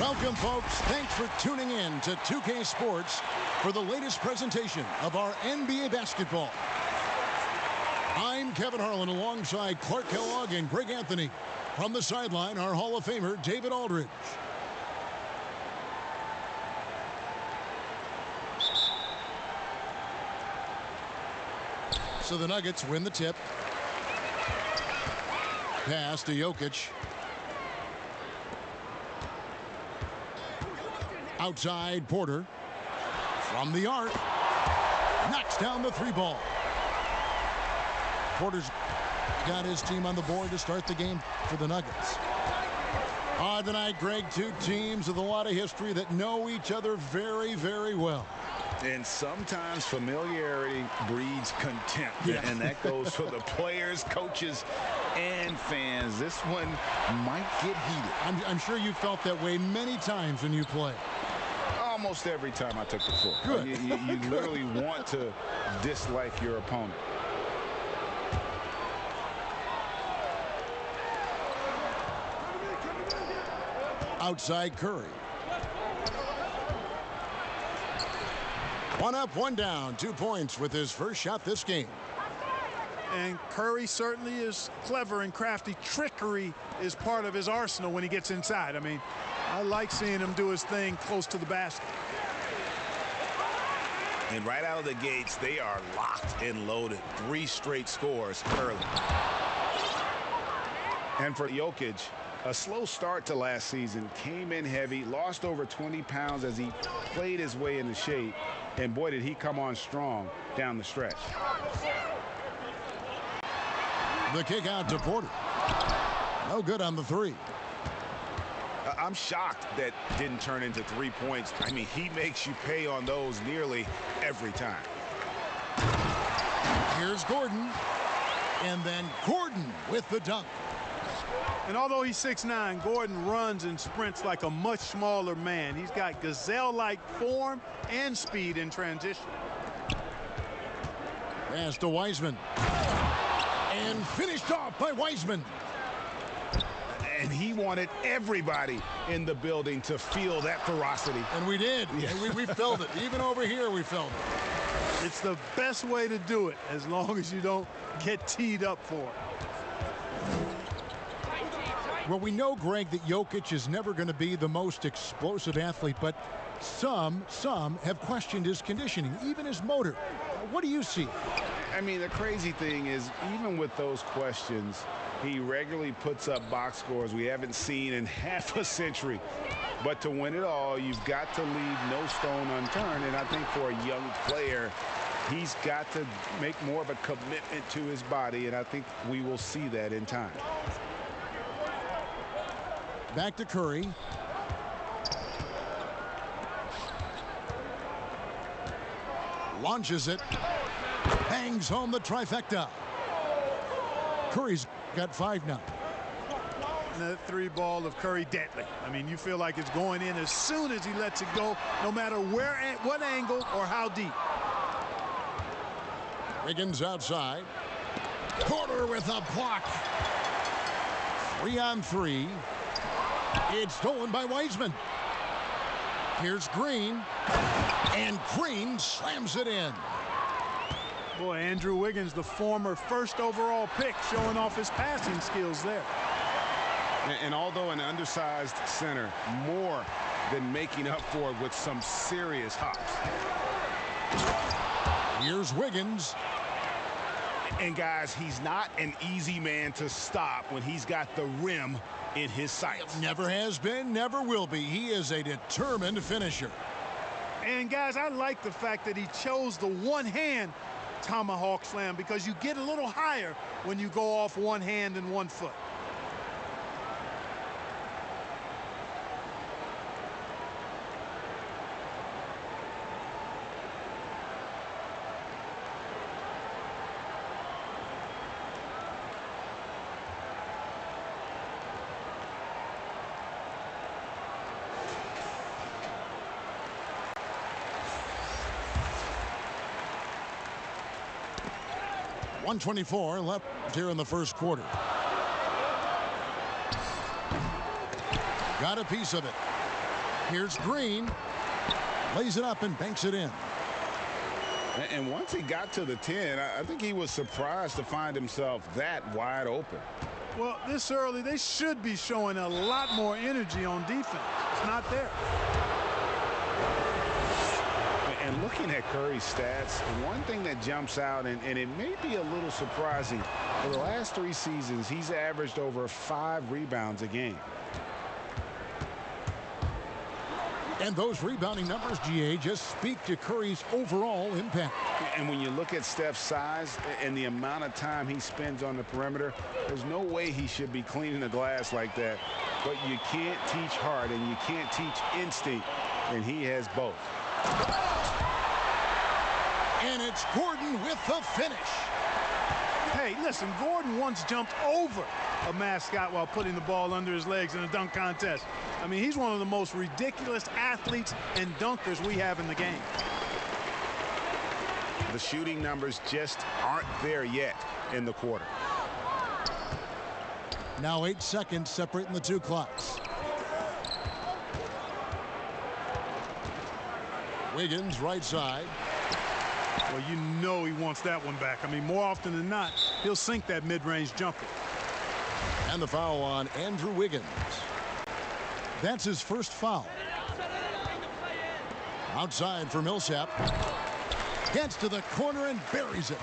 Welcome, folks. Thanks for tuning in to 2K Sports for the latest presentation of our NBA basketball. I'm Kevin Harlan alongside Clark Kellogg and Greg Anthony. From the sideline, our Hall of Famer, David Aldridge. So the Nuggets win the tip. Pass to Jokic. Outside, Porter. From the arc. Knocks down the three ball. Porter's got his team on the board to start the game for the Nuggets. Tonight, Greg, two teams with a lot of history that know each other very, very well. And sometimes familiarity breeds contempt. Yeah. And that goes for the players, coaches, and fans. This one might get heated. I'm sure you felt that way many times when you play. Almost every time I took the floor. Good. You literally want to dislike your opponent. Outside Curry. One up, one down. 2 points with his first shot this game. And Curry certainly is clever and crafty. Trickery is part of his arsenal when he gets inside. I mean, I like seeing him do his thing close to the basket. And right out of the gates, they are locked and loaded. 3 straight scores early. And for Jokic, a slow start to last season, came in heavy, lost over 20 pounds as he played his way into shape. And boy, did he come on strong down the stretch. The kick out to Porter. No good on the three. I'm shocked that didn't turn into 3 points. I mean, he makes you pay on those nearly every time. Here's Gordon. And then Gordon with the dunk. And although he's 6'9", Gordon runs and sprints like a much smaller man. He's got gazelle-like form and speed in transition. Pass to Wiseman. And finished off by Wiseman. And he wanted everybody in the building to feel that ferocity. And we did. Yeah. And we felt it. Even over here, we felt it. It's the best way to do it, as long as you don't get teed up for it. Well, we know, Greg, that Jokic is never going to be the most explosive athlete, but some have questioned his conditioning, even his motor. What do you see? I mean, the crazy thing is, even with those questions, he regularly puts up box scores we haven't seen in half a century. But to win it all, you've got to leave no stone unturned. And I think for a young player, he's got to make more of a commitment to his body. And I think we will see that in time. Back to Curry. Launches it. Hangs home the trifecta. Curry's got 5 now. And that 3 ball of Curry, deadly. I mean, you feel like it's going in as soon as he lets it go, no matter where, at what angle, or how deep. Wiggins outside. Porter with a block. 3 on 3. It's stolen by Wiseman. Here's Green. And Green slams it in. Boy, Andrew Wiggins, the former first overall pick, showing off his passing skills there. And although an undersized center, more than making up for it with some serious hops. Here's Wiggins. And guys, he's not an easy man to stop when he's got the rim in his sights. Never has been, never will be. He is a determined finisher. And guys, I like the fact that he chose the one-hand tomahawk slam, because you get a little higher when you go off one hand and 1 foot. .124 left here in the first quarter. Got a piece of it. Here's Green. Lays it up and banks it in. And once he got to the 10, I think he was surprised to find himself that wide open. Well, this early, they should be showing a lot more energy on defense. It's not there. And looking at Curry's stats, one thing that jumps out, and it may be a little surprising, for the last 3 seasons, he's averaged over 5 rebounds a game. And those rebounding numbers, GA, just speak to Curry's overall impact. And when you look at Steph's size and the amount of time he spends on the perimeter, there's no way he should be cleaning the glass like that. But you can't teach heart and you can't teach instinct, and he has both. And it's Gordon with the finish. Hey, listen, Gordon once jumped over a mascot while putting the ball under his legs in a dunk contest. I mean, he's one of the most ridiculous athletes and dunkers we have in the game. The shooting numbers just aren't there yet in the quarter. Now 8 seconds separating the 2 clocks. Wiggins right side. Well, you know he wants that one back. I mean, more often than not, he'll sink that mid-range jumper. And the foul on Andrew Wiggins. That's his first foul. Outside for Millsap. Gets to the corner and buries it.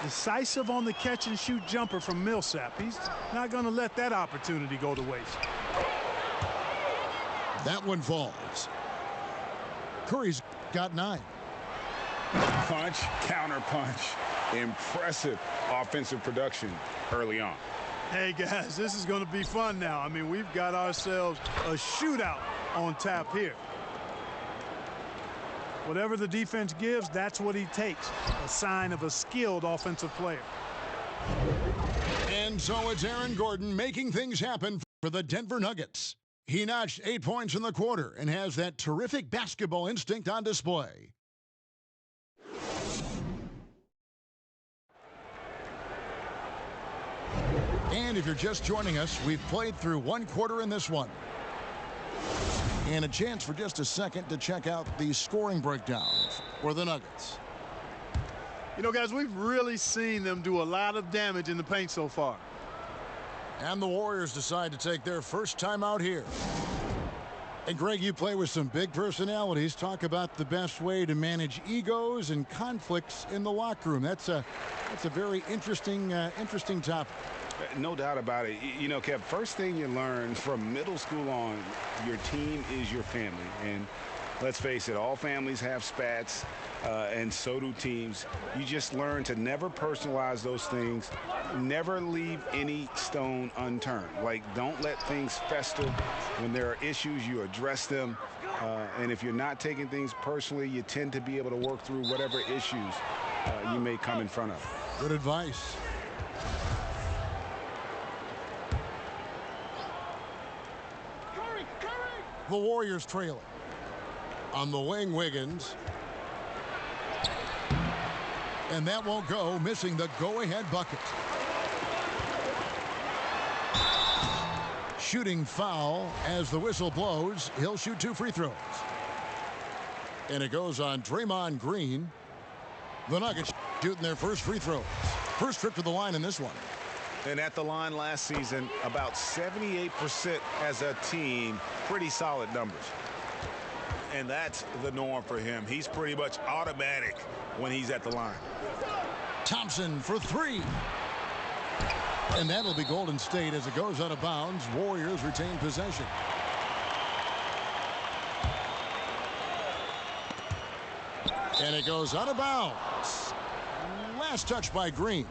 Decisive on the catch-and-shoot jumper from Millsap. He's not going to let that opportunity go to waste. That one falls. Curry's got 9. Punch, counter punch. Impressive offensive production early on. Hey, guys, this is going to be fun now. I mean, we've got ourselves a shootout on tap here. Whatever the defense gives, that's what he takes. A sign of a skilled offensive player. And so it's Aaron Gordon making things happen for the Denver Nuggets. He notched 8 points in the quarter and has that terrific basketball instinct on display. And if you're just joining us, we've played through 1 quarter in this one. And a chance for just a second to check out the scoring breakdowns for the Nuggets. You know, guys, we've really seen them do a lot of damage in the paint so far. And the Warriors decide to take their first time out here. And Greg, you play with some big personalities. Talk about the best way to manage egos and conflicts in the locker room. That's a very interesting topic. No doubt about it. You know, Kev, first thing you learn from middle school on, your team is your family. And let's face it, all families have spats, and so do teams. You just learn to never personalize those things. Never leave any stone unturned. Like, don't let things fester. When there are issues, you address them. And if you're not taking things personally, you tend to be able to work through whatever issues you may come in front of. Good advice. The Warriors trailing. On the wing, Wiggins. And that won't go, missing the go-ahead bucket. Shooting foul as the whistle blows. He'll shoot 2 free throws. And it goes on Draymond Green. The Nuggets shooting their first free throws. First trip to the line in this one. And at the line last season, about 78% as a team. Pretty solid numbers. And that's the norm for him. He's pretty much automatic when he's at the line. Thompson for 3. And that'll be Golden State as it goes out of bounds. Warriors retain possession. And it goes out of bounds. Last touch by Green.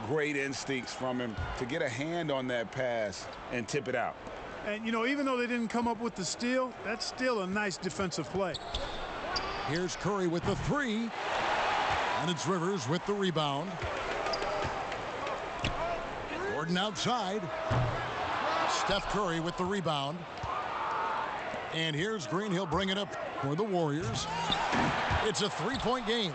Great instincts from him to get a hand on that pass and tip it out. And, you know, even though they didn't come up with the steal, that's still a nice defensive play. Here's Curry with the 3. And it's Rivers with the rebound. Gordon outside. Steph Curry with the rebound. And here's Green. He'll bring it up for the Warriors. It's a 3-point game.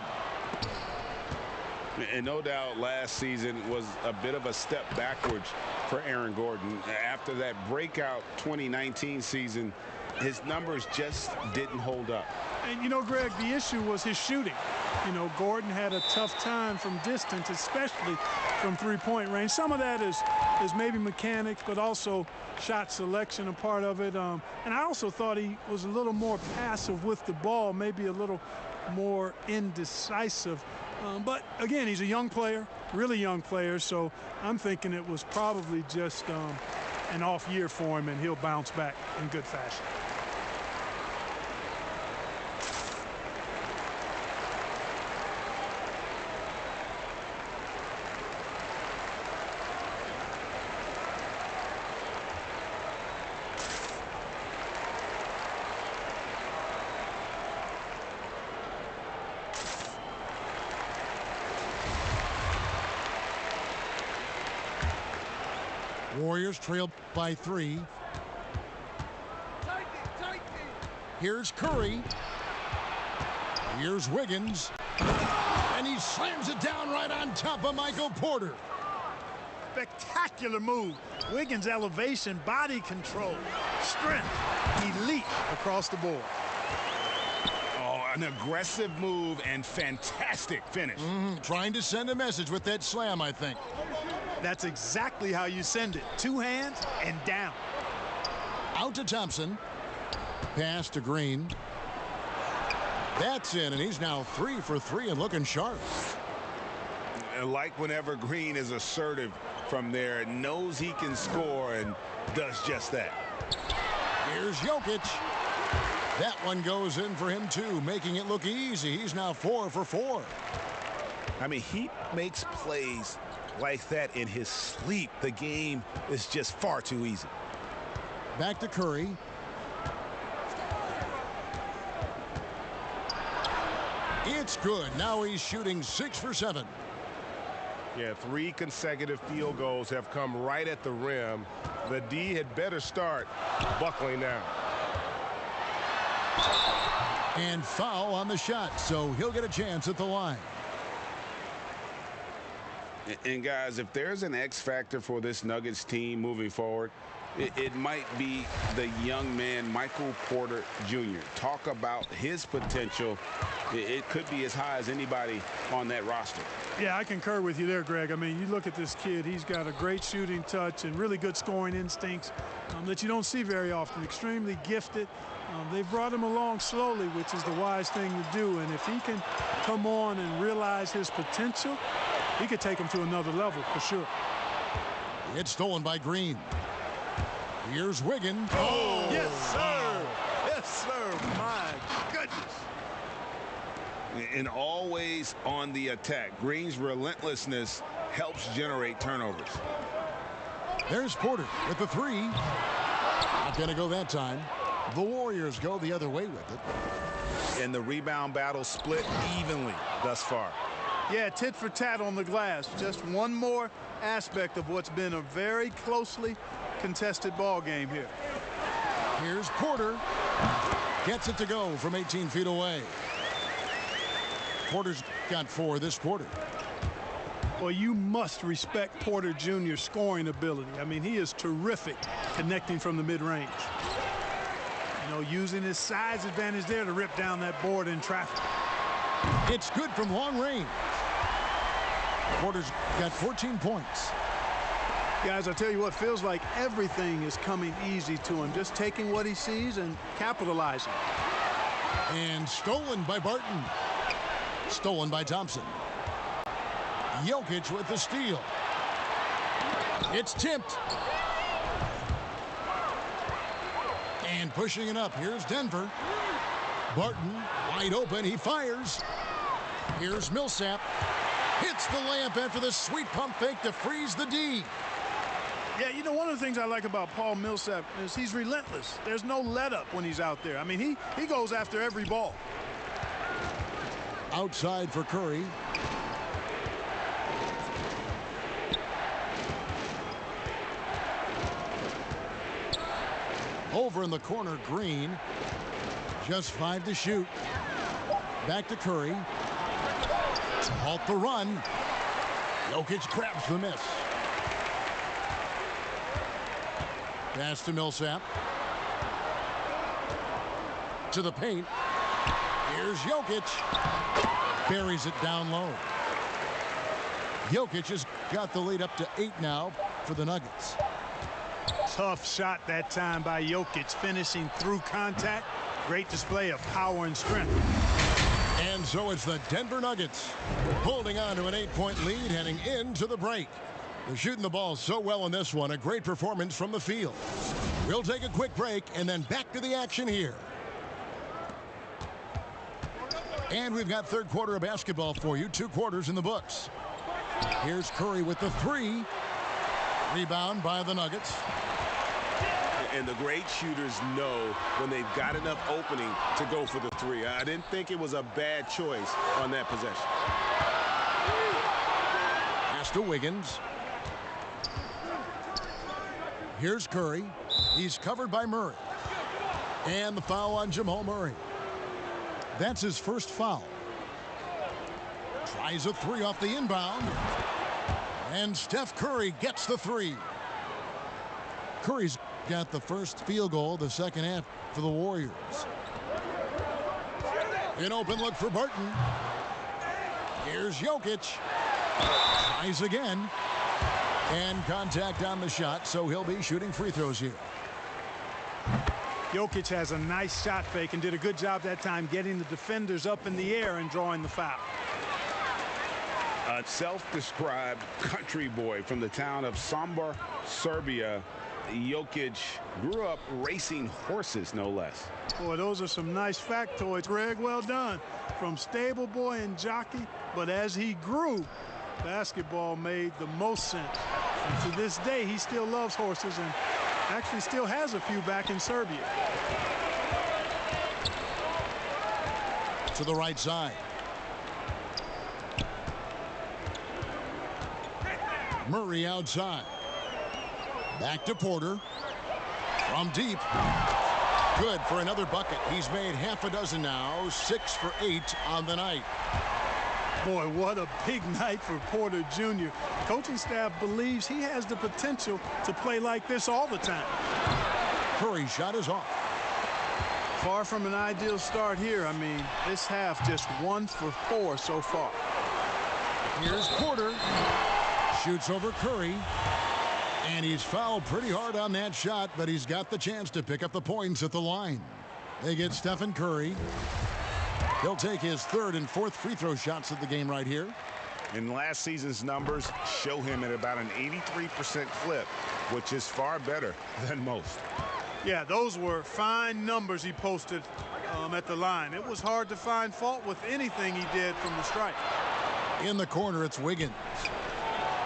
And no doubt last season was a bit of a step backwards for Aaron Gordon. After that breakout 2019 season, his numbers just didn't hold up. And, you know, Greg, the issue was his shooting. You know, Gordon had a tough time from distance, especially from three-point range. Some of that is maybe mechanics, but also shot selection a part of it. And I also thought he was a little more passive with the ball, maybe a little more indecisive. But, again, he's a young player, really young player, so I'm thinking it was probably just an off year for him, and he'll bounce back in good fashion. Warriors trail by 3. Here's Curry. Here's Wiggins. And he slams it down right on top of Michael Porter. Spectacular move. Wiggins' elevation, body control, strength, elite across the board. Oh, an aggressive move and fantastic finish. Trying to send a message with that slam, I think. That's exactly how you send it. Two hands and down. Out to Thompson. Pass to Green. That's in, and he's now 3 for 3 and looking sharp. Like whenever Green is assertive from there, knows he can score and does just that. Here's Jokic. That one goes in for him too, making it look easy. He's now 4 for 4. I mean, he makes plays like that in his sleep. The game is just far too easy. Back to Curry. It's good. Now he's shooting 6 for 7. Yeah, 3 consecutive field goals have come right at the rim. The D had better start buckling down. And foul on the shot, so he'll get a chance at the line. And guys, if there's an X factor for this Nuggets team moving forward, it might be the young man, Michael Porter Jr. Talk about his potential. It could be as high as anybody on that roster. Yeah, I concur with you there, Greg. I mean, you look at this kid, he's got a great shooting touch and really good scoring instincts that you don't see very often. Extremely gifted. They've brought him along slowly, which is the wise thing to do. And if he can come on and realize his potential, he could take him to another level for sure. It's stolen by Green. Here's Wiggins. Oh, yes, sir. Yes, sir. My goodness. And always on the attack. Green's relentlessness helps generate turnovers. There's Porter with the 3. Not going to go that time. The Warriors go the other way with it. And the rebound battle split evenly thus far. Yeah, tit for tat on the glass. Just one more aspect of what's been a very closely contested ball game here. Here's Porter. Gets it to go from 18 feet away. Porter's got 4 this quarter. Well, you must respect Porter Jr.'s scoring ability. I mean, he is terrific connecting from the mid-range. You know, using his size advantage there to rip down that board in traffic. It's good from long range. Porter's got 14 points. Guys, I'll tell you what, feels like everything is coming easy to him. Just taking what he sees and capitalizing. And stolen by Barton. Stolen by Thompson. Jokic with the steal. It's tipped. And pushing it up. Here's Denver. Barton wide open. He fires. Here's Millsap. Hits the layup after the sweet pump fake to freeze the D. Yeah, you know, one of the things I like about Paul Millsap is he's relentless. There's no let up when he's out there. I mean, he goes after every ball. Outside for Curry. Over in the corner, Green. Just 5 to shoot. Back to Curry. Halt the run. Jokic grabs the miss. Pass to Millsap. To the paint. Here's Jokic. Buries it down low. Jokic has got the lead up to 8 now for the Nuggets. Tough shot that time by Jokic, finishing through contact. Great display of power and strength. And so it's the Denver Nuggets holding on to an 8-point lead heading into the break. They're shooting the ball so well in this one. A great performance from the field. We'll take a quick break and then back to the action here. And we've got third quarter of basketball for you. 2 quarters in the books. Here's Curry with the 3. Rebound by the Nuggets. And the great shooters know when they've got enough opening to go for the 3. I didn't think it was a bad choice on that possession. Pass to Wiggins. Here's Curry. He's covered by Murray. And the foul on Jamal Murray. That's his first foul. Tries a 3 off the inbound. And Steph Curry gets the 3. Curry's got the first field goal of the second half for the Warriors. An open look for Barton. Here's Jokic. Tries again. And contact on the shot, so he'll be shooting free throws here. Jokic has a nice shot fake and did a good job that time getting the defenders up in the air and drawing the foul. A self-described country boy from the town of Sombor, Serbia, Jokic grew up racing horses, no less. Boy, those are some nice factoids, Greg. Well done. From stable boy and jockey, but as he grew, basketball made the most sense. And to this day, he still loves horses and actually still has a few back in Serbia. To the right side. Murray outside. Back to Porter. From deep. Good for another bucket. He's made half a dozen now. 6 for 8 on the night. Boy, what a big night for Porter Jr. Coaching staff believes he has the potential to play like this all the time. Curry's shot is off. Far from an ideal start here. I mean, this half just 1 for 4 so far. Here's Porter. Shoots over Curry. And he's fouled pretty hard on that shot, but he's got the chance to pick up the points at the line. They get Stephen Curry. He'll take his 3rd and 4th free throw shots of the game right here. And last season's numbers show him at about an 83% clip, which is far better than most. Yeah, those were fine numbers he posted at the line. It was hard to find fault with anything he did from the stripe. In the corner, it's Wiggins.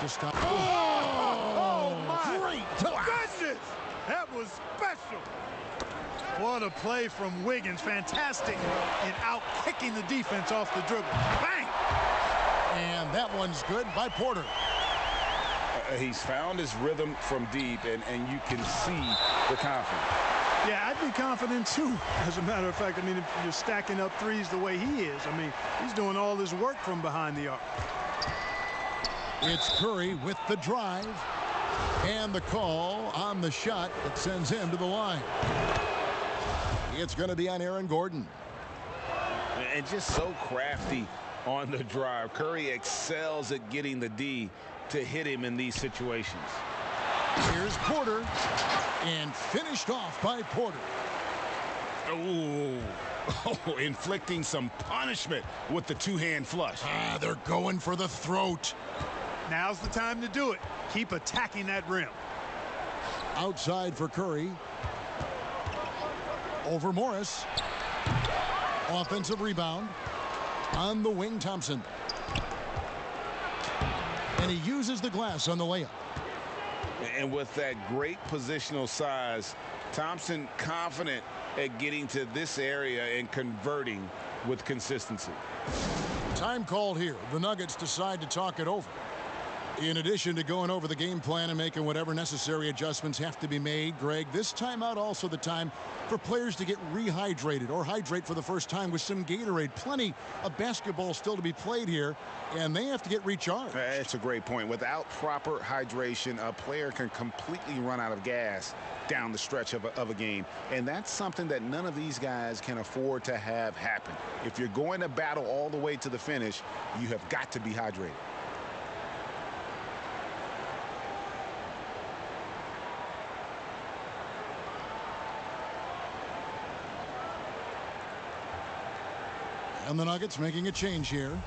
To stop. Oh my great goodness! That was special. What a play from Wiggins. Fantastic in out-kicking the defense off the dribble. Bang! And that one's good by Porter. He's found his rhythm from deep, and you can see the confidence. Yeah, I'd be confident too. As a matter of fact, I mean, if you're stacking up threes the way he is, I mean, he's doing all his work from behind the arc. It's Curry with the drive. And the call on the shot that sends him to the line. It's going to be on Aaron Gordon. And just so crafty on the drive. Curry excels at getting the D to hit him in these situations. Here's Porter. And finished off by Porter. Oh, inflicting some punishment with the 2-hand flush. They're going for the throat. Now's the time to do it. Keep attacking that rim. Outside for Curry. Over Morris. Offensive rebound. On the wing, Thompson. And he uses the glass on the layup. And with that great positional size, Thompson confident at getting to this area and converting with consistency. Time called here. The Nuggets decide to talk it over. In addition to going over the game plan and making whatever necessary adjustments have to be made, Greg, this timeout also the time for players to get rehydrated or hydrate for the first time with some Gatorade. Plenty of basketball still to be played here, and they have to get recharged. It's a great point. Without proper hydration, a player can completely run out of gas down the stretch of a game, and that's something that none of these guys can afford to have happen. If you're going to battle all the way to the finish, you have got to be hydrated. And the Nuggets making a change here.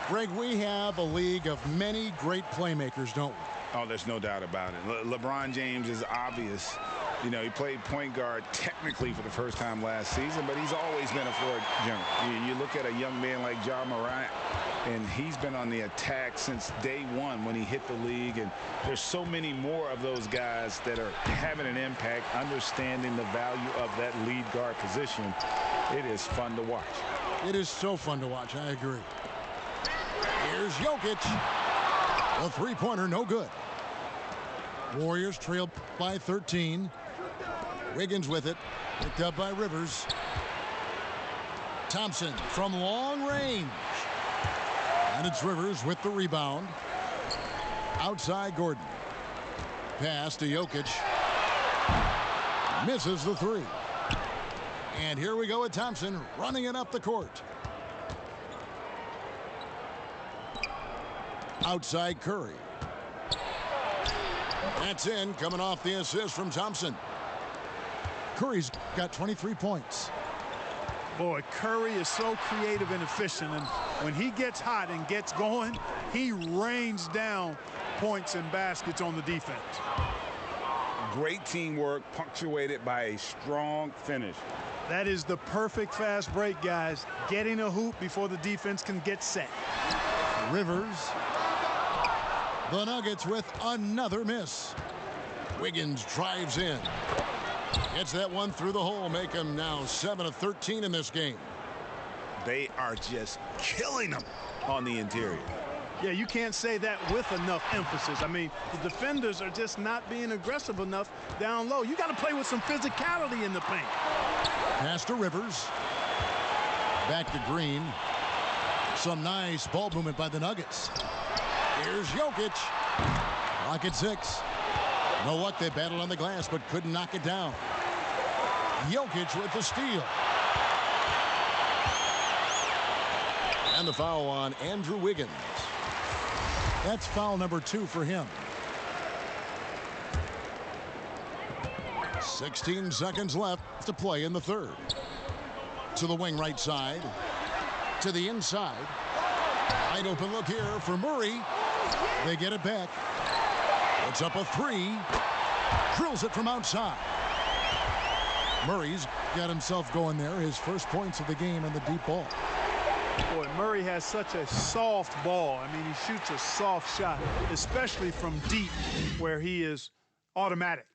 Greg, we have a league of many great playmakers, don't we? Oh, there's no doubt about it. LeBron James is obvious. You know, he played point guard technically for the first time last season, but he's always been a floor general. You look at a young man like Ja Morant, and he's been on the attack since day one when he hit the league. And there's so many more of those guys that are having an impact, understanding the value of that lead guard position. It is fun to watch. It is so fun to watch. I agree. Here's Jokic. The three-pointer, no good. Warriors trail by 13. Wiggins with it. Picked up by Rivers. Thompson from long range. And it's Rivers with the rebound. Outside Gordon. Pass to Jokic. Misses the three. And here we go with Thompson running it up the court. Outside Curry. That's in, coming off the assist from Thompson. Curry's got 23 points. Boy, Curry is so creative and efficient, and when he gets hot and gets going, he rains down points and baskets on the defense. Great teamwork punctuated by a strong finish. That is the perfect fast break, guys. Getting a hoop before the defense can get set. Rivers. The Nuggets with another miss. Wiggins drives in. Gets that one through the hole, make them now 7 of 13 in this game. They are just killing them on the interior. Yeah, you can't say that with enough emphasis. I mean, the defenders are just not being aggressive enough down low. You got to play with some physicality in the paint. Pass to Rivers. Back to Green. Some nice ball movement by the Nuggets. Here's Jokic. Lock at 6. No luck, they battled on the glass, but couldn't knock it down. Jokic with the steal. And the foul on Andrew Wiggins. That's foul number 2 for him. 16 seconds left to play in the third. To the wing right side. To the inside. Wide open look here for Murray. They get it back. It's up a 3. Drills it from outside. Murray's got himself going there. His first points of the game in the deep ball. Boy, Murray has such a soft ball. I mean, he shoots a soft shot, especially from deep where he is automatic.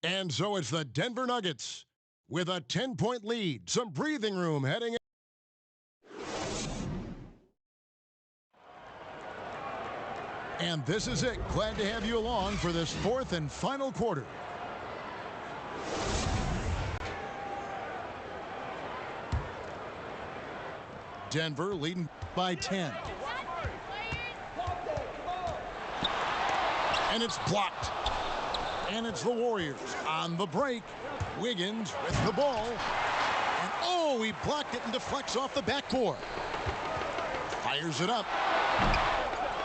And so it's the Denver Nuggets with a 10-point lead. Some breathing room heading in. And this is it. Glad to have you along for this fourth and final quarter. Denver leading by 10. And it's blocked. And it's the Warriors on the break. Wiggins with the ball. And oh, he blocked it and deflects off the backboard. Fires it up.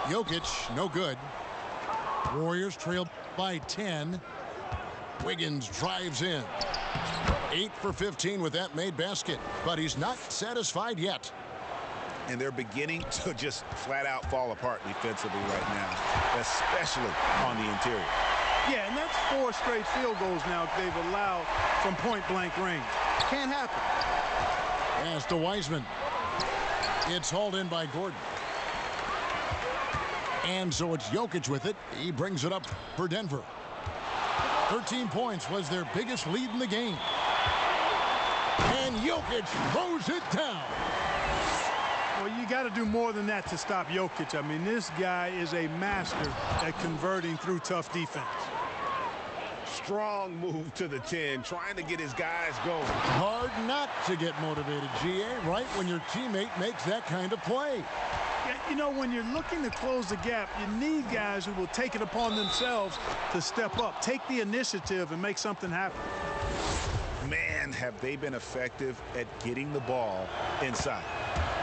Jokic, no good. Warriors trail by 10. Wiggins drives in. 8 for 15 with that made basket, but he's not satisfied yet. And they're beginning to just flat out fall apart defensively right now, especially on the interior. Yeah, and that's 4 straight field goals now they've allowed from point-blank range. Can't happen. Pass to Wiseman. It's hauled in by Gordon. And so it's Jokic with it. He brings it up for Denver. 13 points was their biggest lead in the game. And Jokic throws it down. Well, you got to do more than that to stop Jokic. I mean, this guy is a master at converting through tough defense. Strong move to the 10, trying to get his guys going. Hard not to get motivated, GA, right when your teammate makes that kind of play. Yeah, you know, when you're looking to close the gap, you need guys who will take it upon themselves to step up, take the initiative, and make something happen. Man, have they been effective at getting the ball inside.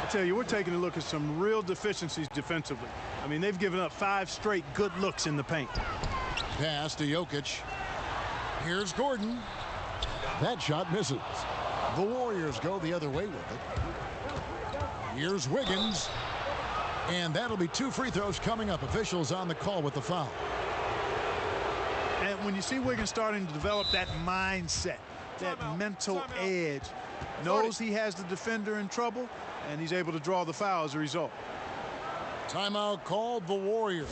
I tell you, we're taking a look at some real deficiencies defensively. I mean, they've given up 5 straight good looks in the paint. Pass to Jokic. Here's Gordon. That shot misses. The Warriors go the other way with it. Here's Wiggins. And that'll be 2 free throws coming up. Officials on the call with the foul. And when you see Wiggins starting to develop that mindset, that mental edge, knows he has the defender in trouble, and he's able to draw the foul as a result. Timeout called the Warriors.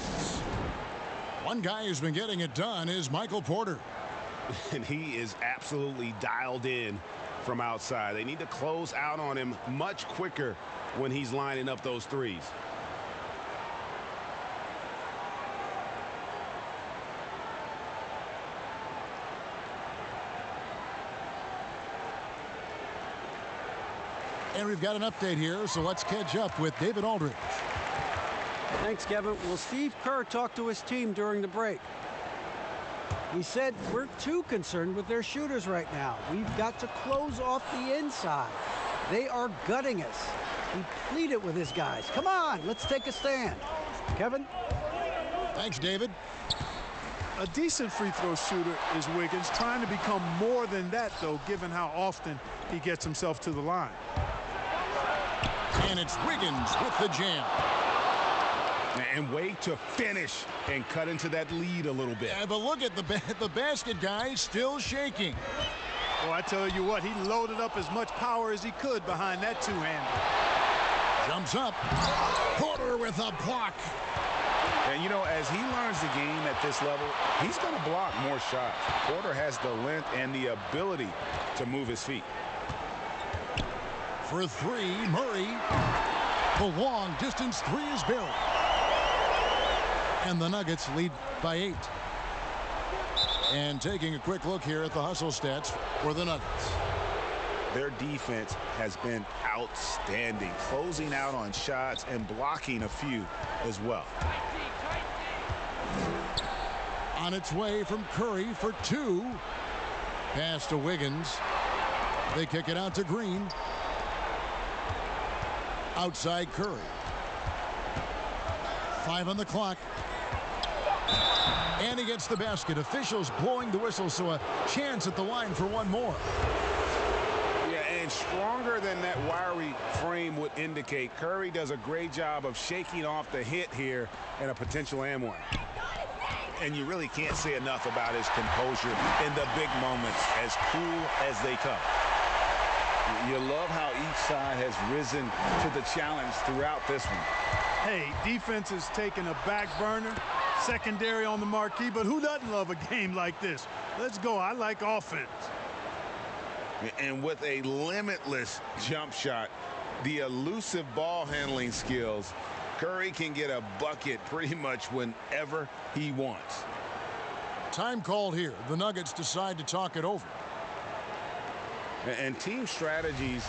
One guy who's been getting it done is Michael Porter. And he is absolutely dialed in from outside. They need to close out on him much quicker when he's lining up those threes. And we've got an update here, so let's catch up with David Aldridge. Thanks, Kevin. Well, Steve Kerr talked to his team during the break. He said, we're too concerned with their shooters right now. We've got to close off the inside. They are gutting us. He pleaded with his guys. Come on, let's take a stand. Kevin? Thanks, David. A decent free throw shooter is Wiggins, trying to become more than that, though, given how often he gets himself to the line. And it's Wiggins with the jam. And wait to finish and cut into that lead a little bit. Yeah, but look at the basket guy still shaking. Well, I tell you what, he loaded up as much power as he could behind that two-hander. Jumps up. Porter with a block. And, you know, as he learns the game at this level, he's going to block more shots. Porter has the length and the ability to move his feet. For 3, Murray. The long distance 3 is Barry. And the Nuggets lead by 8. And taking a quick look here at the hustle stats for the Nuggets. Their defense has been outstanding, closing out on shots and blocking a few as well. On its way from Curry for 2. Pass to Wiggins. They kick it out to Green. Outside Curry. 5 on the clock. And he gets the basket. Officials blowing the whistle, so a chance at the line for one more. Yeah, and stronger than that wiry frame would indicate, Curry does a great job of shaking off the hit here and a potential and one. And you really can't say enough about his composure in the big moments, as cool as they come. You love how each side has risen to the challenge throughout this one. Hey, defense is taking a back burner, secondary on the marquee, but who doesn't love a game like this? Let's go. I like offense. And with a limitless jump shot, the elusive ball handling skills, Curry can get a bucket pretty much whenever he wants. Time called here. The Nuggets decide to talk it over. And team strategies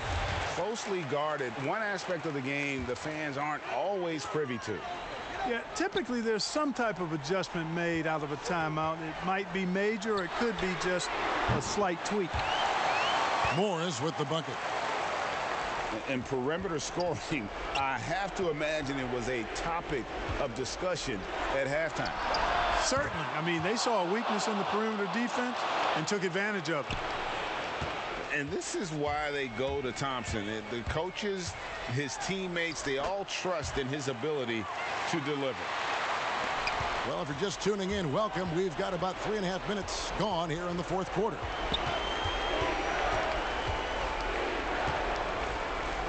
closely guarded. One aspect of the game the fans aren't always privy to. Yeah, typically there's some type of adjustment made out of a timeout. It might be major, or it could be just a slight tweak. Morris with the bucket. And perimeter scoring, I have to imagine it was a topic of discussion at halftime. Certainly. I mean, they saw a weakness in the perimeter defense and took advantage of it. And this is why they go to Thompson. The coaches, his teammates, they all trust in his ability to deliver. Well, if you're just tuning in, welcome. We've got about 3.5 minutes gone here in the fourth quarter.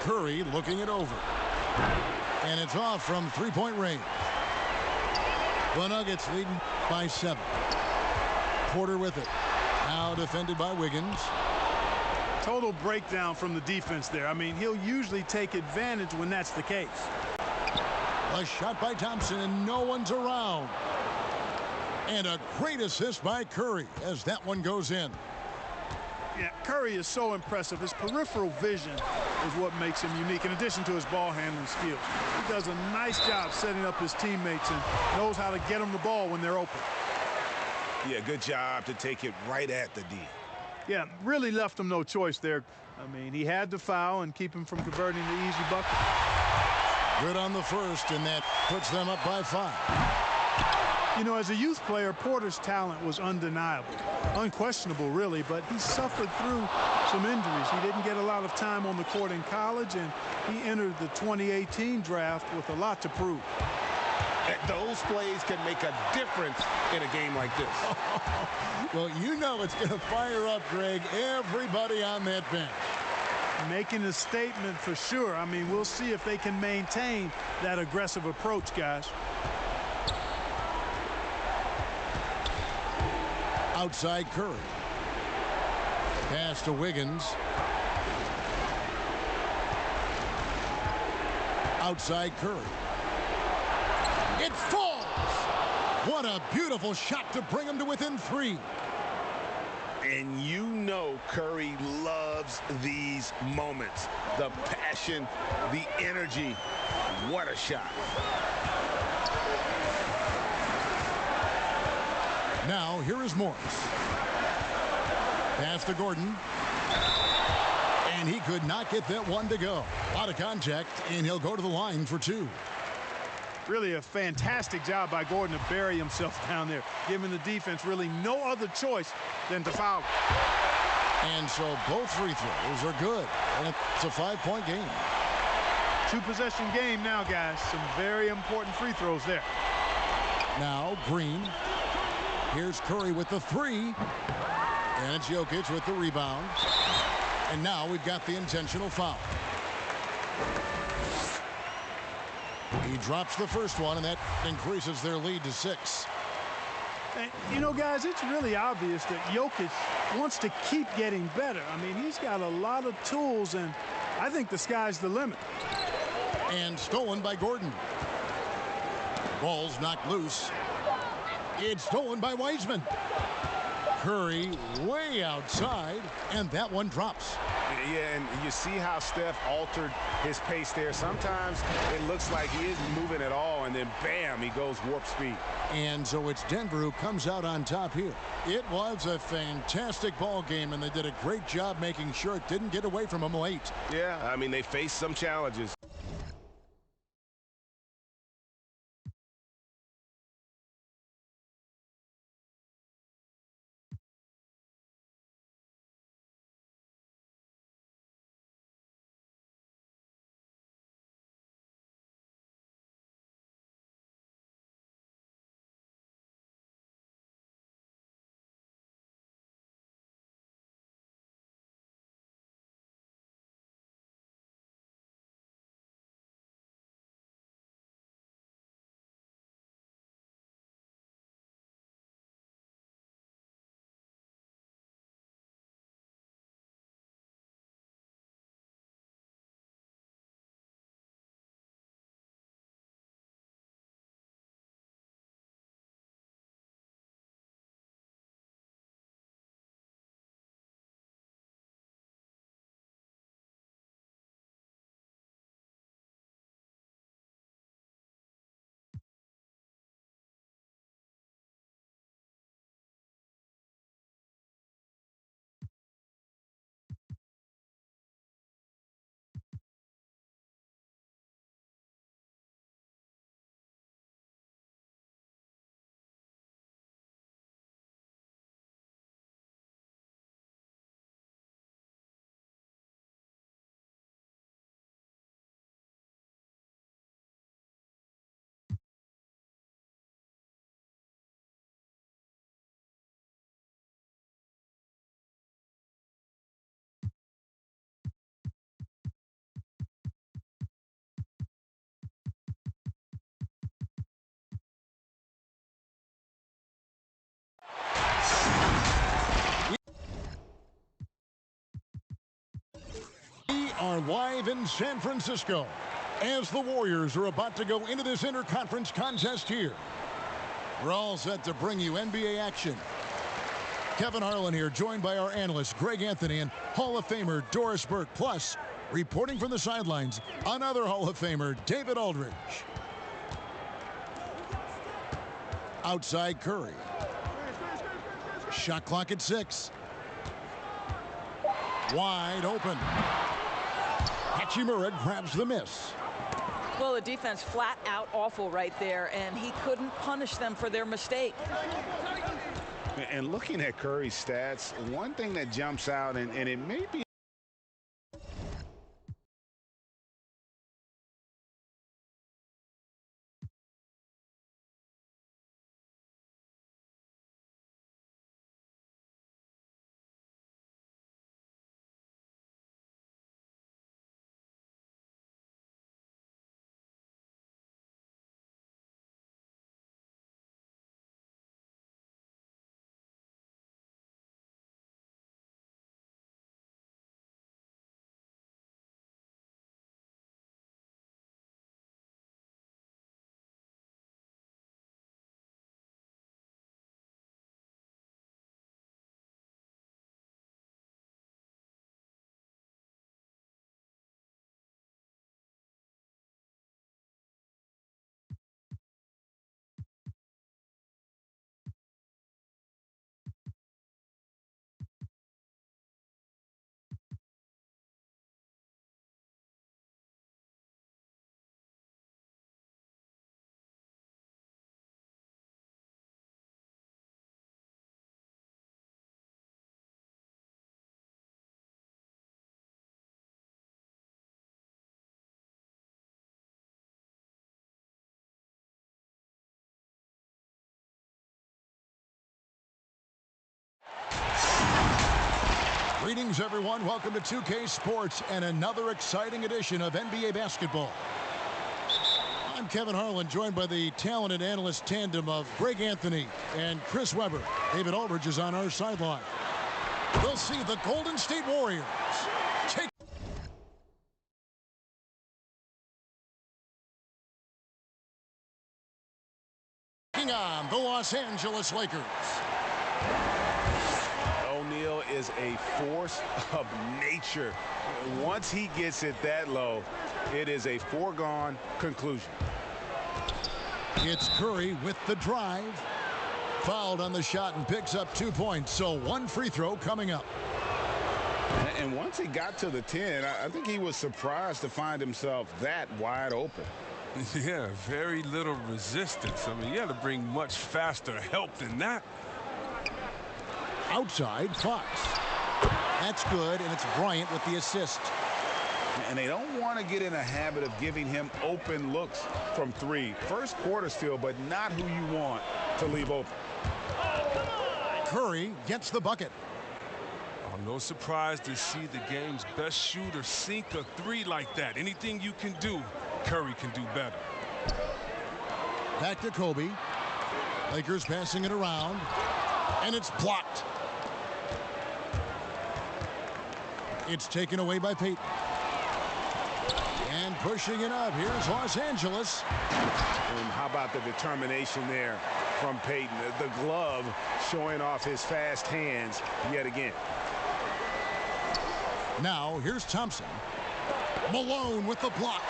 Curry looking it over. And it's off from three-point range. The Nuggets leading by 7. Porter with it. Now defended by Wiggins. Total breakdown from the defense there. I mean, he'll usually take advantage when that's the case. A shot by Thompson, and no one's around. And a great assist by Curry as that one goes in. Yeah, Curry is so impressive. His peripheral vision is what makes him unique, in addition to his ball handling skills. He does a nice job setting up his teammates and knows how to get them the ball when they're open. Yeah, good job to take it right at the D. Yeah, really left him no choice there. I mean, he had to foul and keep him from converting the easy bucket. Good on the first, and that puts them up by 5. You know, as a youth player, Porter's talent was undeniable. Unquestionable, really, but he suffered through some injuries. He didn't get a lot of time on the court in college, and he entered the 2018 draft with a lot to prove. Those plays can make a difference in a game like this. Well, you know it's going to fire up, Greg, everybody on that bench. Making a statement for sure. I mean, we'll see if they can maintain that aggressive approach, guys. Outside Curry. Pass to Wiggins. Outside Curry. It falls! What a beautiful shot to bring him to within 3. And you know Curry loves these moments. The passion, the energy. What a shot. Now, here is Morris. Pass to Gordon. And he could not get that one to go. Out of contact, and he'll go to the line for 2. Really a fantastic job by Gordon to bury himself down there, giving the defense really no other choice than to foul. And so both free throws are good. And it's a 5-point game. 2-possession game now, guys. Some very important free throws there. Now Green. Here's Curry with the 3. And it's Jokic with the rebound. And now we've got the intentional foul. He drops the first one, and that increases their lead to 6. And, you know, guys, it's really obvious that Jokic wants to keep getting better. I mean, he's got a lot of tools, and I think the sky's the limit. And stolen by Gordon. Ball's knocked loose. It's stolen by Wiseman. Curry way outside, and that one drops. Yeah, and you see how Steph altered his pace there. Sometimes it looks like he isn't moving at all, and then bam, he goes warp speed. And so it's Denver who comes out on top here. It was a fantastic ball game, and they did a great job making sure it didn't get away from them late. Yeah, I mean, they faced some challenges. are live in San Francisco as the Warriors are about to go into this interconference contest here. We're all set to bring you NBA action. Kevin Harlan here, joined by our analysts Greg Anthony and Hall of Famer Doris Burke. Plus, reporting from the sidelines, another Hall of Famer, David Aldridge. Outside Curry. Shot clock at 6. Wide open. Hachimura grabs the miss. Well, the defense flat out awful right there, and he couldn't punish them for their mistake. And looking at Curry's stats, one thing that jumps out, and it may be Greetings, everyone. Welcome to 2K Sports and another exciting edition of NBA basketball. I'm Kevin Harlan, joined by the talented analyst tandem of Greg Anthony and Chris Webber. David Aldridge is on our sideline. We'll see the Golden State Warriors taking on the Los Angeles Lakers. O'Neal is a force of nature. Once he gets it that low, it is a foregone conclusion. It's Curry with the drive. Fouled on the shot and picks up 2 points. So one free throw coming up. And once he got to the 10, I think he was surprised to find himself that wide open. Yeah, very little resistance. I mean, you had to bring much faster help than that. Outside Fox. That's good, and it's Bryant with the assist. And they don't want to get in a habit of giving him open looks from 3. First quarter still, but not who you want to leave open. Curry gets the bucket. Oh, no surprise to see the game's best shooter sink a 3 like that. Anything you can do, Curry can do better. Back to Kobe. Lakers passing it around, and it's blocked. It's taken away by Payton. And pushing it up. Here's Los Angeles. And how about the determination there from Payton? The glove showing off his fast hands yet again. Now here's Thompson. Malone with the block.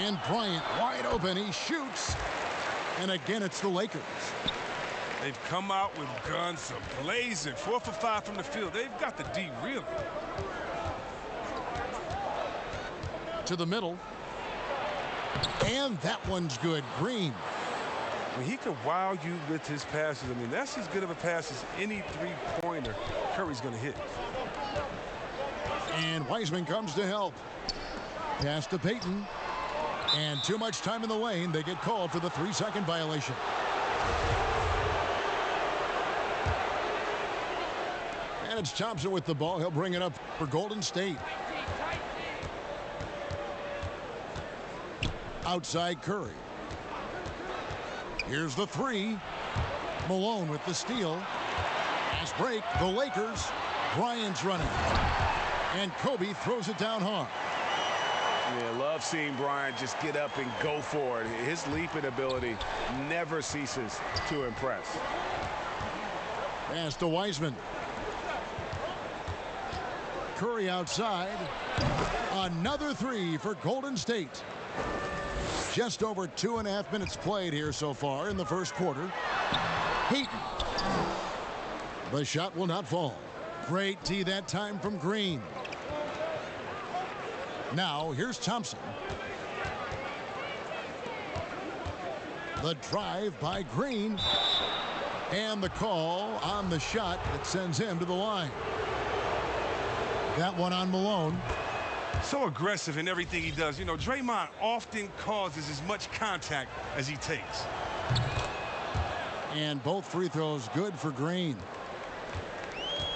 And Bryant wide open. He shoots. And again, it's the Lakers. They've come out with guns blazing. 4 for 5 from the field. They've got the D really. To the middle. And that one's good. Green. I mean, he could wow you with his passes. I mean, that's as good of a pass as any three-pointer Curry's going to hit. And Wiseman comes to help. Pass to Payton. And too much time in the lane. They get called for the 3-second violation. And it's Thompson with the ball. He'll bring it up for Golden State. Outside Curry. Here's the 3. Malone with the steal. Fast break, the Lakers. Bryant's running. And Kobe throws it down hard. Yeah, love seeing Bryant just get up and go for it. His leaping ability never ceases to impress. Pass to Wiseman. Curry outside. Another three for Golden State. Just over 2.5 minutes played here so far in the first quarter. Heaton. The shot will not fall. Great D that time from Green. Now here's Thompson. The drive by Green. And the call on the shot that sends him to the line. That one on Malone. So aggressive in everything he does. You know, Draymond often causes as much contact as he takes. And both free throws good for Green.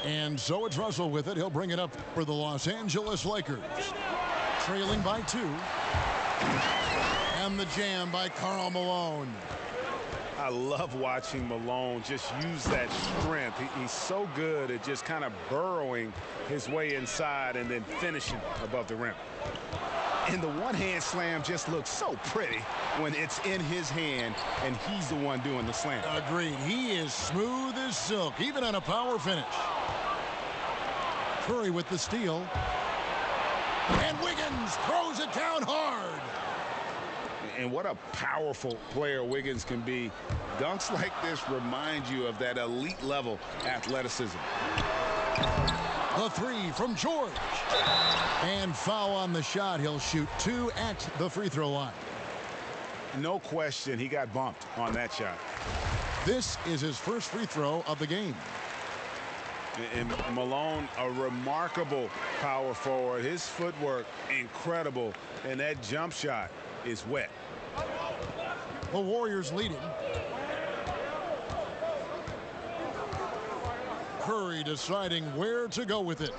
And so it's Russell with it. He'll bring it up for the Los Angeles Lakers. Trailing by 2. And the jam by Karl Malone. I love watching Malone just use that strength. He's so good at just kind of burrowing his way inside and then finishing above the rim. And the one-hand slam just looks so pretty when it's in his hand and he's the one doing the slam. Agreed. He is smooth as silk, even on a power finish. Curry with the steal. And Wiggins throws it down hard. And what a powerful player Wiggins can be. Dunks like this remind you of that elite level athleticism. The three from George. And foul on the shot. He'll shoot 2 at the free throw line. No question he got bumped on that shot. This is his first free throw of the game. And Malone, a remarkable power forward. His footwork, incredible. And that jump shot is wet. The Warriors leading. Curry deciding where to go with it.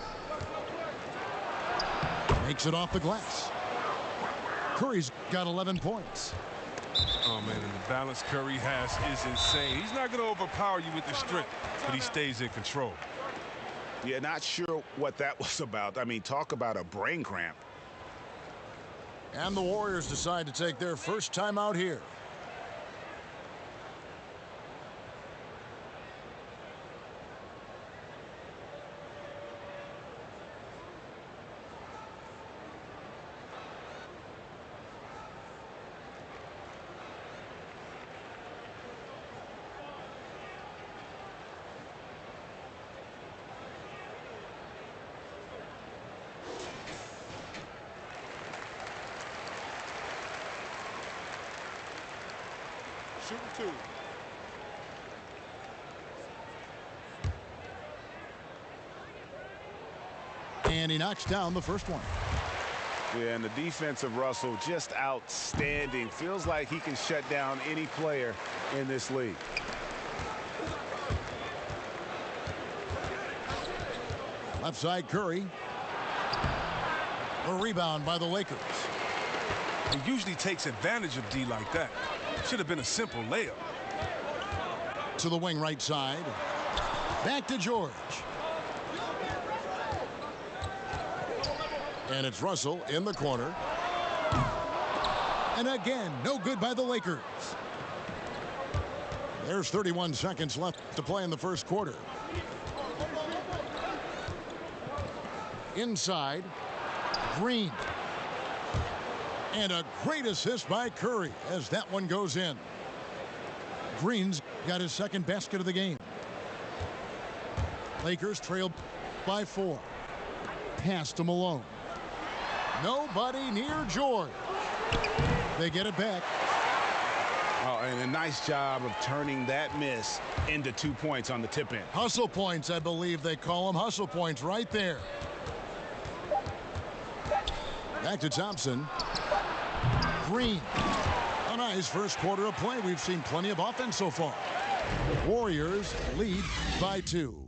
Makes it off the glass. Curry's got 11 points. Oh, man, and the balance Curry has is insane. He's not going to overpower you with the strength, but he stays in control. Yeah, not sure what that was about. I mean, talk about a brain cramp. And the Warriors decide to take their first time out here. Shooting 2. And he knocks down the first one. Yeah, and the defense of Russell just outstanding. Feels like he can shut down any player in this league. Left side Curry. A rebound by the Lakers. He usually takes advantage of D like that. Should have been a simple layup. To the wing right side. Back to George. And it's Russell in the corner. And again, no good by the Lakers. There's 31 seconds left to play in the first quarter. Inside, Green. And a great assist by Curry as that one goes in. Green's got his second basket of the game. Lakers trail by 4. Pass to Malone. Nobody near George. They get it back. Oh, and a nice job of turning that miss into 2 points on the tip in. Hustle points, I believe they call them. Hustle points right there. Back to Thompson. Green. A nice first quarter of play. We've seen plenty of offense so far. Warriors lead by 2.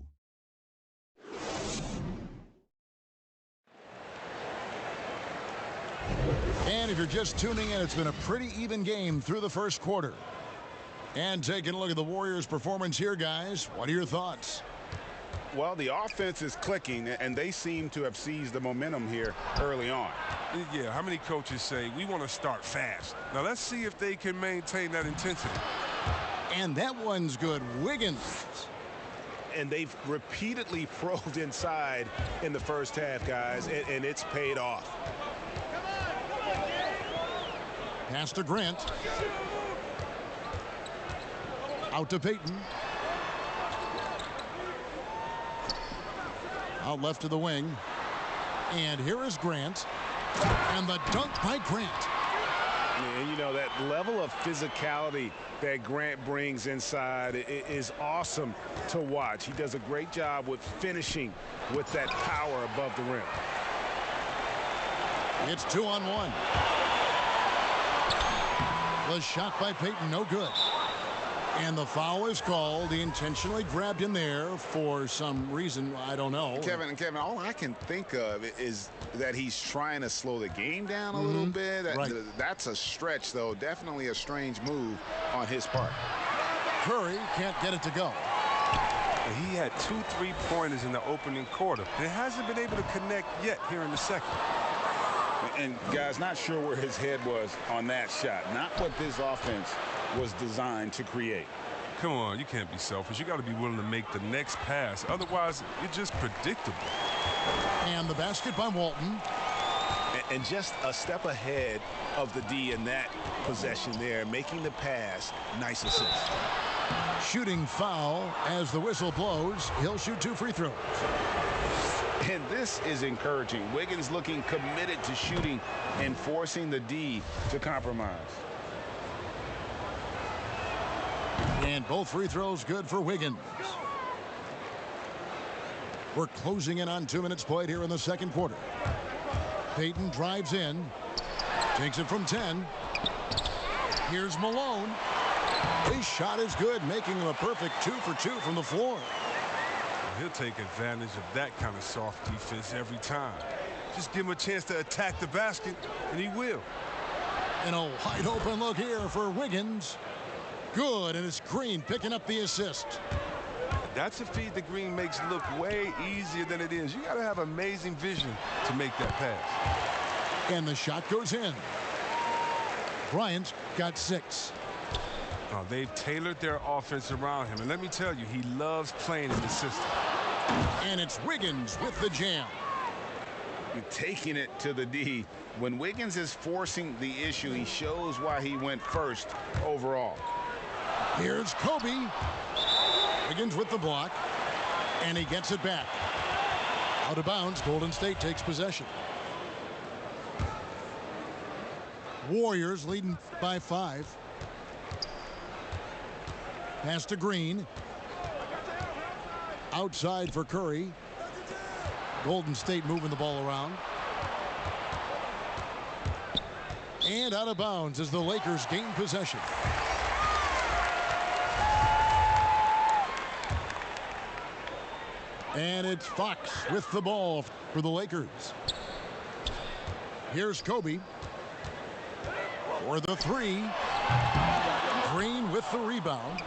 And if you're just tuning in, it's been a pretty even game through the first quarter. And taking a look at the Warriors' performance here, guys, what are your thoughts? Well, the offense is clicking, and they seem to have seized the momentum here early on. Yeah, how many coaches say, we want to start fast? Now, let's see if they can maintain that intensity. And that one's good. Wiggins. And they've repeatedly probed inside in the first half, guys, and it's paid off. Pass to Grant. Out to Payton. Out left to the wing. And here is Grant. And the dunk by Grant. And, you know, that level of physicality that Grant brings inside is awesome to watch. He does a great job with finishing with that power above the rim. It's 2-on-1. The shot by Payton, no good. And the foul is called. He intentionally grabbed in there for some reason. I don't know. Kevin, all I can think of is that he's trying to slow the game down a little bit. Right. That's a stretch, though. Definitely a strange move on his part. Curry can't get it to go. He had 2 3-pointers in the opening quarter, and hasn't been able to connect yet here in the second. And, guys, not sure where his head was on that shot. Not what this offense was designed to create. Come on, you can't be selfish. You got to be willing to make the next pass. Otherwise, you're just predictable. And the basket by Walton. And just a step ahead of the D in that possession there, making the pass. Nice assist. Shooting foul as the whistle blows. He'll shoot 2 free throws. And this is encouraging. Wiggins looking committed to shooting and forcing the D to compromise. And both free throws good for Wiggins. We're closing in on 2 minutes played here in the second quarter. Payton drives in. Takes it from 10. Here's Malone. His shot is good, making him a perfect 2 for 2 from the floor. He'll take advantage of that kind of soft defense every time. Just give him a chance to attack the basket, and he will. And a wide open look here for Wiggins. Good, and it's Green picking up the assist. That's a feed that Green makes look way easier than it is. You got to have amazing vision to make that pass. And the shot goes in. Bryant got 6. Oh, they've tailored their offense around him, and let me tell you, he loves playing in the system. And it's Wiggins with the jam. You're taking it to the D. When Wiggins is forcing the issue, he shows why he went first overall. Here's Kobe. Wiggins with the block, and he gets it back. Out of bounds, Golden State takes possession. Warriors leading by 5. Pass to Green. Outside for Curry. Golden State moving the ball around. And out of bounds as the Lakers gain possession. And it's Fox with the ball for the Lakers. Here's Kobe for the 3. Green with the rebound.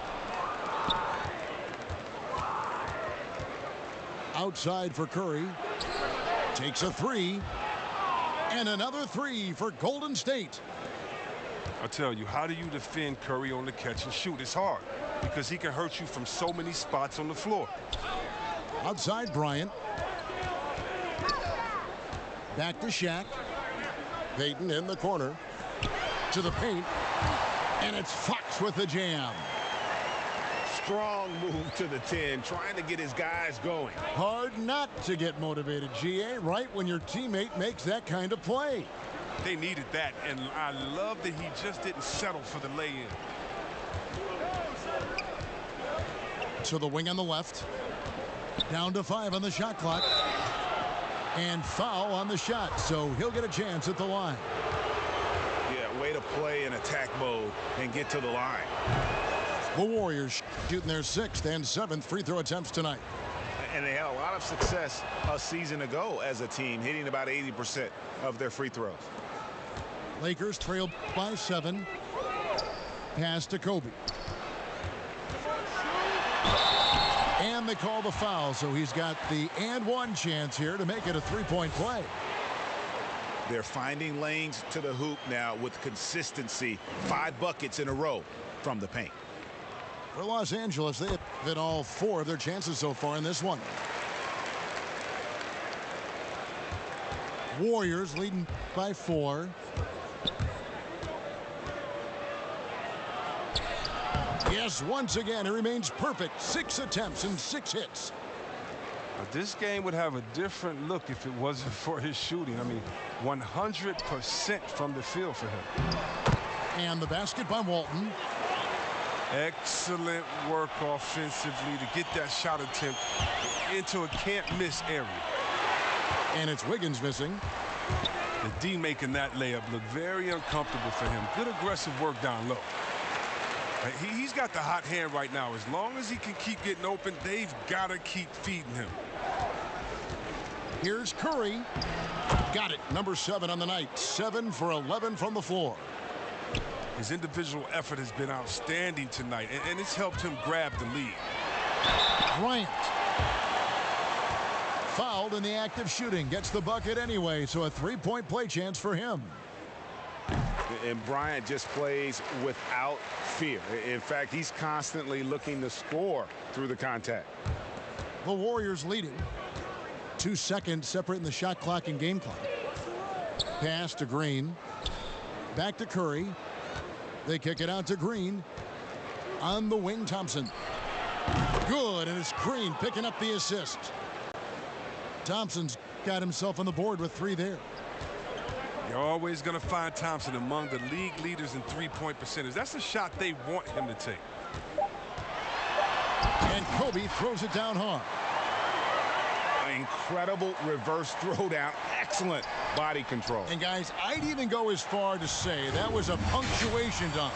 Outside for Curry. Takes a 3. And another 3 for Golden State. I tell you, how do you defend Curry on the catch and shoot? It's hard because he can hurt you from so many spots on the floor. Outside Bryant. Back to Shaq. Payton in the corner. To the paint. And it's Fox with the jam. Strong move to the 10, trying to get his guys going. Hard not to get motivated, GA, right when your teammate makes that kind of play. They needed that, and I love that he just didn't settle for the lay-in. To the wing on the left. Down to 5 on the shot clock. And foul on the shot, so he'll get a chance at the line. Yeah, way to play in attack mode and get to the line. The Warriors shooting their 6th and 7th free throw attempts tonight. And they had a lot of success a season ago as a team, hitting about 80% of their free throws. Lakers trailed by 7. Pass to Kobe. And they call the foul, so he's got the and one chance here to make it a three-point play. They're finding lanes to the hoop now with consistency. 5 buckets in a row from the paint. For Los Angeles, they have hit all 4 of their chances so far in this one. Warriors leading by 4. Yes, once again, it remains perfect. 6 attempts and 6 hits. This game would have a different look if it wasn't for his shooting. I mean, 100% from the field for him. And the basket by Walton. Excellent work offensively to get that shot attempt into a can't-miss area. And it's Wiggins missing. The D making that layup look very uncomfortable for him. Good aggressive work down low. He's got the hot hand right now. As long as he can keep getting open, they've got to keep feeding him. Here's Curry. Got it. Number 7 on the night. 7 for 11 from the floor. His individual effort has been outstanding tonight, and it's helped him grab the lead. Bryant. Fouled in the act of shooting. Gets the bucket anyway, so a 3-point play chance for him. And Bryant just plays without fear. In fact, he's constantly looking to score through the contact. The Warriors leading. 2 seconds separating the shot clock and game clock. Pass to Green. Back to Curry. They kick it out to Green. On the wing, Thompson. Good, and it's Green picking up the assist. Thompson's got himself on the board with 3 there. You're always going to find Thompson among the league leaders in 3-point percentage. That's the shot they want him to take. And Kobe throws it down hard. Incredible reverse throwdown. Excellent body control. And guys, I'd even go as far to say that was a punctuation dunk.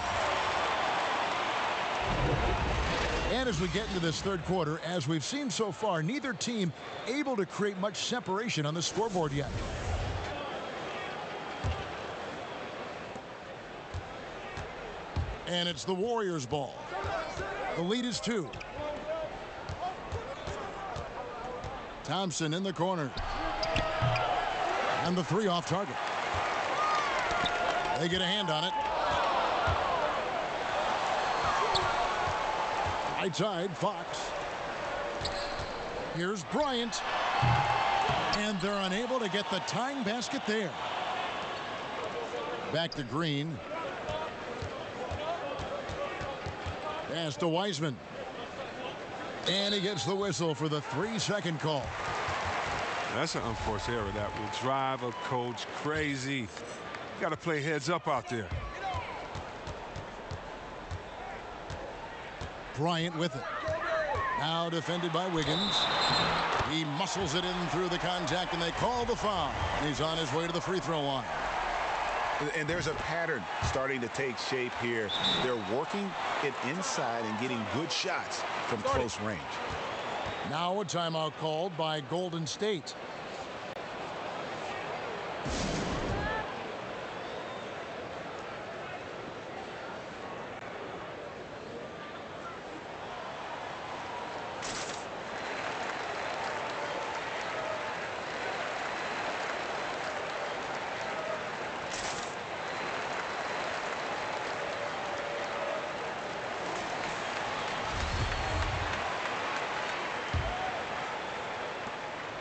And as we get into this third quarter, as we've seen so far, neither team able to create much separation on the scoreboard yet. And it's the Warriors' ball. The lead is 2. Thompson in the corner. And the 3 off target. They get a hand on it. Right side, Fox. Here's Bryant. And they're unable to get the tying basket there. Back to Green. Pass to Wiseman. And he gets the whistle for the 3-second call. That's an unforced error that will drive a coach crazy. You got to play heads up out there. Bryant with it. Now defended by Wiggins. He muscles it in through the contact, and they call the foul. He's on his way to the free throw line. And there's a pattern starting to take shape here. They're working it inside and getting good shots from close range. Now a timeout called by Golden State.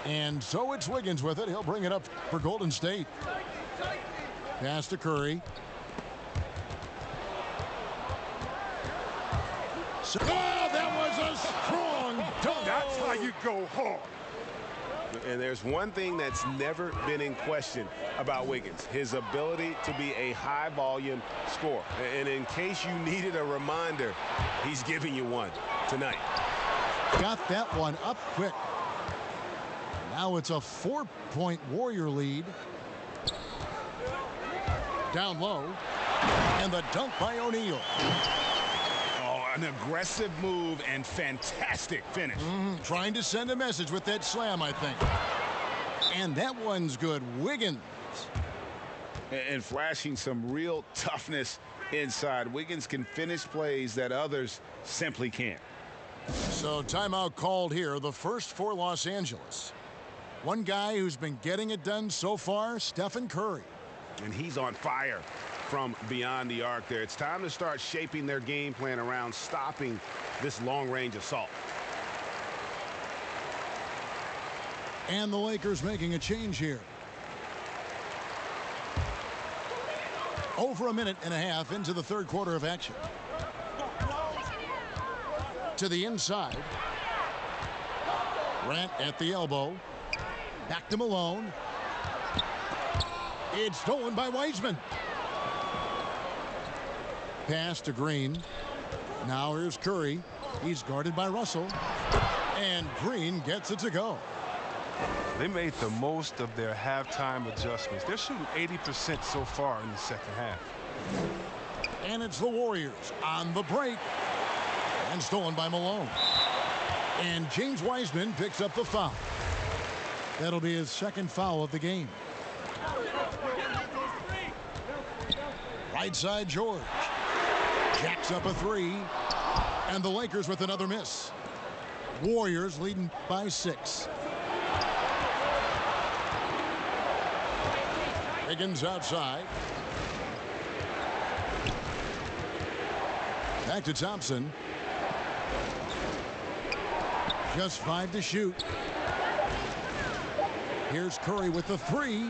And so it's Wiggins with it. He'll bring it up for Golden State. Pass to Curry. So, that was a strong dunk. That's how you go hard. And there's one thing that's never been in question about Wiggins, his ability to be a high-volume scorer. And in case you needed a reminder, he's giving you one tonight. Got that one up quick. Now it's a 4-point Warrior lead. Down low. And the dunk by O'Neal. Oh, an aggressive move and fantastic finish. Trying to send a message with that slam, I think. And that one's good. Wiggins. And flashing some real toughness inside. Wiggins can finish plays that others simply can't. So timeout called here, the first for Los Angeles. One guy who's been getting it done so far, Stephen Curry. And he's on fire from beyond the arc there. It's time to start shaping their game plan around stopping this long-range assault. And the Lakers making a change here. Over a minute and a half into the third quarter of action. To the inside. Grant at the elbow. Back to Malone. It's stolen by Wiseman. Pass to Green. Now here's Curry. He's guarded by Russell. And Green gets it to go. They made the most of their halftime adjustments. They're shooting 80% so far in the second half. And it's the Warriors on the break. And stolen by Malone. And James Wiseman picks up the foul. That'll be his second foul of the game. Right side George. Jacks up a three. And the Lakers with another miss. Warriors leading by 6. Higgins outside. Back to Thompson. Just 5 to shoot. Here's Curry with the 3.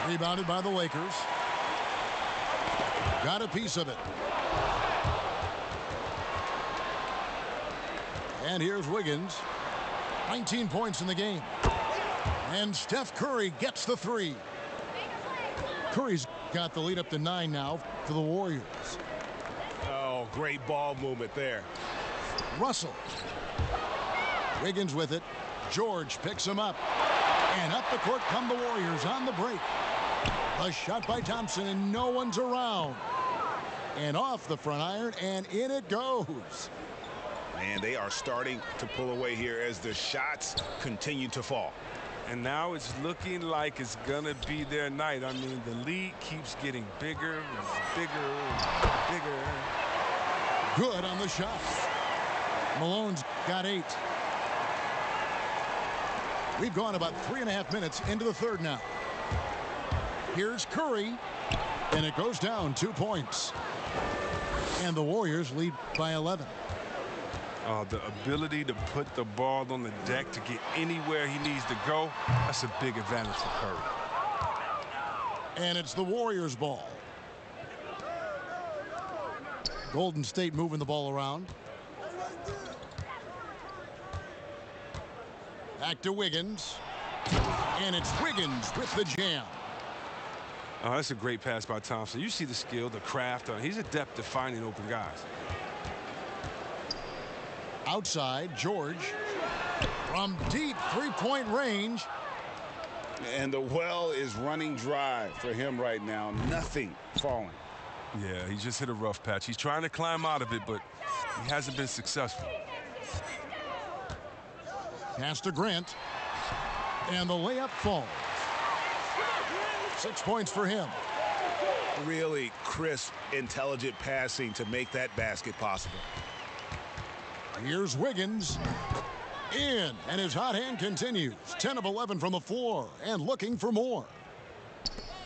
Rebounded by the Lakers. Got a piece of it. And here's Wiggins. 19 points in the game. And Steph Curry gets the 3. Curry's got the lead up to 9 now for the Warriors. Oh, great ball movement there. Russell. Wiggins with it. George picks him up. And up the court come the Warriors on the break. A shot by Thompson, and no one's around. And off the front iron, and in it goes. Man, they are starting to pull away here as the shots continue to fall. And now it's looking like it's going to be their night. I mean, the lead keeps getting bigger and bigger and bigger. Good on the shot. Malone's got 8. We've gone about 3.5 minutes into the third now. Here's Curry. And it goes down 2 points. And the Warriors lead by 11. The ability to put the ball on the deck to get anywhere he needs to go, that's a big advantage for Curry. And it's the Warriors' ball. Golden State moving the ball around. Back to Wiggins. And it's Wiggins with the jam. Oh, that's a great pass by Thompson. You see the skill, the craft. He's adept at finding open guys. Outside, George. From deep three-point range. And the well is running dry for him right now. Nothing falling. Yeah, he just hit a rough patch. He's trying to climb out of it, but he hasn't been successful. Pass to Grant. And the layup falls. 6 points for him. Really crisp, intelligent passing to make that basket possible. Here's Wiggins. In, and his hot hand continues. 10 of 11 from the floor and looking for more.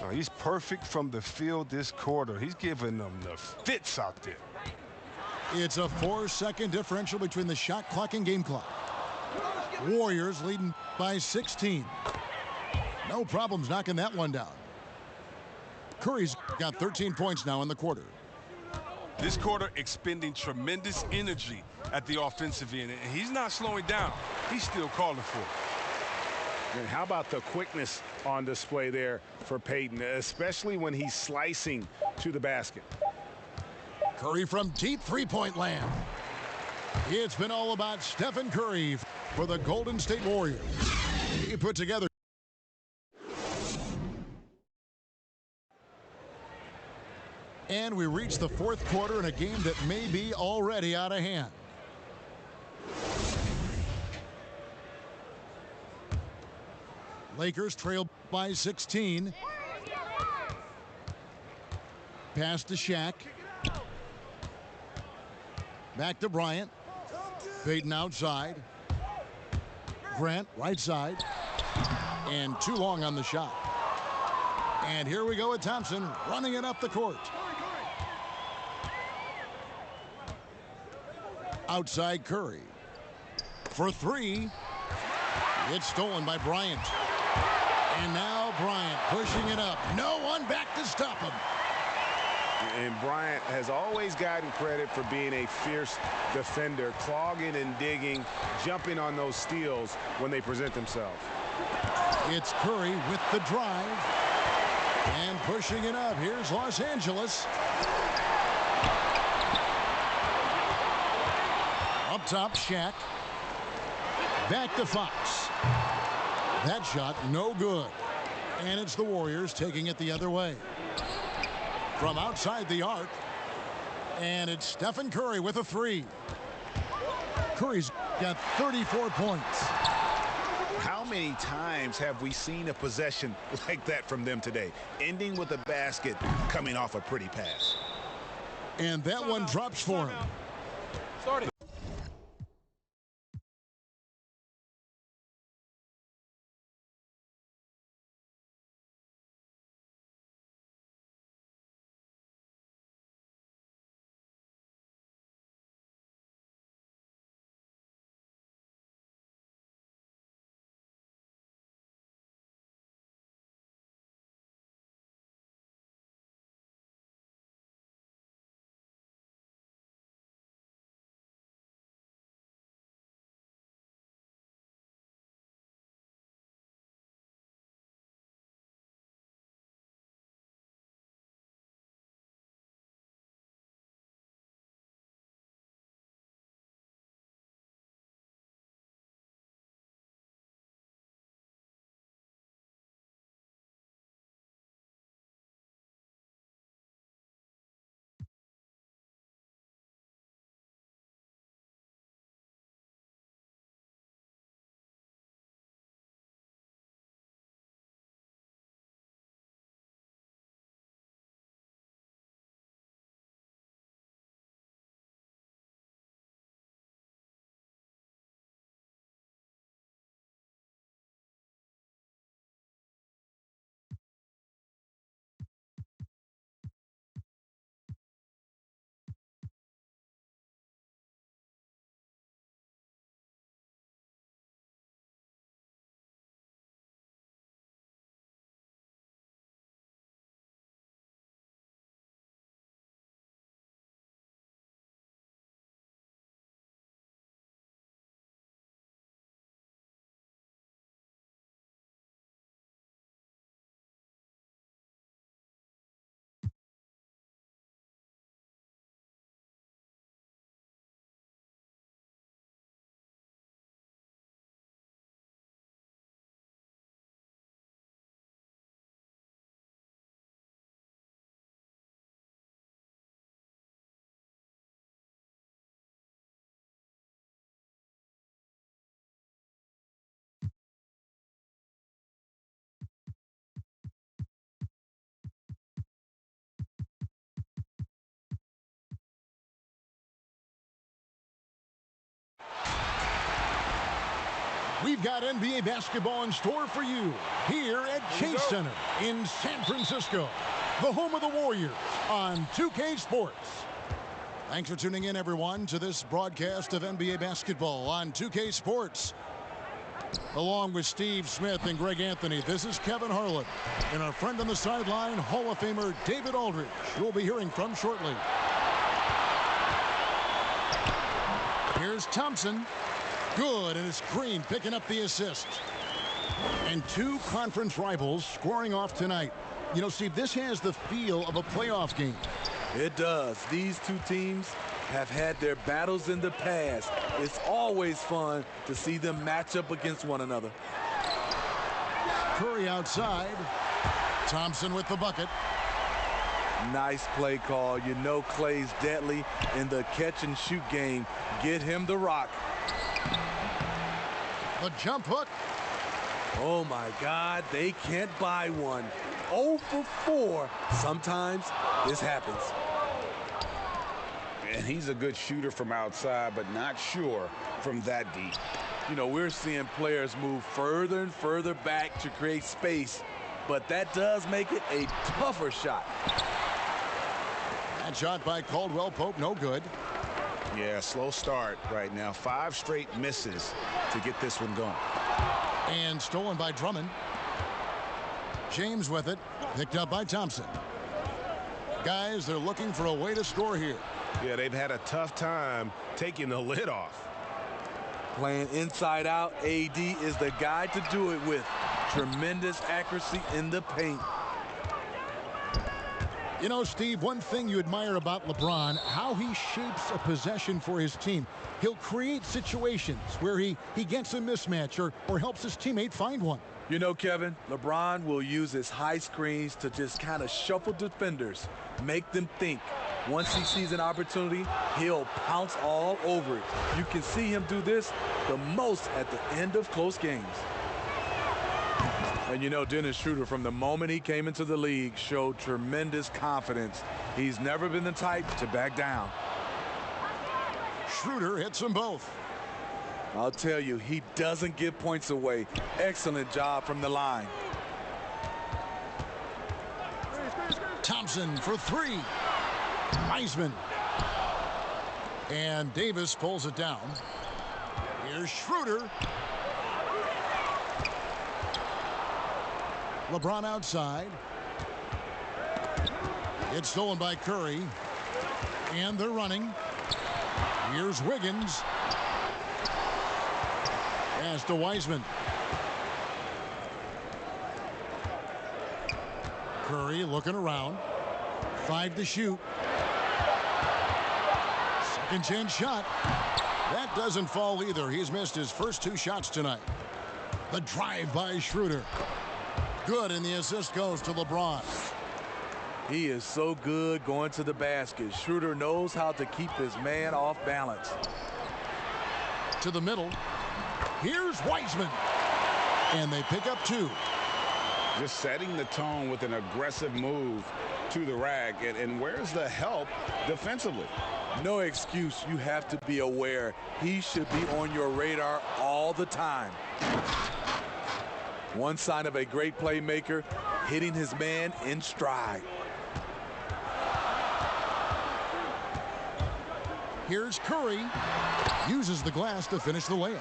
Oh, he's perfect from the field this quarter. He's giving them the fits out there. It's a 4-second differential between the shot clock and game clock. Warriors leading by 16. No problems knocking that one down. Curry's got 13 points now in the quarter. This quarter expending tremendous energy at the offensive end, and he's not slowing down. He's still calling for it. And how about the quickness on display there for Payton, especially when he's slicing to the basket. Curry from deep three-point land. It's been all about Stephen Curry for the Golden State Warriors. He put together. And we reach the fourth quarter in a game that may be already out of hand. Lakers trail by 16. Pass to Shaq. Back to Bryant. Payton outside. Grant right side. And too long on the shot. And here we go with Thompson running it up the court. Outside Curry. For three. It's stolen by Bryant. And now Bryant pushing it up. No one back to stop him. And Bryant has always gotten credit for being a fierce defender, clogging and digging, jumping on those steals when they present themselves. It's Curry with the drive. And pushing it up. Here's Los Angeles. Up top, Shaq. Back to Fox. That shot, no good. And it's the Warriors taking it the other way. From outside the arc. And it's Stephen Curry with a three. Curry's got 34 points. How many times have we seen a possession like that from them today? Ending with a basket, coming off a pretty pass. And that one drops for him. Started. We've got NBA basketball in store for you here at Chase Center in San Francisco, the home of the Warriors on 2K Sports. Thanks for tuning in, everyone, to this broadcast of NBA basketball on 2K Sports. Along with Steve Smith and Greg Anthony, this is Kevin Harlan and our friend on the sideline, Hall of Famer David Aldridge, who we'll be hearing from shortly. Here's Thompson. Good, and it's Green picking up the assist. And two conference rivals scoring off tonight. You know, Steve, this has the feel of a playoff game. It does. These two teams have had their battles in the past. It's always fun to see them match up against one another. Curry outside. Thompson with the bucket. Nice play call. You know Clay's deadly in the catch-and-shoot game. Get him the rock. A jump hook. Oh, my God. They can't buy one. 0 for 4. Sometimes this happens. And he's a good shooter from outside, but not sure from that deep. You know, we're seeing players move further and further back to create space, but that does make it a tougher shot. That shot by Caldwell Pope, no good. Yeah, slow start right now. 5 straight misses to get this one going. And stolen by Drummond. James with it, picked up by Thompson. Guys, they're looking for a way to score here. Yeah, they've had a tough time taking the lid off. Playing inside out, AD is the guy to do it with. Tremendous accuracy in the paint. You know, Steve, one thing you admire about LeBron, how he shapes a possession for his team. He'll create situations where he gets a mismatch or helps his teammate find one. You know, Kevin, LeBron will use his high screens to just kind of shuffle defenders, make them think. Once he sees an opportunity, he'll pounce all over it. You can see him do this the most at the end of close games. And you know, Dennis Schroeder, from the moment he came into the league, showed tremendous confidence. He's never been the type to back down. Schroeder hits them both. I'll tell you, he doesn't give points away. Excellent job from the line. Thompson for 3. Wiseman. And Davis pulls it down. Here's Schroeder. LeBron outside. It's stolen by Curry. And they're running. Here's Wiggins. Pass to Wiseman. Curry looking around. 5 to shoot. Second chance shot. That doesn't fall either. He's missed his first 2 shots tonight. The drive by Schroeder. Good, and the assist goes to LeBron. He is so good going to the basket. Schroeder knows how to keep his man off balance. To the middle. Here's Wiseman. And they pick up 2. Just setting the tone with an aggressive move to the rack. And where's the help defensively? No excuse. You have to be aware. He should be on your radar all the time. One sign of a great playmaker, hitting his man in stride. Here's Curry. Uses the glass to finish the layup.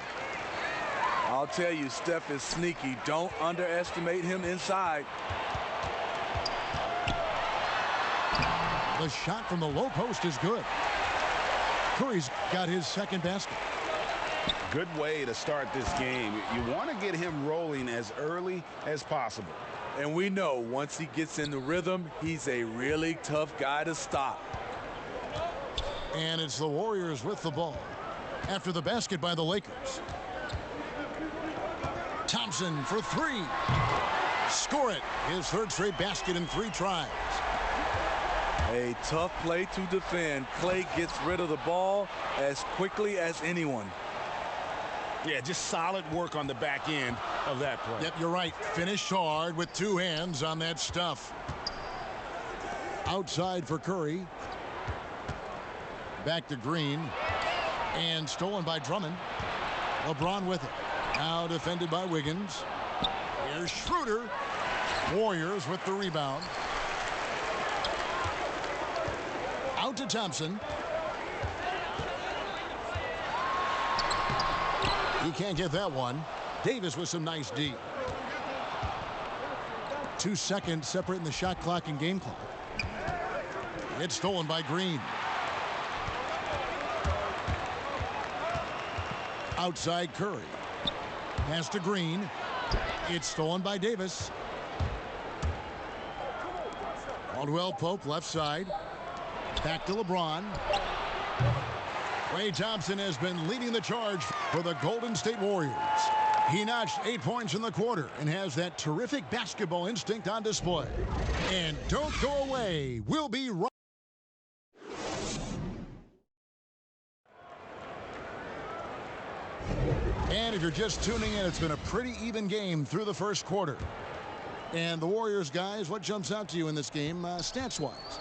I'll tell you, Steph is sneaky. Don't underestimate him inside. The shot from the low post is good. Curry's got his second basket. Good way to start this game. You want to get him rolling as early as possible. And we know once he gets in the rhythm, he's a really tough guy to stop. And it's the Warriors with the ball after the basket by the Lakers. Thompson for 3. Score it. His 3rd straight basket in 3 tries. A tough play to defend. Clay gets rid of the ball as quickly as anyone. Yeah, just solid work on the back end of that play. Yep, you're right. Finished hard with 2 hands on that stuff. Outside for Curry. Back to Green. And stolen by Drummond. LeBron with it. Now defended by Wiggins. Here's Schroeder. Warriors with the rebound. Out to Thompson. He can't get that one. Davis with some nice D. 2 seconds separating the shot clock and game clock. It's stolen by Green. Outside Curry. Pass to Green. It's stolen by Davis. Caldwell Pope left side. Back to LeBron. Klay Thompson has been leading the charge for the Golden State Warriors. He notched 8 points in the quarter and has that terrific basketball instinct on display. And don't go away. We'll be right. And if you're just tuning in, it's been a pretty even game through the first quarter. And the Warriors, guys, what jumps out to you in this game stats-wise?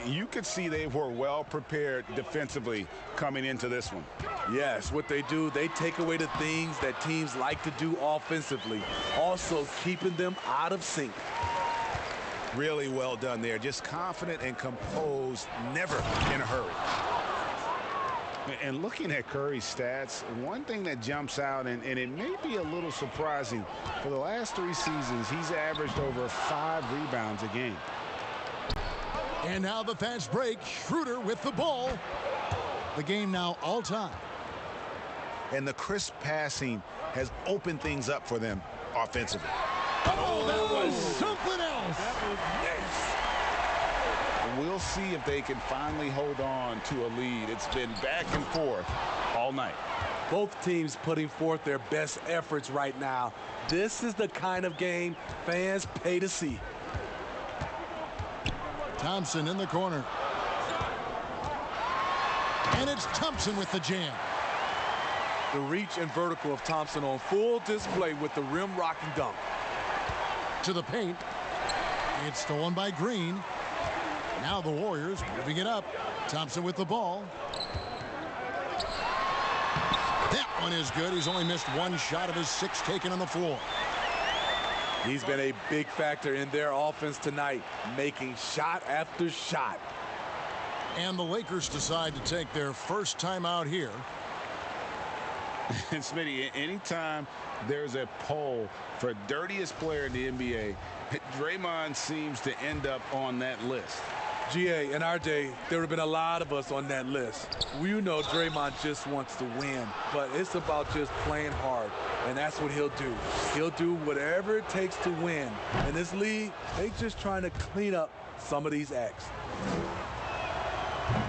You could see they were well prepared defensively coming into this one. Yes, what they do, they take away the things that teams like to do offensively, also keeping them out of sync. Really well done there. Just confident and composed, never in a hurry. And looking at Curry's stats, one thing that jumps out, and it may be a little surprising, for the last 3 seasons, he's averaged over 5 rebounds a game. And now the fast break. Schroeder with the ball. The game now all time. And the crisp passing has opened things up for them offensively. Oh, that was something else. We'll see if they can finally hold on to a lead. It's been back and forth all night. Both teams putting forth their best efforts right now. This is the kind of game fans pay to see. Thompson in the corner. And it's Thompson with the jam. The reach and vertical of Thompson on full display with the rim rocking dunk. To the paint. It's stolen by Green. Now the Warriors moving it up. Thompson with the ball. That one is good. He's only missed 1 shot of his 6 taken on the floor. He's been a big factor in their offense tonight, making shot after shot. And the Lakers decide to take their first timeout here. And Smitty, anytime there's a poll for dirtiest player in the NBA, Draymond seems to end up on that list. GA, in our day, there would have been a lot of us on that list. You know Draymond just wants to win, but it's about just playing hard, and that's what he'll do. He'll do whatever it takes to win. In this league, they just trying to clean up some of these acts.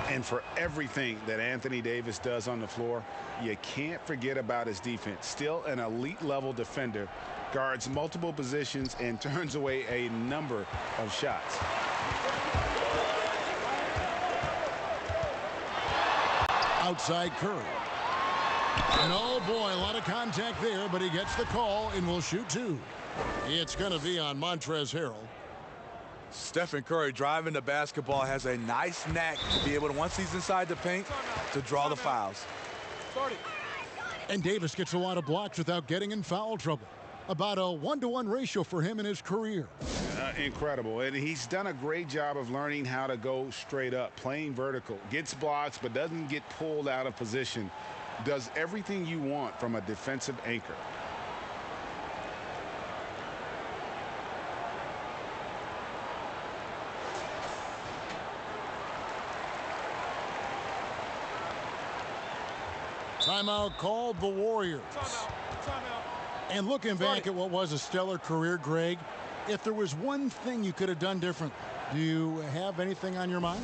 And for everything that Anthony Davis does on the floor, you can't forget about his defense. Still an elite level defender, guards multiple positions and turns away a number of shots. Outside Curry. And oh boy, a lot of contact there, but he gets the call and will shoot 2. It's going to be on Montrezl Harrell. Stephen Curry driving the basketball has a nice knack to be able to, once he's inside the paint, to draw the fouls. And Davis gets a lot of blocks without getting in foul trouble. About a 1-to-1 ratio for him in his career. Incredible. And he's done a great job of learning how to go straight up, playing vertical, gets blocks but doesn't get pulled out of position, does everything you want from a defensive anchor. Timeout called the Warriors. And looking back at what was a stellar career, Greg, if there was one thing you could have done different, do you have anything on your mind?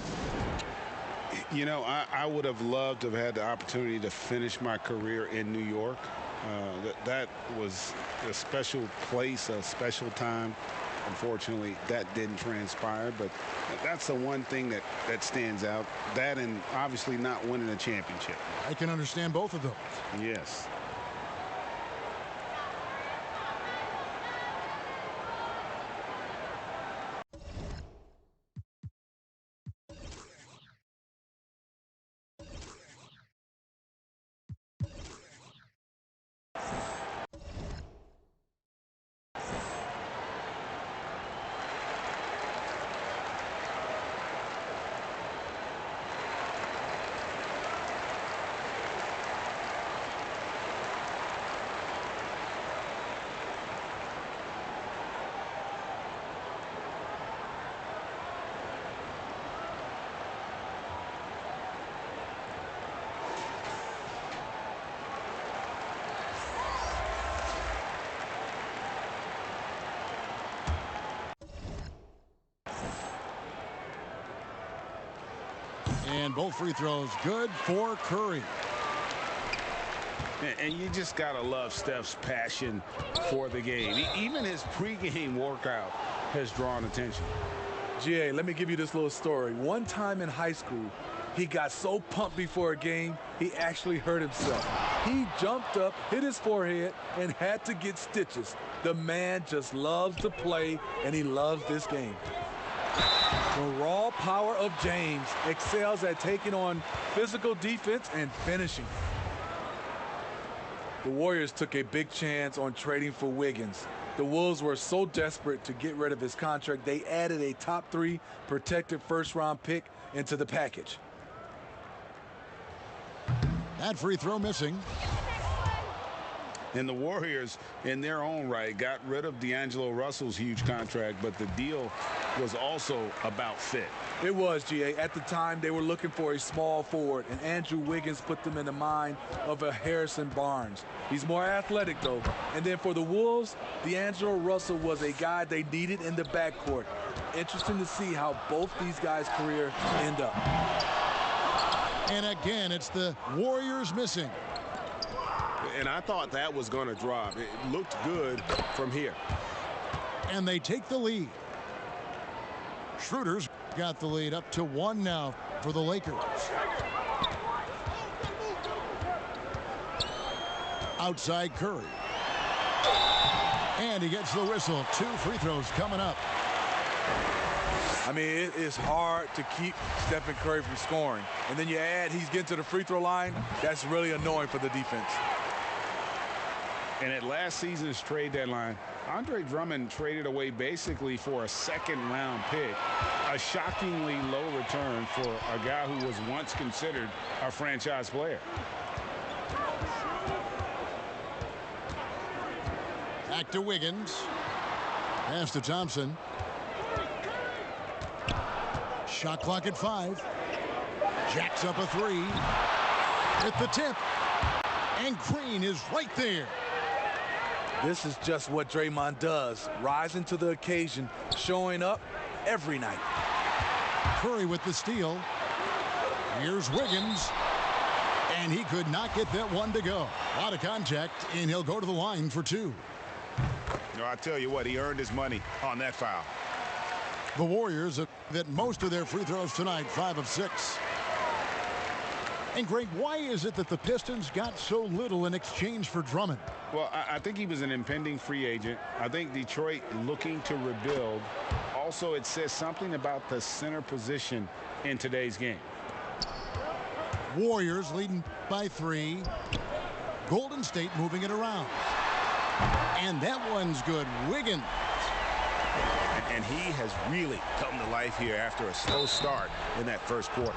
You know, I would have loved to have had the opportunity to finish my career in New York. That was a special place, a special time. Unfortunately, that didn't transpire, but that's the one thing that stands out. That and obviously not winning a championship. I can understand both of those. Yes. And both free throws good for Curry. And you just got to love Steph's passion for the game. Even his pregame workout has drawn attention. GA, let me give you this little story. One time in high school, he got so pumped before a game, he actually hurt himself. He jumped up, hit his forehead, and had to get stitches. The man just loves to play, and he loves this game. The raw power of James excels at taking on physical defense and finishing. The Warriors took a big chance on trading for Wiggins. The Wolves were so desperate to get rid of his contract, they added a top 3 protected first-round pick into the package. That free throw missing. And the Warriors, in their own right, got rid of D'Angelo Russell's huge contract, but the deal was also about fit. It was, GA. At the time, they were looking for a small forward, and Andrew Wiggins put them in the mind of a Harrison Barnes. He's more athletic, though. And then for the Wolves, D'Angelo Russell was a guy they needed in the backcourt. Interesting to see how both these guys' career end up. And again, it's the Warriors missing. And I thought that was going to drop. It looked good from here. And they take the lead. Schroeder's got the lead up to 1 now for the Lakers. Outside Curry. And he gets the whistle. 2 free throws coming up. I mean, it is hard to keep Stephen Curry from scoring. And then you add he's getting to the free throw line. That's really annoying for the defense. And at last season's trade deadline, Andre Drummond traded away basically for a second-round pick, a shockingly low return for a guy who was once considered a franchise player. Back to Wiggins. Pass to Thompson. Shot clock at 5. Jacks up a 3. At the tip. And Green is right there. This is just what Draymond does, rising to the occasion, showing up every night. Curry with the steal. Here's Wiggins. And he could not get that one to go. A lot of contact, and he'll go to the line for 2. No, I tell you what, he earned his money on that foul. The Warriors have hit most of their free throws tonight, 5 of 6. And Greg, why is it that the Pistons got so little in exchange for Drummond? Well, I think he was an impending free agent. I think Detroit looking to rebuild. Also, it says something about the center position in today's game. Warriors leading by 3. Golden State moving it around. And that one's good. Wiggins. And he has really come to life here after a slow start in that first quarter.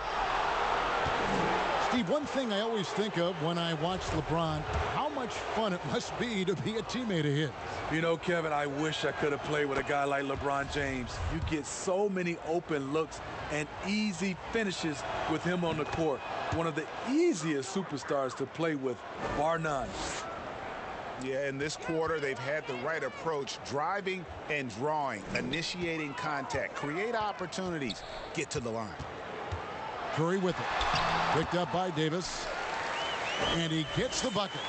Steve, one thing I always think of when I watch LeBron, how much fun it must be to be a teammate of his. You know, Kevin, I wish I could have played with a guy like LeBron James. You get so many open looks and easy finishes with him on the court. One of the easiest superstars to play with, bar none. Yeah, in this quarter, they've had the right approach, driving and drawing, initiating contact, create opportunities, get to the line. Curry with it. Picked up by Davis. And he gets the bucket.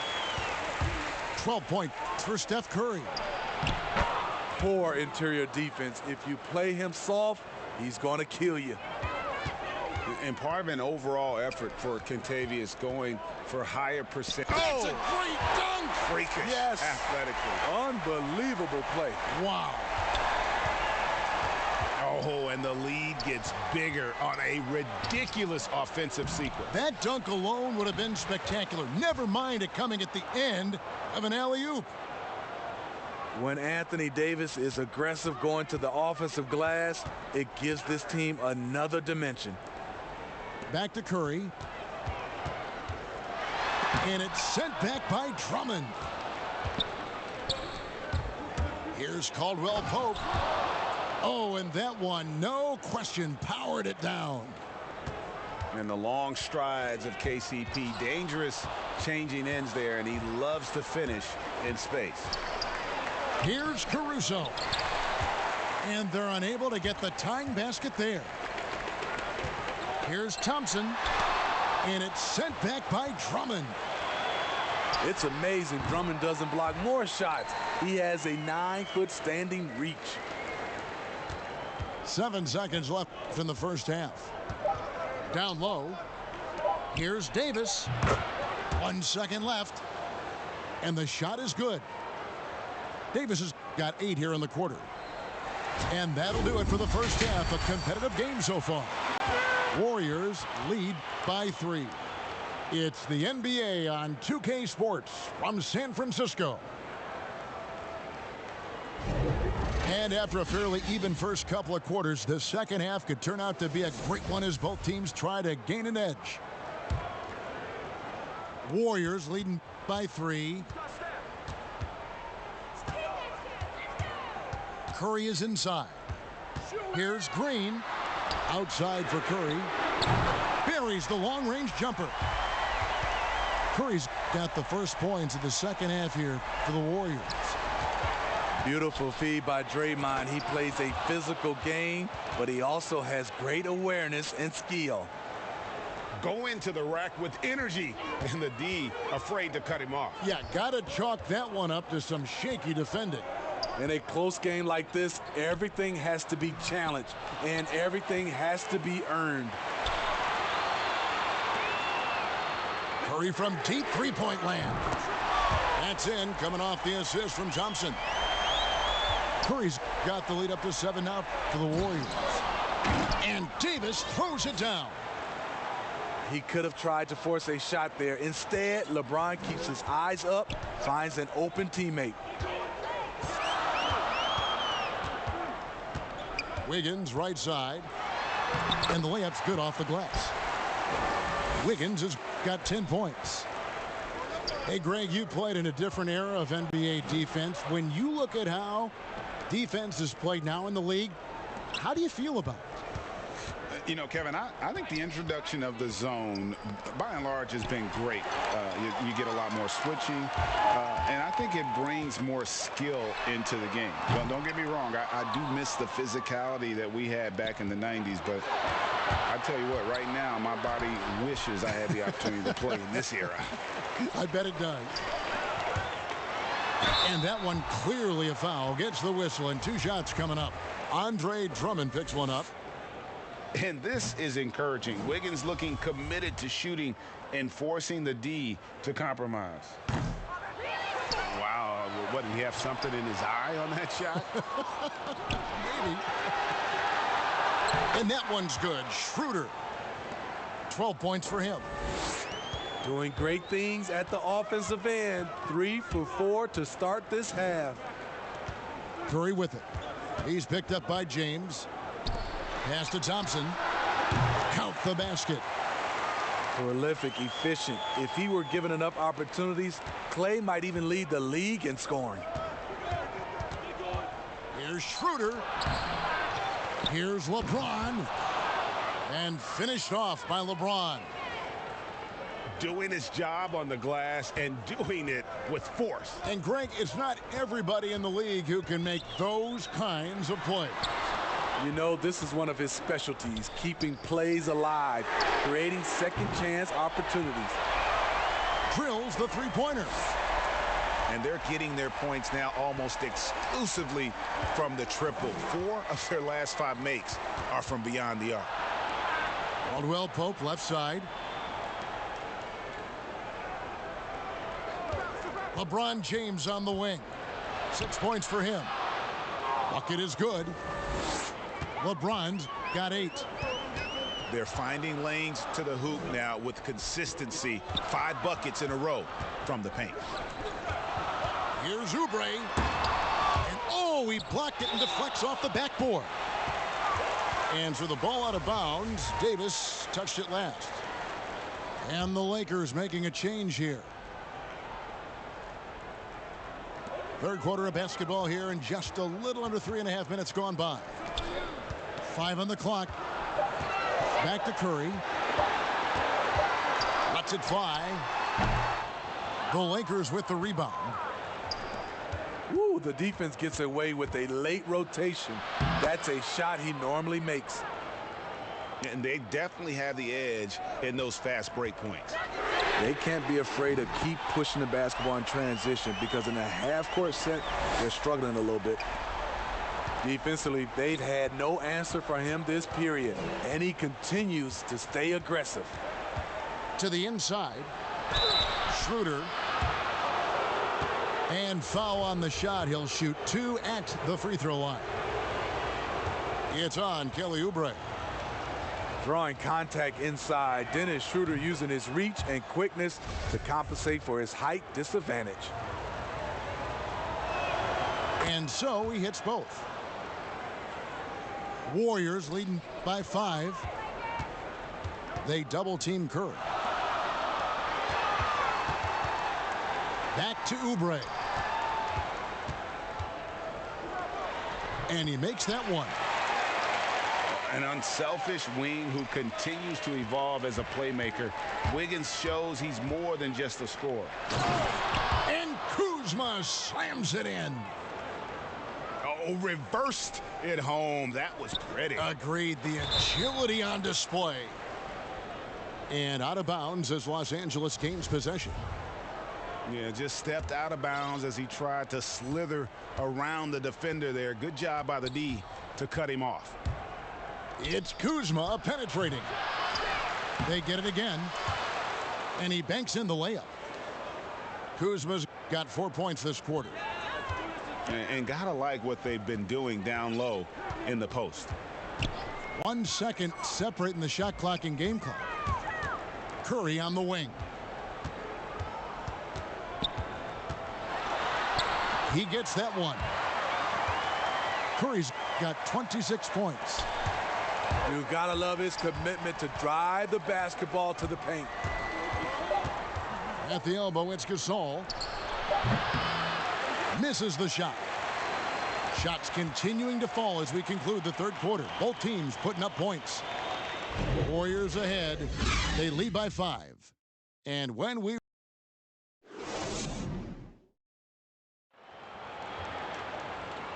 12 points for Steph Curry. Poor interior defense. If you play him soft, he's going to kill you. And part of an overall effort for Kentavious going for higher percentage. That's a great dunk! Freakish, yes, athletically. Unbelievable play. Wow. Oh, and the lead gets bigger on a ridiculous offensive sequence. That dunk alone would have been spectacular. Never mind it coming at the end of an alley-oop. When Anthony Davis is aggressive going to the offensive glass, it gives this team another dimension. Back to Curry. And it's sent back by Drummond. Here's Caldwell Pope. Oh, and that one, no question, powered it down. And the long strides of KCP, dangerous changing ends there, and he loves to finish in space. Here's Caruso. And they're unable to get the tying basket there. Here's Thompson. And it's sent back by Drummond. It's amazing Drummond doesn't block more shots. He has a 9-foot standing reach. 7 seconds left in the first half. Down low. Here's Davis. 1 second left. And the shot is good. Davis has got 8 here in the quarter. And that'll do it for the first half. A competitive game so far. Warriors lead by 3. It's the NBA on 2K Sports from San Francisco. And after a fairly even first couple of quarters, the second half could turn out to be a great one as both teams try to gain an edge. Warriors leading by 3. Curry is inside. Here's Green. Outside for Curry. Buries the long-range jumper. Curry's got the first points of the second half here for the Warriors. Beautiful feed by Draymond. He plays a physical game, but he also has great awareness and skill. Go into the rack with energy, and the D afraid to cut him off. Yeah, gotta chalk that one up to some shaky defending. In a close game like this, everything has to be challenged, and everything has to be earned. Curry from deep three-point land. That's in, coming off the assist from Thompson. Curry's got the lead up to 7 now for the Warriors. And Davis throws it down. He could have tried to force a shot there. Instead, LeBron keeps his eyes up, finds an open teammate. Wiggins right side. And the layup's good off the glass. Wiggins has got 10 points. Hey, Greg, you played in a different era of NBA defense. When you look at how defense is played now in the league, how do you feel about it? You know, Kevin, I think the introduction of the zone, by and large, has been great. You get a lot more switching, and I think it brings more skill into the game. Don't get me wrong. I do miss the physicality that we had back in the 90s, but I tell you what, right now, my body wishes I had the opportunity to play in this era. I bet it does. And that one clearly a foul. Gets the whistle, and 2 shots coming up. Andre Drummond picks one up. And this is encouraging. Wiggins looking committed to shooting and forcing the D to compromise. Wow, what, did he have something in his eye on that shot? Maybe. And that one's good. Schroeder. 12 points for him. Doing great things at the offensive end. 3 for 4 to start this half. Curry with it. He's picked up by James. Pass to Thompson. Count the basket. Prolific, efficient. If he were given enough opportunities, Clay might even lead the league in scoring. Here's Schroeder. Here's LeBron. And finished off by LeBron. Doing his job on the glass and doing it with force. And Greg, it's not everybody in the league who can make those kinds of plays. You know, this is one of his specialties, keeping plays alive, creating second chance opportunities. Drills the three-pointer. And they're getting their points now almost exclusively from the triple. 4 of their last 5 makes are from beyond the arc. Caldwell Pope left side. LeBron James on the wing. 6 points for him. Bucket is good. LeBron's got 8. They're finding lanes to the hoop now with consistency. 5 buckets in a row from the paint. Here's Oubre. And oh, he blocked it and deflects off the backboard. And for the ball out of bounds, Davis touched it last. And the Lakers making a change here. Third quarter of basketball here, and just a little under 3.5 minutes gone by. 5 on the clock. Back to Curry. Lets it fly. The Lakers with the rebound. Woo, the defense gets away with a late rotation. That's a shot he normally makes. And they definitely have the edge in those fast break points. They can't be afraid to keep pushing the basketball in transition, because in a half-court set, they're struggling a little bit. Defensively, they've had no answer for him this period, and he continues to stay aggressive. To the inside. Schroeder. And foul on the shot. He'll shoot 2 at the free throw line. It's on Kelly Oubre. Drawing contact inside. Dennis Schroeder using his reach and quickness to compensate for his height disadvantage. And so he hits both. Warriors leading by 5. They double team Curry. Back to Oubre. And he makes that one. An unselfish wing who continues to evolve as a playmaker. Wiggins shows he's more than just a scorer. And Kuzma slams it in. Oh, reversed it home. That was pretty. Agreed. The agility on display. And out of bounds as Los Angeles gains possession. Yeah, just stepped out of bounds as he tried to slither around the defender there. Good job by the D to cut him off. It's Kuzma penetrating. They get it again. And he banks in the layup. Kuzma's got 4 points this quarter. And gotta like what they've been doing down low in the post. 1 second separating the shot clock and game clock. Curry on the wing. He gets that one. Curry's got 26 points. You gotta love his commitment to drive the basketball to the paint. At the elbow, it's Gasol. Misses the shot. Shots continuing to fall as we conclude the third quarter. Both teams putting up points. Warriors ahead. They lead by 5. And when we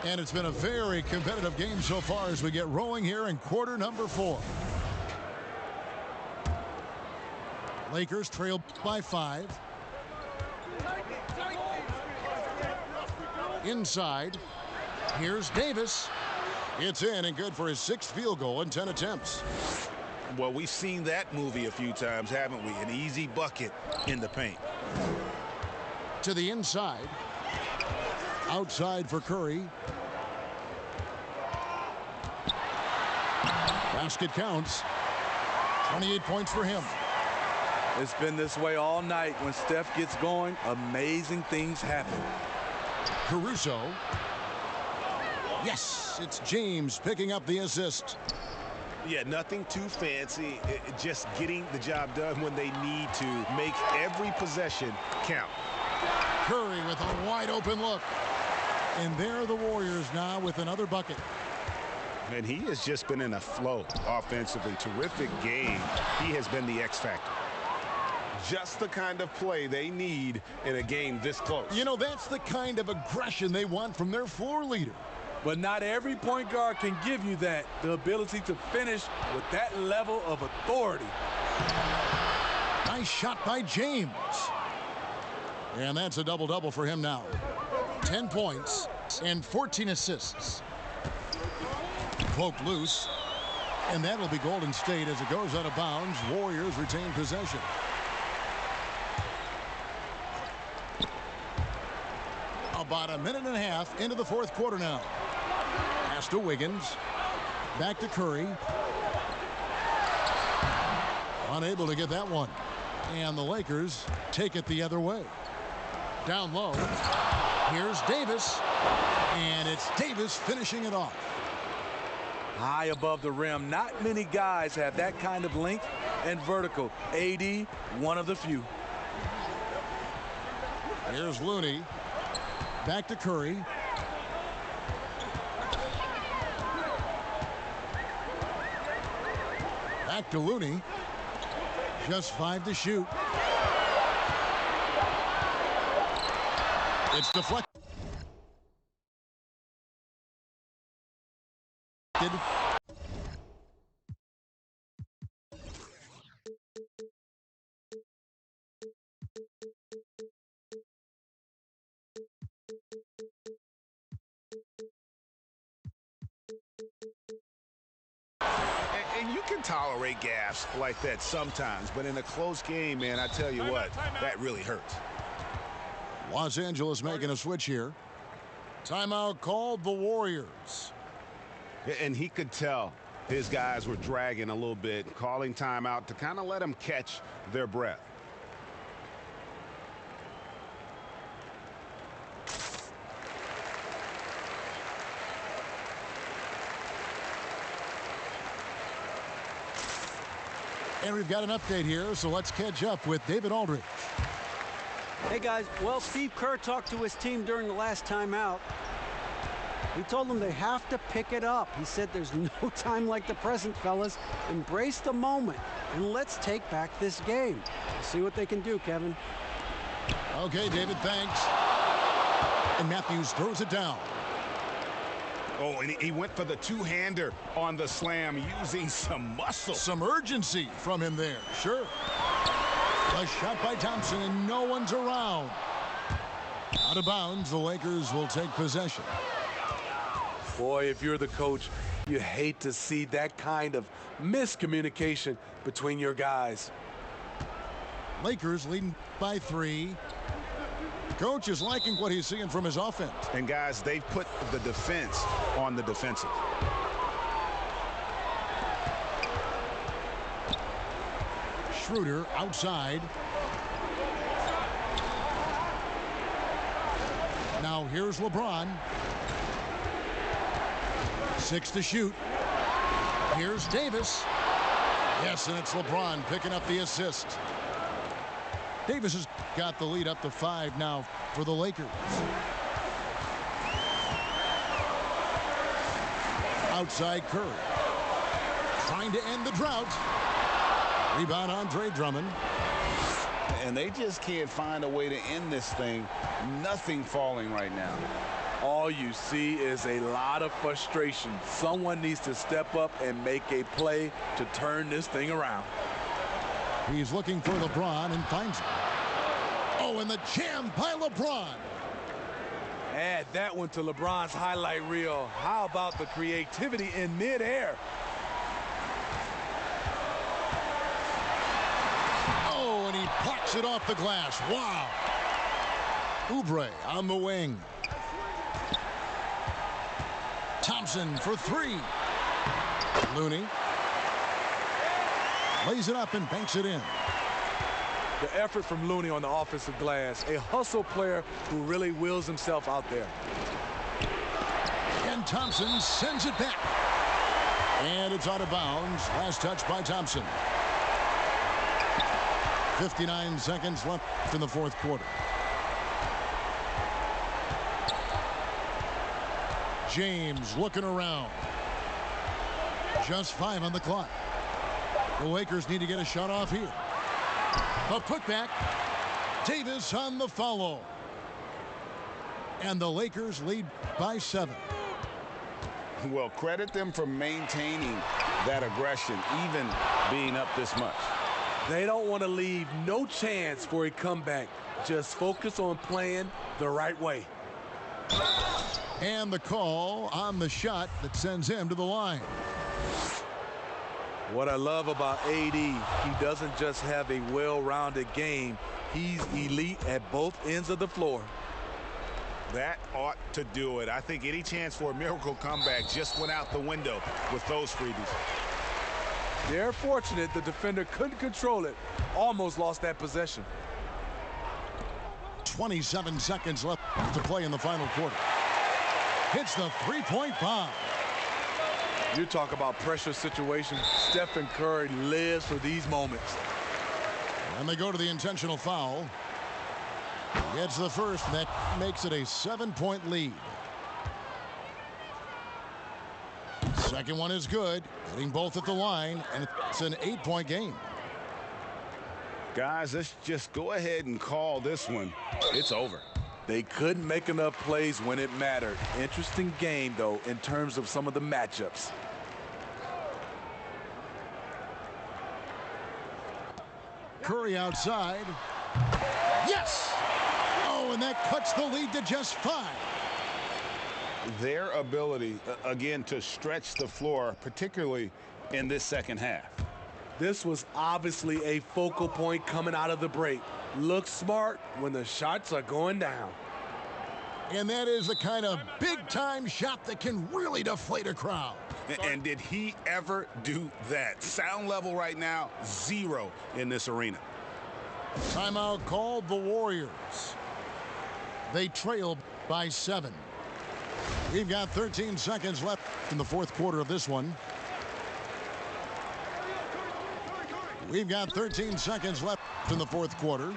And it's been a very competitive game so far as we get rolling here in quarter number 4. Lakers trail by 5. Inside. Here's Davis. It's in and good for his 6th field goal in 10 attempts. Well, we've seen that movie a few times, haven't we? An easy bucket in the paint. To the inside. Outside for Curry. Basket counts. 28 points for him. It's been this way all night. When Steph gets going, amazing things happen. Caruso. Yes, it's James picking up the assist. Yeah, nothing too fancy. Just getting the job done when they need to. Make every possession count. Curry with a wide open look. And there are the Warriors now with another bucket. And he has just been in a flow offensively. Terrific game. He has been the X factor. Just the kind of play they need in a game this close. You know, that's the kind of aggression they want from their floor leader. But not every point guard can give you that. The ability to finish with that level of authority. Nice shot by James. And that's a double-double for him now. 10 points and 14 assists. Poked loose. And that'll be Golden State as it goes out of bounds. Warriors retain possession. About a minute and a half into the fourth quarter now. Pass to Wiggins. Back to Curry. Unable to get that one. And the Lakers take it the other way. Down low. Here's Davis. And it's Davis finishing it off. High above the rim. Not many guys have that kind of length and vertical. AD, one of the few. Here's Looney. Back to Curry. Back to Looney. Just 5 to shoot. It's deflected. And you can tolerate gaffes like that sometimes, but in a close game, man, I tell you what, that really hurts. Los Angeles making a switch here. Timeout called the Warriors. And he could tell his guys were dragging a little bit, calling timeout to kind of let them catch their breath. And we've got an update here, so let's catch up with David Aldridge. Hey, guys. Well, Steve Kerr talked to his team during the last timeout. He told them they have to pick it up. He said there's no time like the present, fellas. Embrace the moment, and let's take back this game. See what they can do, Kevin. Okay, David, thanks. And Matthews throws it down. Oh, and he went for the two-hander on the slam, using some muscle. Some urgency from him there, sure. A shot by Thompson, and no one's around. Out of bounds, the Lakers will take possession. Boy, if you're the coach, you hate to see that kind of miscommunication between your guys. Lakers leading by 3. Coach is liking what he's seeing from his offense. And, guys, they've put the defense on the defensive. Schroeder outside. Now here's LeBron. 6 to shoot. Here's Davis. Yes, and it's LeBron picking up the assist. Davis has got the lead up to 5 now for the Lakers. Outside Curry. Trying to end the drought. Rebound Andre Drummond. And they just can't find a way to end this thing. Nothing falling right now. All you see is a lot of frustration. Someone needs to step up and make a play to turn this thing around. He's looking for LeBron and finds him. Oh, and the jam by LeBron. Add that one to LeBron's highlight reel. How about the creativity in midair? Oh, and he plucks it off the glass. Wow. Oubre on the wing. Thompson for 3. Looney lays it up and banks it in. The effort from Looney on the offensive glass. A hustle player who really wills himself out there. And Thompson sends it back. And it's out of bounds. Last touch by Thompson. 59 seconds left in the fourth quarter. James looking around. Just 5 on the clock. The Lakers need to get a shot off here. A putback. Davis on the follow. And the Lakers lead by 7. Well, credit them for maintaining that aggression, even being up this much. They don't want to leave no chance for a comeback. Just focus on playing the right way. And the call on the shot that sends him to the line. What I love about AD, he doesn't just have a well-rounded game. He's elite at both ends of the floor. That ought to do it. I think any chance for a miracle comeback just went out the window with those freebies. They're fortunate the defender couldn't control it. Almost lost that possession. 27 seconds left to play in the final quarter. Hits the three-point bomb. You talk about pressure situation. Stephen Curry lives for these moments. And they go to the intentional foul. Gets the first, and that makes it a 7-point lead. Second one is good. Hitting both at the line, and it's an 8-point game. Guys, let's just go ahead and call this one. It's over. They couldn't make enough plays when it mattered. Interesting game, though, in terms of some of the matchups. Curry outside. Yes! Oh, and that cuts the lead to just 5. Their ability, again, to stretch the floor, particularly in this second half. This was obviously a focal point coming out of the break. Look smart when the shots are going down. And that is the kind of big-time shot that can really deflate a crowd. And did he ever do that? Sound level right now, 0 in this arena. Timeout called the Warriors. They trail by 7. We've got 13 seconds left in the fourth quarter of this one. We've got 13 seconds left in the fourth quarter.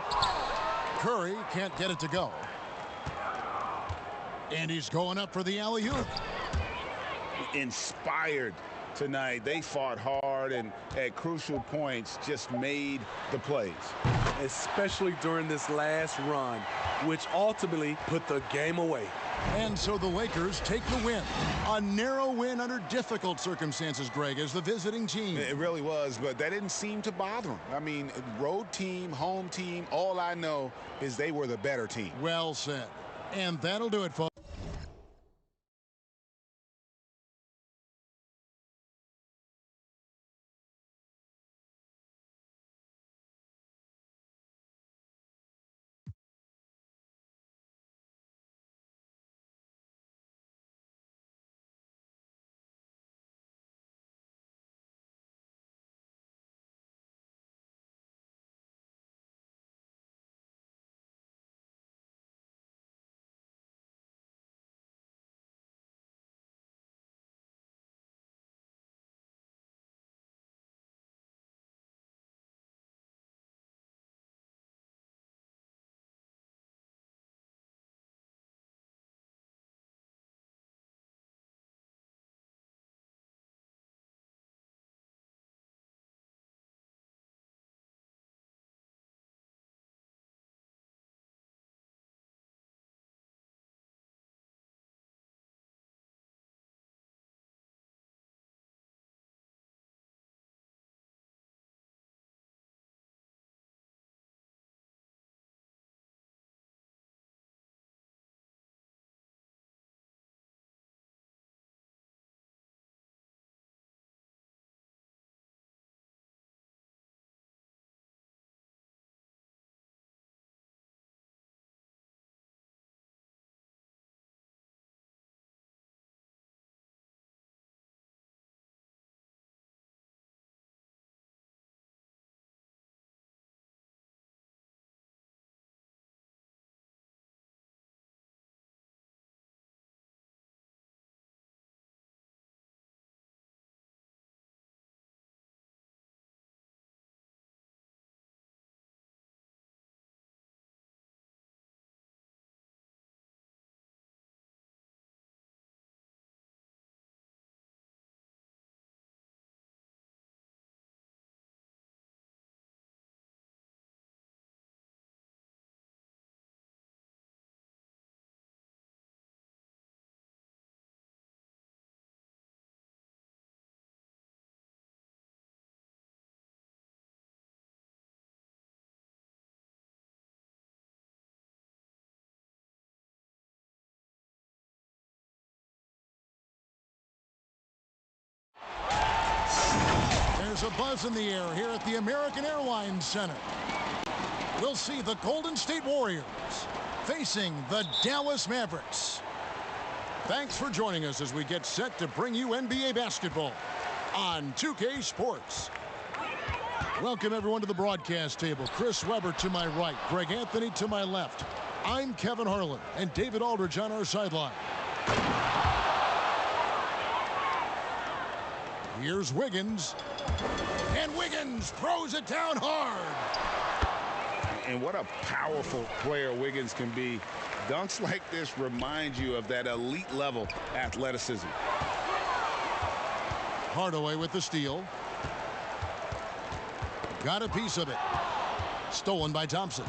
Curry can't get it to go. And he's going up for the alley-oop. Inspired tonight. They fought hard and at crucial points just made the plays. Especially during this last run, which ultimately put the game away. And so the Lakers take the win. A narrow win under difficult circumstances, Greg, as the visiting team. It really was, but that didn't seem to bother them. I mean, road team, home team, all I know is they were the better team. Well said. And that'll do it, folks. There's a buzz in the air here at the American Airlines Center. We'll see the Golden State Warriors facing the Dallas Mavericks. Thanks for joining us as we get set to bring you NBA basketball on 2K Sports. Welcome everyone to the broadcast table. Chris Webber to my right, Greg Anthony to my left. I'm Kevin Harlan and David Aldridge on our sideline. Here's Wiggins. And Wiggins throws it down hard. And what a powerful player Wiggins can be. Dunks like this remind you of that elite level athleticism. Hardaway with the steal. Got a piece of it. Stolen by Thompson.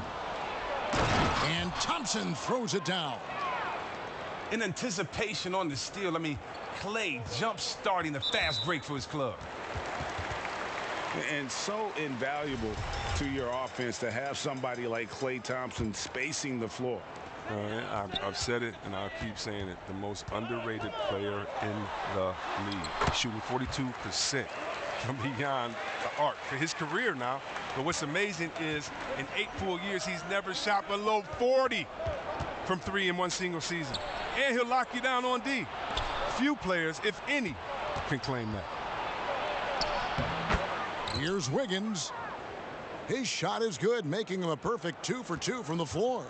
And Thompson throws it down. In anticipation on the steal, I mean, Klay jump-starting a fast break for his club. And so invaluable to your offense to have somebody like Klay Thompson spacing the floor. I've said it, and I'll keep saying it. The most underrated player in the league. Shooting 42% from beyond the arc for his career now. But what's amazing is in 8 full years, he's never shot below 40 from 3 in one single season. And he'll lock you down on D. Few players, if any, can claim that. Here's Wiggins. His shot is good, making him a perfect 2 for 2 from the floor.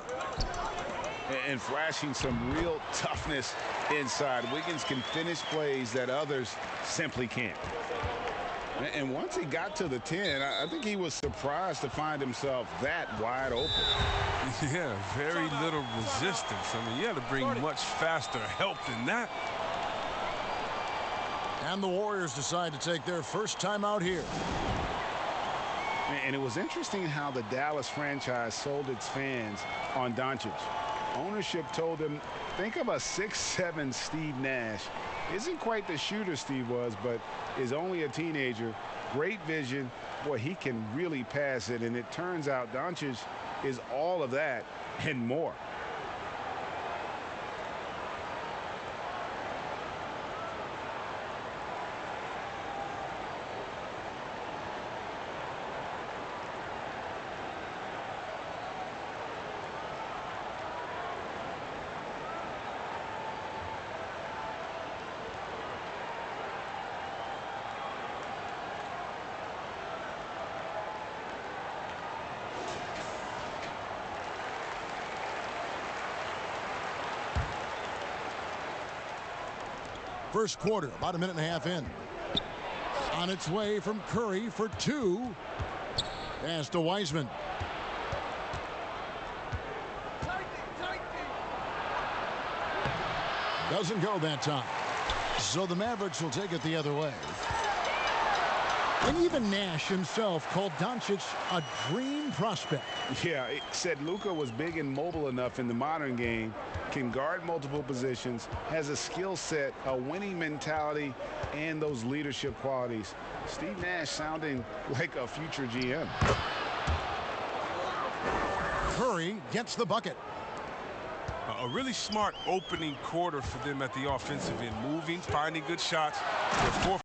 And flashing some real toughness inside. Wiggins can finish plays that others simply can't. And once he got to the 10, I think he was surprised to find himself that wide open. Yeah, very little resistance. I mean, you had to bring much faster help than that. And the Warriors decide to take their first time out here. And it was interesting how the Dallas franchise sold its fans on Doncic. Ownership told them, think of a 6'7" Steve Nash. Isn't quite the shooter Steve was, but is only a teenager. Great vision. Boy, he can really pass it. And it turns out Doncic is all of that and more. First quarter, about a minute and a half in. On its way from Curry for 2. Pass to Wiseman. Doesn't go that time. So the Mavericks will take it the other way. And even Nash himself called Doncic a dream prospect. Yeah, it said Luka was big and mobile enough in the modern game, can guard multiple positions, has a skill set, a winning mentality, and those leadership qualities. Steve Nash sounding like a future GM. Curry gets the bucket. A really smart opening quarter for them at the offensive end, moving, finding good shots. They're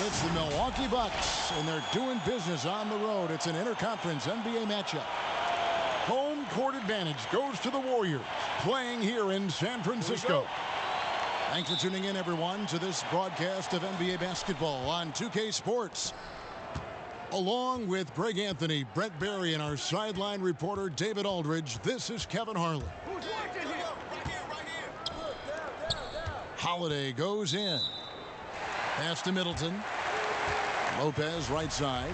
It's the Milwaukee Bucks, and they're doing business on the road. It's an interconference NBA matchup. Home court advantage goes to the Warriors, playing here in San Francisco. Thanks for tuning in, everyone, to this broadcast of NBA basketball on 2K Sports. Along with Greg Anthony, Brett Barry, and our sideline reporter David Aldridge, this is Kevin Harlan. Holiday goes in. Pass to Middleton. Lopez right side.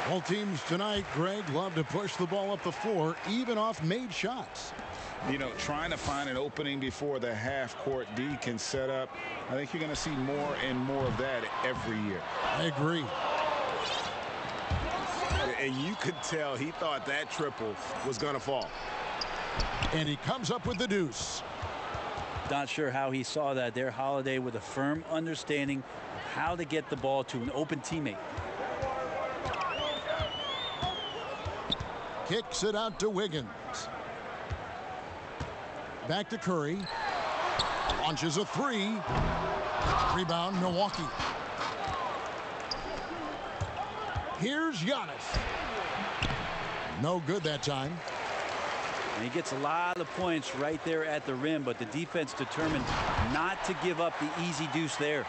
Both teams tonight, Greg, love to push the ball up the floor, even off made shots. You know, trying to find an opening before the half-court D can set up. I think you're going to see more and more of that every year. I agree. And you could tell he thought that triple was going to fall. And he comes up with the deuce. Not sure how he saw that there. Holiday with a firm understanding of how to get the ball to an open teammate. Kicks it out to Wiggins. Back to Curry. Launches a 3. Rebound, Milwaukee. Here's Giannis. No good that time. And he gets a lot of points right there at the rim, but the defense determined not to give up the easy deuce there.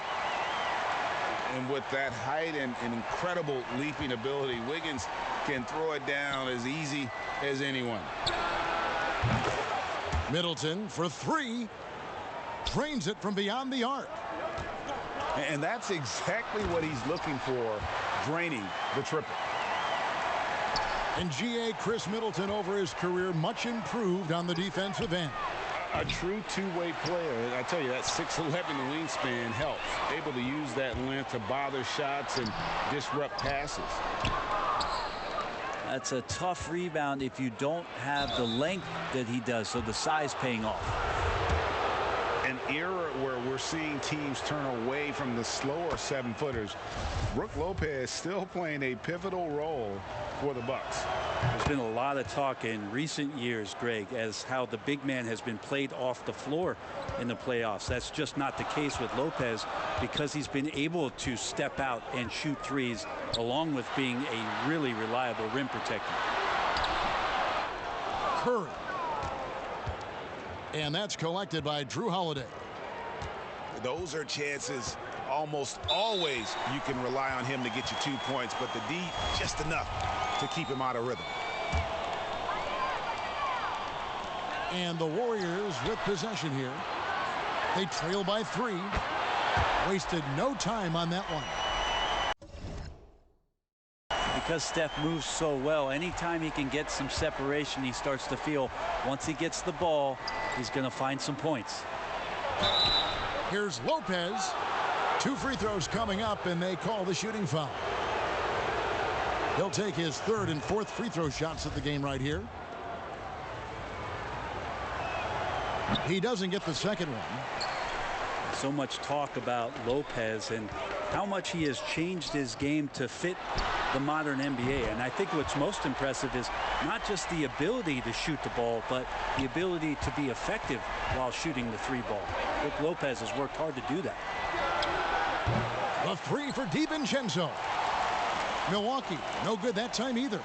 And with that height and incredible leaping ability, Wiggins can throw it down as easy as anyone. Middleton for three. Drains it from beyond the arc. And that's exactly what he's looking for, draining the triple. And GA Chris Middleton over his career much improved on the defensive end. A true two-way player. I tell you, that 6'11" wingspan helps. Able to use that length to bother shots and disrupt passes. That's a tough rebound if you don't have the length that he does, so the size paying off. An era where we're seeing teams turn away from the slower 7-footers. Brook Lopez still playing a pivotal role for the Bucks. There's been a lot of talk in recent years, Greg, as how the big man has been played off the floor in the playoffs. That's just not the case with Lopez because he's been able to step out and shoot threes along with being a really reliable rim protector. Curry. And that's collected by Jrue Holiday. Those are chances almost always you can rely on him to get you 2 points, but the D just enough to keep him out of rhythm. And the Warriors with possession here. They trail by 3. Wasted no time on that one. Because Steph moves so well, anytime he can get some separation, he starts to feel once he gets the ball, he's going to find some points. Here's Lopez. 2 free throws coming up, and they call the shooting foul. He'll take his 3rd and 4th free throw shots of the game right here. He doesn't get the 2nd one. So much talk about Lopez and how much he has changed his game to fit the modern NBA. And I think what's most impressive is not just the ability to shoot the ball, but the ability to be effective while shooting the 3 ball. Brook Lopez has worked hard to do that. A 3 for DiVincenzo. Milwaukee, no good that time either.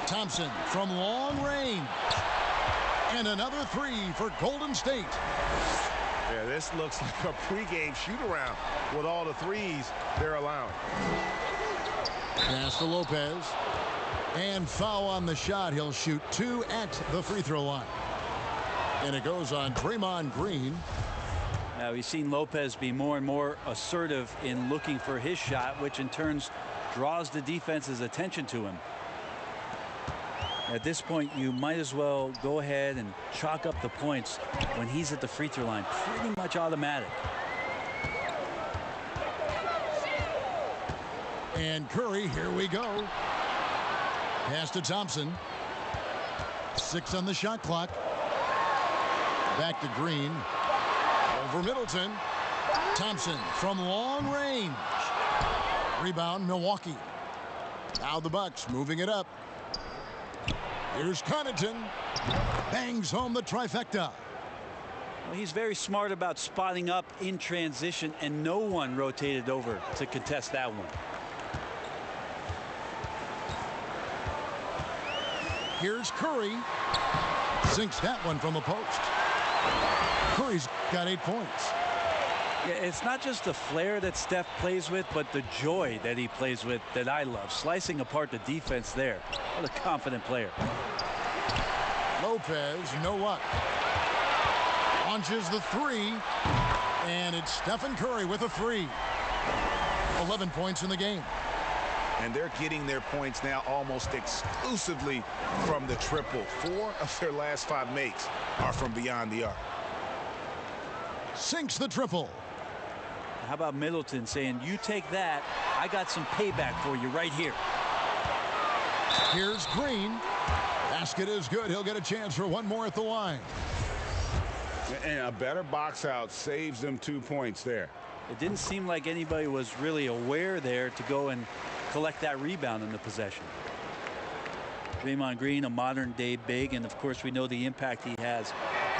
Thompson from long range. And another 3 for Golden State. Yeah, this looks like a pregame shoot-around with all the threes they're allowing. Pass to Lopez. And foul on the shot. He'll shoot 2 at the free throw line. And it goes on Draymond Green. Now we've seen Lopez be more and more assertive in looking for his shot, which in turn draws the defense's attention to him. At this point, you might as well go ahead and chalk up the points when he's at the free throw line. Pretty much automatic. And Curry, here we go. Pass to Thompson. 6 on the shot clock. Back to Green. Over Middleton. Thompson from long range. Rebound, Milwaukee. Now the Bucks moving it up. Here's Connaughton. Bangs home the trifecta. Well, he's very smart about spotting up in transition, and no one rotated over to contest that one. Here's Curry. Sinks that one from the post. Curry's got 8 points. Yeah, it's not just the flair that Steph plays with, but the joy that he plays with that I love. Slicing apart the defense there. What a confident player. Lopez, no luck. Launches the 3. And it's Stephen Curry with a 3. 11 points in the game. And they're getting their points now almost exclusively from the triple. 4 of their last 5 makes are from beyond the arc. Sinks the triple. How about Middleton saying, you take that, I got some payback for you right here. Here's Green. Basket is good. He'll get a chance for one more at the line. And a better box out saves them 2 points there. It didn't seem like anybody was really aware there to go and collect that rebound in the possession. Draymond Green, a modern day big, and of course we know the impact he has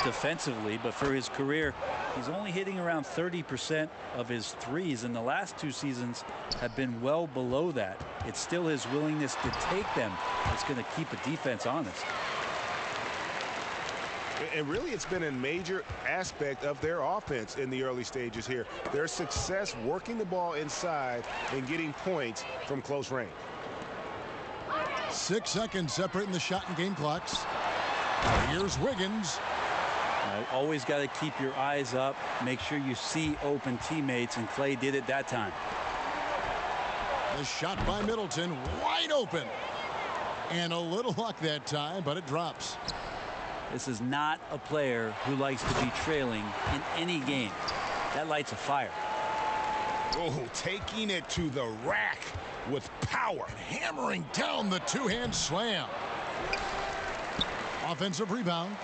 defensively, but for his career he's only hitting around 30% of his threes, and the last 2 seasons have been well below that. It's still his willingness to take them that's going to keep a defense honest. And really, it's been a major aspect of their offense in the early stages here. Their success working the ball inside and getting points from close range. 6 seconds separating the shot and game clocks. Here's Wiggins. Always got to keep your eyes up. Make sure you see open teammates, and Clay did it that time. The shot by Middleton, wide open. And a little luck that time, but it drops. This is not a player who likes to be trailing in any game. That lights a fire. Oh, taking it to the rack with power. And hammering down the two-hand slam. Offensive rebound.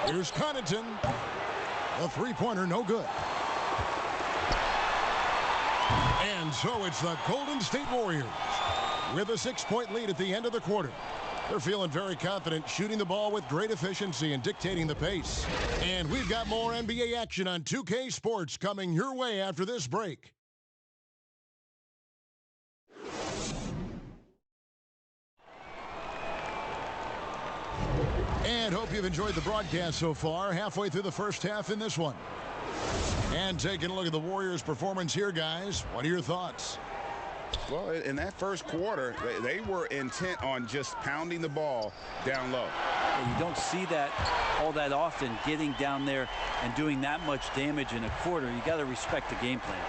Here's Connaughton. The three-pointer, no good. And so it's the Golden State Warriors with a 6-point lead at the end of the quarter. They're feeling very confident, shooting the ball with great efficiency and dictating the pace. And we've got more NBA action on 2K Sports coming your way after this break. And hope you've enjoyed the broadcast so far. Halfway through the first half in this one. And taking a look at the Warriors' performance here, guys. What are your thoughts? Well, in that first quarter, they were intent on just pounding the ball down low. And you don't see that all that often, getting down there and doing that much damage in a quarter. You got to respect the game plan.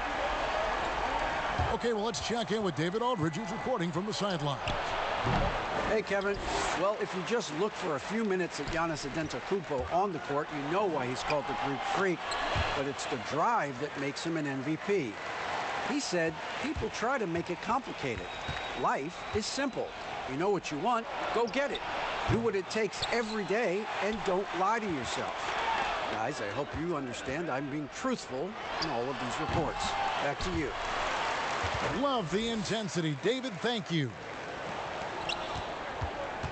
Okay, well, let's check in with David Aldridge, who's reporting from the sidelines. Hey, Kevin. Well, if you just look for a few minutes at Giannis Antetokounmpo on the court, you know why he's called the Greek Freak. But it's the drive that makes him an MVP. He said people try to make it complicated. Life is simple. You know what you want, go get it. Do what it takes every day and don't lie to yourself. Guys, I hope you understand I'm being truthful in all of these reports. Back to you. Love the intensity. David, thank you.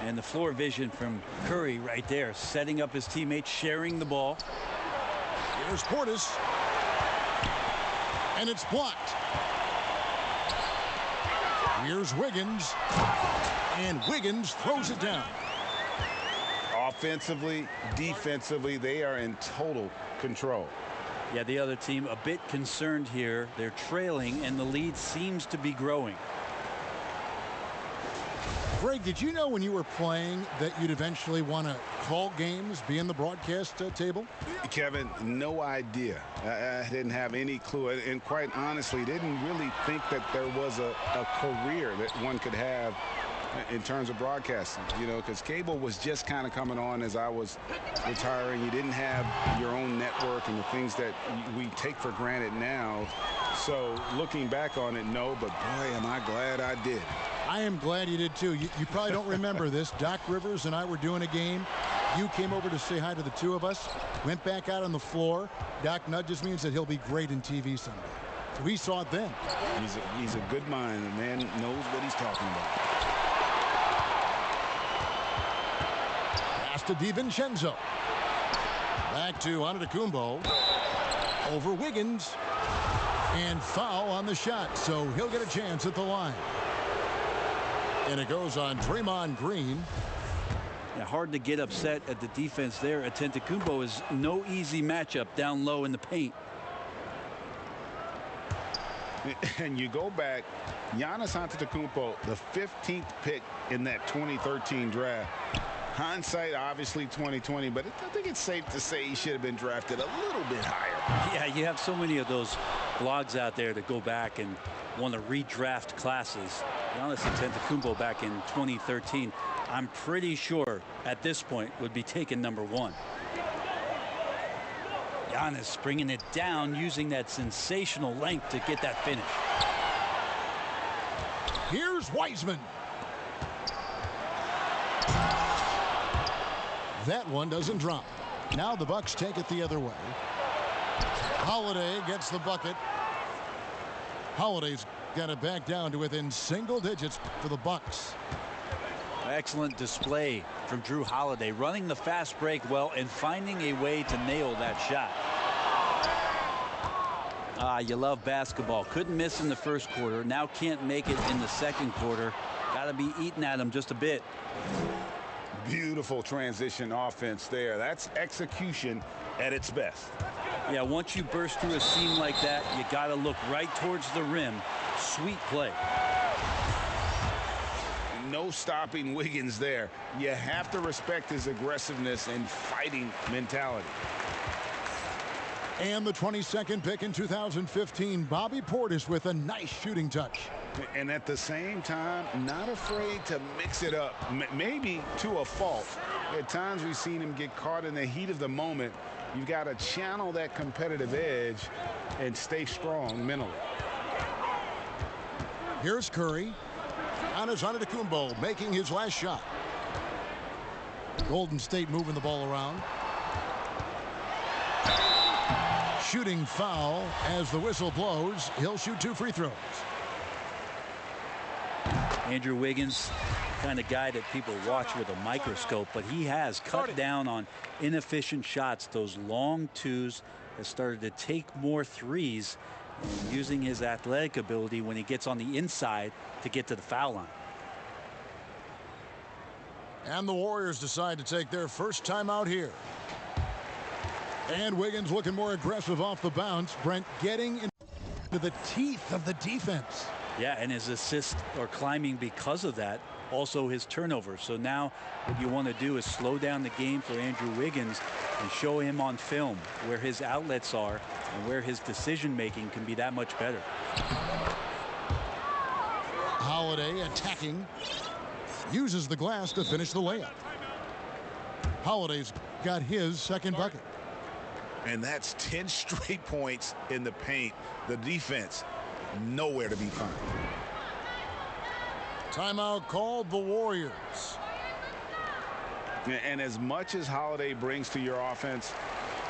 And the floor vision from Curry right there, setting up his teammates, sharing the ball. Here's Portis. And it's blocked. Here's Wiggins. And Wiggins throws it down. Offensively, defensively, they are in total control. Yeah, the other team a bit concerned here. They're trailing, and the lead seems to be growing. Greg, did you know when you were playing that you'd eventually want to call games, be in the broadcast table? Kevin, no idea. I didn't have any clue. And quite honestly, didn't really think that there was a career that one could have in terms of broadcasting, you know, because cable was just kind of coming on as I was retiring. You didn't have your own network and the things that we take for granted now. So looking back on it, no, but boy, am I glad I did. I am glad you did too. You probably don't remember this. Doc Rivers and I were doing a game. You came over to say hi to the two of us, went back out on the floor. Doc nudges me and said he'll be great in TV someday. So we saw it then. He's a good mind. The man knows what he's talking about. Pass to DiVincenzo. Back to Antetokounmpo. Over Wiggins. And foul on the shot, so he'll get a chance at the line. And it goes on Draymond Green. Yeah, hard to get upset at the defense there. Antetokounmpo is no easy matchup down low in the paint. And you go back, Giannis Antetokounmpo, the 15th pick in that 2013 draft. Hindsight, obviously 2020, but I think it's safe to say he should have been drafted a little bit higher. Yeah, you have so many of those blogs out there that go back and want to redraft classes. Giannis Antetokounmpo back in 2013, I'm pretty sure at this point would be taken #1. Giannis bringing it down, using that sensational length to get that finish. Here's Wiseman. That one doesn't drop. Now the Bucks take it the other way. Holiday gets the bucket. Holiday's got it back down to within single digits for the Bucks. Excellent display from Drew Holiday, running the fast break well and finding a way to nail that shot. You love basketball. Couldn't miss in the first quarter. Now can't make it in the second quarter. Got to be eating at him just a bit. Beautiful transition offense there. That's execution at its best. Yeah, once you burst through a seam like that, you got to look right towards the rim. Sweet play. No stopping Wiggins there. You have to respect his aggressiveness and fighting mentality. And the 22nd pick in 2015, Bobby Portis with a nice shooting touch. And at the same time, not afraid to mix it up, maybe to a fault. At times we've seen him get caught in the heat of the moment. You've got to channel that competitive edge and stay strong mentally. Here's Curry. Giannis Antetokounmpo making his last shot. Golden State moving the ball around. Shooting foul as the whistle blows. He'll shoot 2 free throws. Andrew Wiggins, kind of guy that people watch with a microscope, but he has cut down on inefficient shots. Those long twos, has started to take more threes, and using his athletic ability when he gets on the inside to get to the foul line. And the Warriors decide to take their first time out here. And Wiggins looking more aggressive off the bounce. Brent getting into the teeth of the defense. Yeah, and his assists are climbing because of that. Also his turnovers. So now what you want to do is slow down the game for Andrew Wiggins and show him on film where his outlets are and where his decision making can be that much better. Holiday attacking. Uses the glass to finish the layup. Holiday's got his second bucket. And that's 10 straight points in the paint. The defense nowhere to be found. Timeout called the Warriors. And as much as Holiday brings to your offense,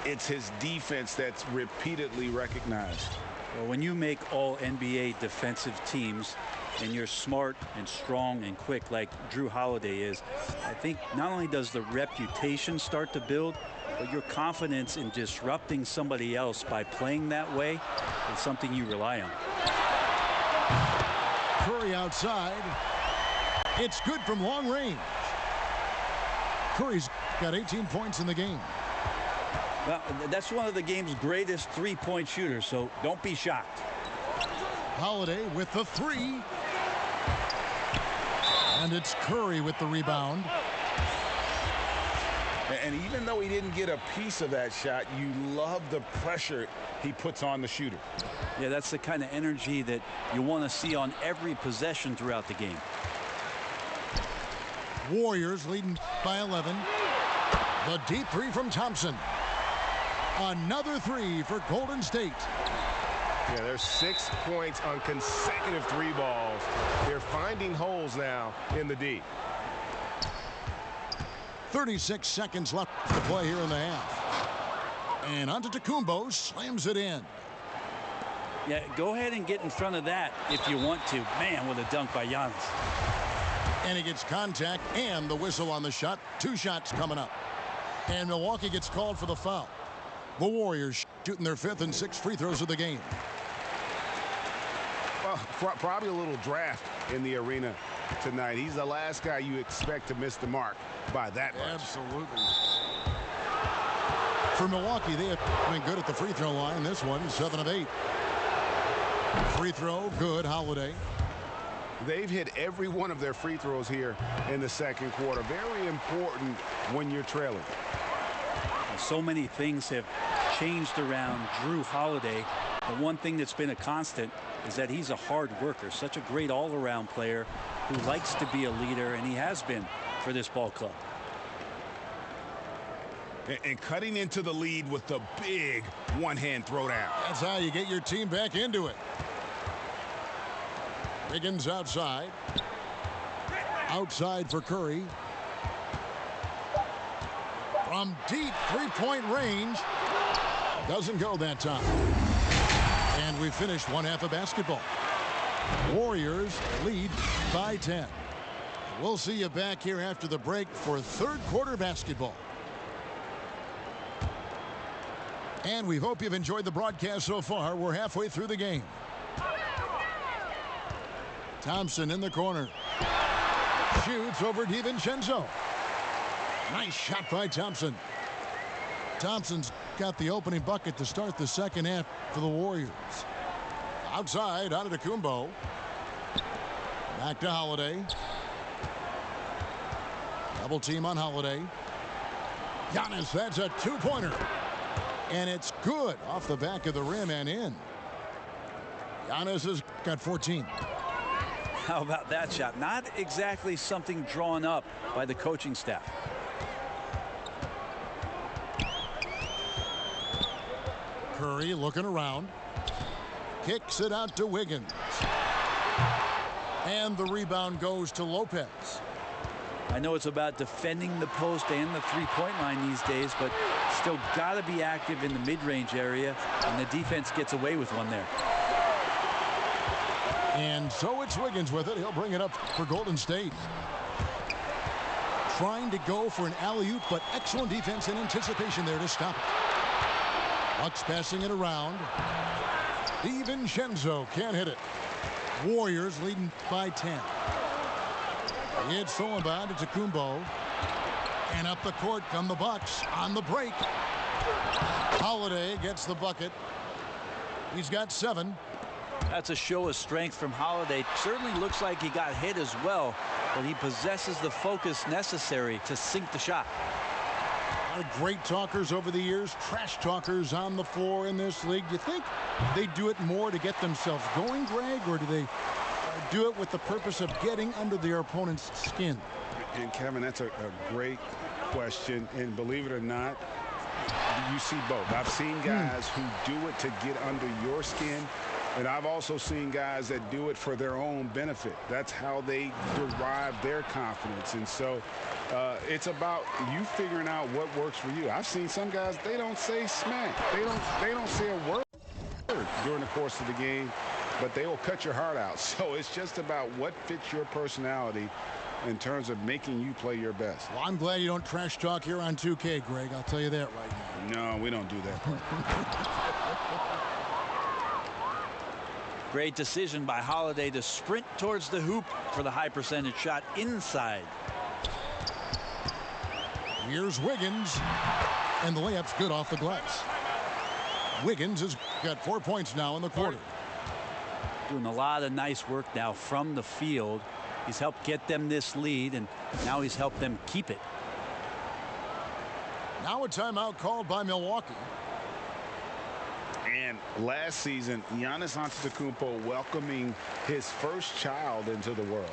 it's his defense that's repeatedly recognized. Well, when you make all NBA defensive teams and you're smart and strong and quick like Jrue Holiday is, I think not only does the reputation start to build, but your confidence in disrupting somebody else by playing that way is something you rely on. Curry outside. It's good from long range. Curry's got 18 points in the game. Well, that's one of the game's greatest three-point shooters, so don't be shocked. Holiday with the three. And it's Curry with the rebound. And even though he didn't get a piece of that shot, you love the pressure he puts on the shooter. Yeah, that's the kind of energy that you want to see on every possession throughout the game. Warriors leading by 11. The deep three from Thompson. Another three for Golden State. Yeah, there's 6 points on consecutive three balls. They're finding holes now in the D. 36 seconds left to play here in the half. And Antetokounmpo slams it in. Yeah, go ahead and get in front of that if you want to. Man, what a dunk by Giannis. And he gets contact and the whistle on the shot. 2 shots coming up. And Milwaukee gets called for the foul. The Warriors shooting their 5th and 6th free throws of the game. Well, probably a little draft in the arena tonight. He's the last guy you expect to miss the mark by that much. Absolutely. For Milwaukee, they have been good at the free throw line. This one, 7 of 8. Free throw, good. Holiday. They've hit every one of their free throws here in the second quarter. Very important when you're trailing. So many things have changed around Jrue Holiday. The one thing that's been a constant is that he's a hard worker, such a great all-around player who likes to be a leader, and he has been for this ball club. And cutting into the lead with the big one-hand throwdown. That's how you get your team back into it. Wiggins outside. Outside for Curry. From deep three-point range. Doesn't go that time. And we finished one half of basketball. Warriors lead by 10. We'll see you back here after the break for third quarter basketball. And we hope you've enjoyed the broadcast so far. We're halfway through the game. Thompson in the corner. Shoots over DiVincenzo. Nice shot by Thompson. Thompson's got the opening bucket to start the second half for the Warriors. Outside, Antetokounmpo. Back to Holiday. Double team on Holiday. Giannis, that's a two-pointer. And it's good off the back of the rim and in. Giannis has got 14. How about that shot? Not exactly something drawn up by the coaching staff. Curry looking around. Kicks it out to Wiggins. And the rebound goes to Lopez. I know it's about defending the post and the three-point line these days, but still got to be active in the mid-range area, and the defense gets away with one there. And so it's Wiggins with it. He'll bring it up for Golden State. Trying to go for an alley-oop, but excellent defense and anticipation there to stop it. Bucks passing it around. DiVincenzo can't hit it. Warriors leading by 10. It's thrown by Antetokounmpo. And up the court come the Bucks on the break. Holiday gets the bucket. He's got 7. That's a show of strength from Holiday. Certainly looks like he got hit as well, but he possesses the focus necessary to sink the shot. A lot of great talkers over the years, trash talkers on the floor in this league. Do you think they do it more to get themselves going, Greg, or do they do it with the purpose of getting under their opponent's skin? And Kevin, that's a great question. And believe it or not, you see both. I've seen guys who do it to get under your skin. And I've also seen guys that do it for their own benefit. That's how they derive their confidence. And so it's about you figuring out what works for you. I've seen some guys, they don't say smack. They don't say a word during the course of the game, but they will cut your heart out. So it's just about what fits your personality in terms of making you play your best. Well, I'm glad you don't trash talk here on 2K, Greg. I'll tell you that right now. No, we don't do that. Great decision by Holiday to sprint towards the hoop for the high percentage shot inside. Here's Wiggins, and the layup's good off the glass. Wiggins has got 4 points now in the quarter. Doing a lot of nice work now from the field. He's helped get them this lead, and now he's helped them keep it. Now a timeout called by Milwaukee. And last season, Giannis Antetokounmpo welcoming his first child into the world.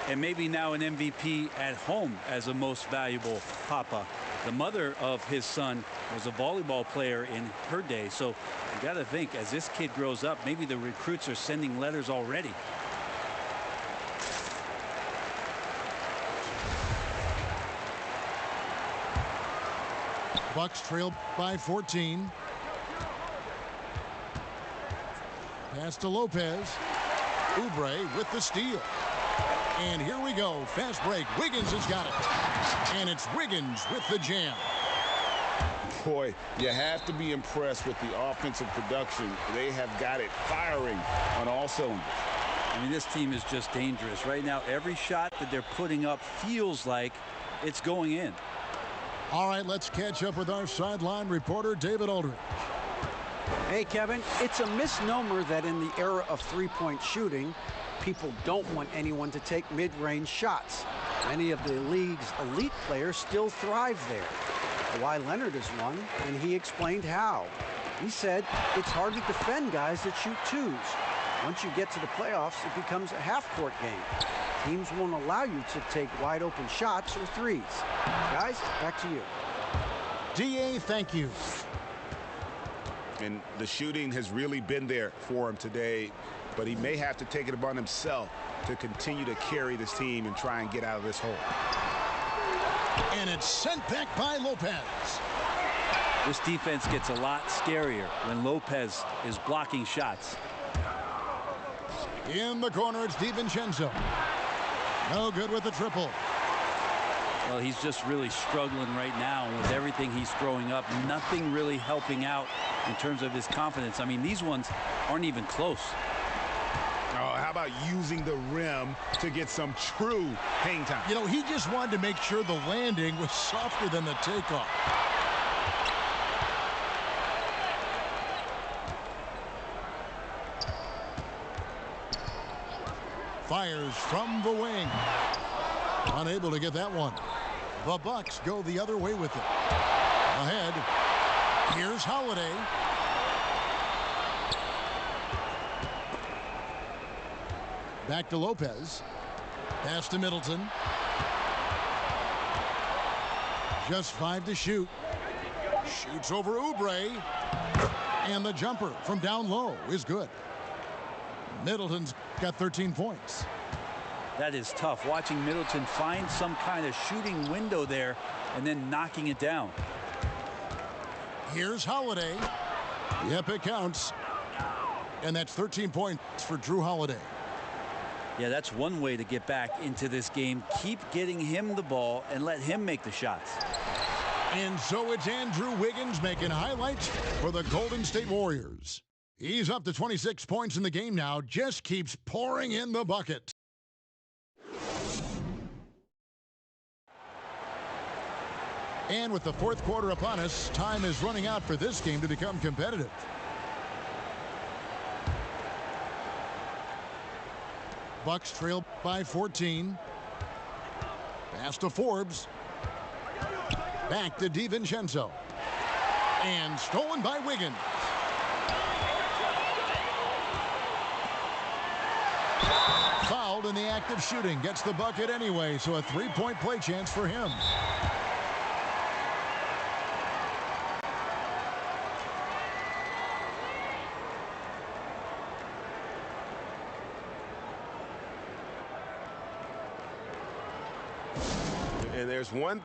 And maybe now an MVP at home as a most valuable papa. The mother of his son was a volleyball player in her day. So you got to think, as this kid grows up, maybe the recruits are sending letters already. Bucks trail by 14. Pass to Lopez. Oubre with the steal. And here we go. Fast break. Wiggins has got it. And it's Wiggins with the jam. Boy, you have to be impressed with the offensive production. They have got it firing on all cylinders. I mean, this team is just dangerous. Right now, every shot that they're putting up feels like it's going in. All right, let's catch up with our sideline reporter, David Aldridge. Hey, Kevin, it's a misnomer that in the era of three-point shooting, people don't want anyone to take mid-range shots. Many of the league's elite players still thrive there. Kawhi Leonard is one, and he explained how. He said it's hard to defend guys that shoot twos. Once you get to the playoffs, it becomes a half-court game. Teams won't allow you to take wide-open shots or threes. Guys, back to you. DA, thank you. And the shooting has really been there for him today, but he may have to take it upon himself to continue to carry this team and try and get out of this hole. And it's sent back by Lopez. This defense gets a lot scarier when Lopez is blocking shots. In the corner, it's DiVincenzo. No good with the triple. Well, he's just really struggling right now with everything he's throwing up. Nothing really helping out in terms of his confidence. I mean, these ones aren't even close. how about using the rim to get some true hang time? You know, he just wanted to make sure the landing was softer than the takeoff. Fires from the wing. Unable to get that one. The Bucks go the other way with it. Ahead. Here's Holiday. Back to Lopez. Pass to Middleton. Just 5 to shoot. Shoots over Oubre. And the jumper from down low is good. Middleton's got 13 points. That is tough. Watching Middleton find some kind of shooting window there and then knocking it down. Here's Holiday. Yep, it counts. And that's 13 points for Jrue Holiday. Yeah, that's one way to get back into this game. Keep getting him the ball and let him make the shots. And so it's Andrew Wiggins making highlights for the Golden State Warriors. He's up to 26 points in the game now. Just keeps pouring in the bucket. And with the fourth quarter upon us, time is running out for this game to become competitive. Bucks trail by 14. Pass to Forbes. Back to DiVincenzo. And stolen by Wiggins. Fouled in the act of shooting. Gets the bucket anyway, so a three-point play chance for him. And there's one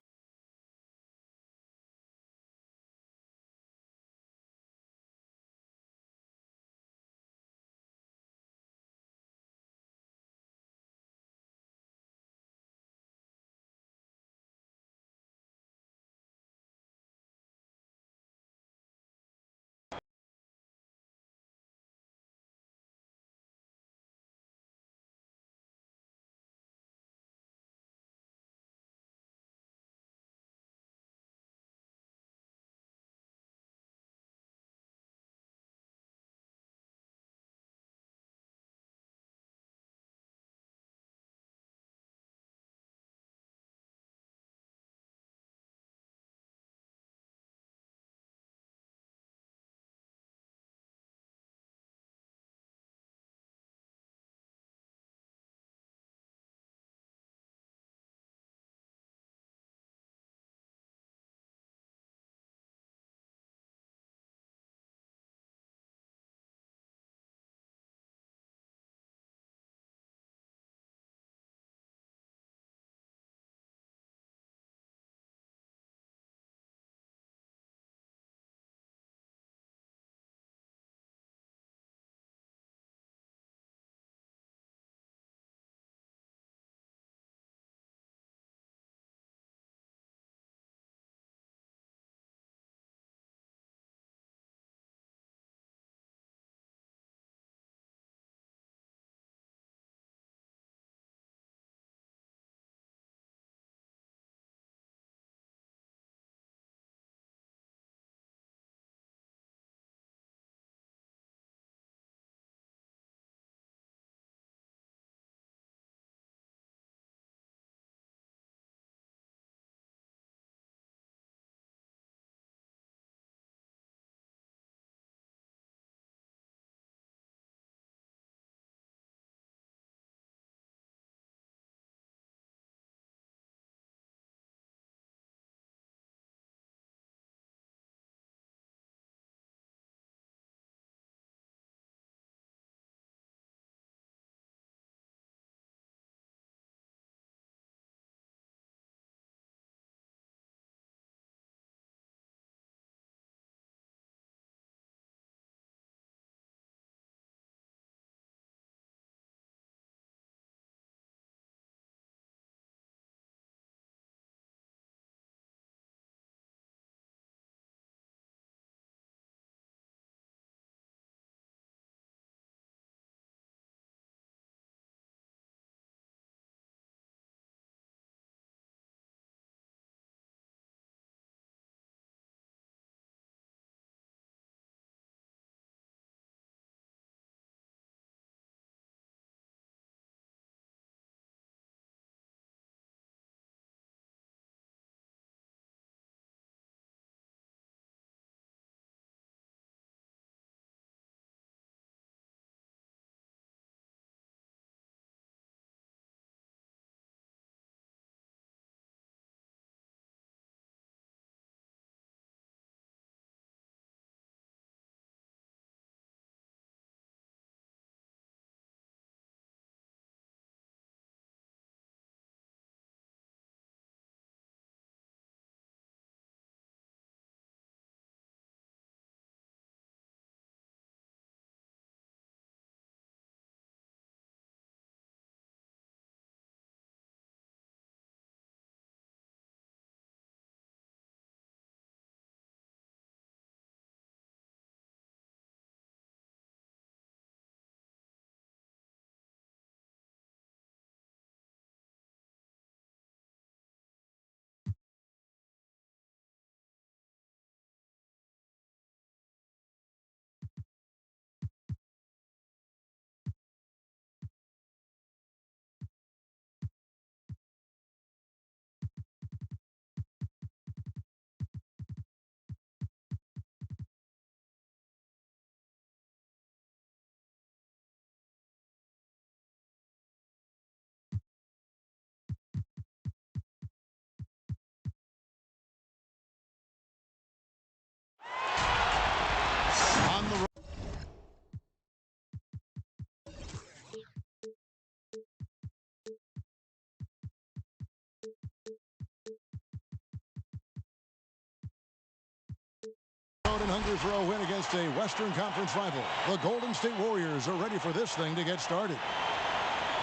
And hungry for a win against a Western Conference rival. The Golden State Warriors are ready for this thing to get started.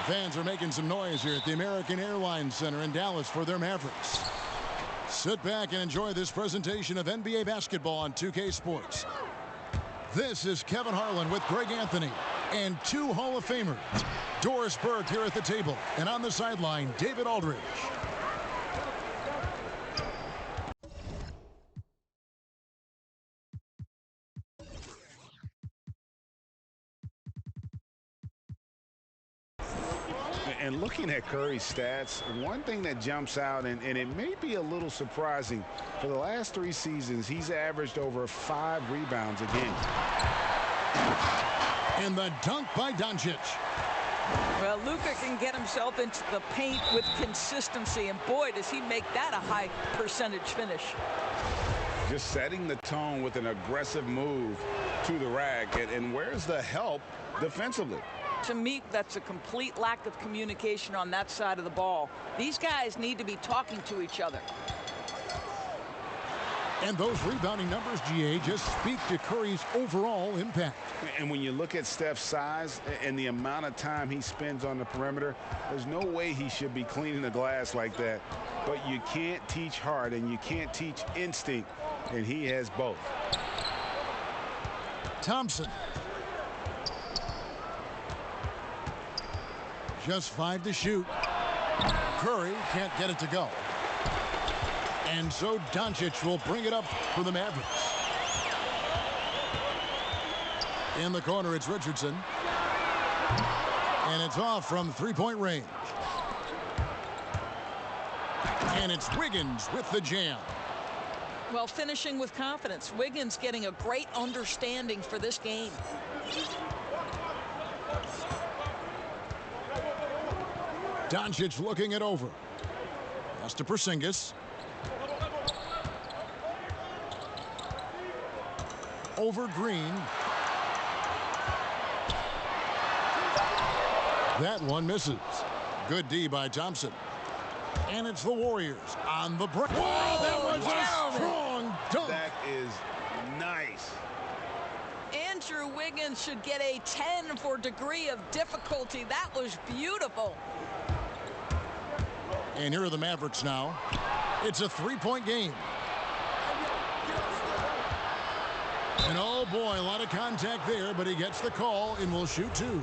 Fans are making some noise here at the American Airlines Center in Dallas for their Mavericks. Sit back and enjoy this presentation of NBA basketball on 2K Sports. This is Kevin Harlan with Greg Anthony and two Hall of Famers. Doris Burke here at the table, and on the sideline, David Aldridge. And looking at Curry's stats, one thing that jumps out, and it may be a little surprising, for the last 3 seasons, he's averaged over 5 rebounds a game. And the dunk by Doncic. Well, Luka can get himself into the paint with consistency, and boy, does he make that a high percentage finish. Just setting the tone with an aggressive move to the rack. And where's the help defensively? To me, that's a complete lack of communication on that side of the ball. These guys need to be talking to each other. And those rebounding numbers, GA, just speak to Curry's overall impact. And when you look at Steph's size and the amount of time he spends on the perimeter, there's no way he should be cleaning the glass like that. But you can't teach heart and you can't teach instinct, and he has both. Thompson. Just 5 to shoot. Curry can't get it to go. And so Doncic will bring it up for the Mavericks. In the corner, it's Richardson. And it's off from three-point range. And it's Wiggins with the jam. Well, finishing with confidence. Wiggins getting a great understanding for this game. Doncic looking it over. Pass to Porzingis. Over Green. That one misses. Good D by Thompson. And it's the Warriors on the break. Wow, that was a strong dunk. That is nice. Andrew Wiggins should get a 10 for degree of difficulty. That was beautiful. And here are the Mavericks now. It's a 3-point game. And oh boy, a lot of contact there, but he gets the call and will shoot 2.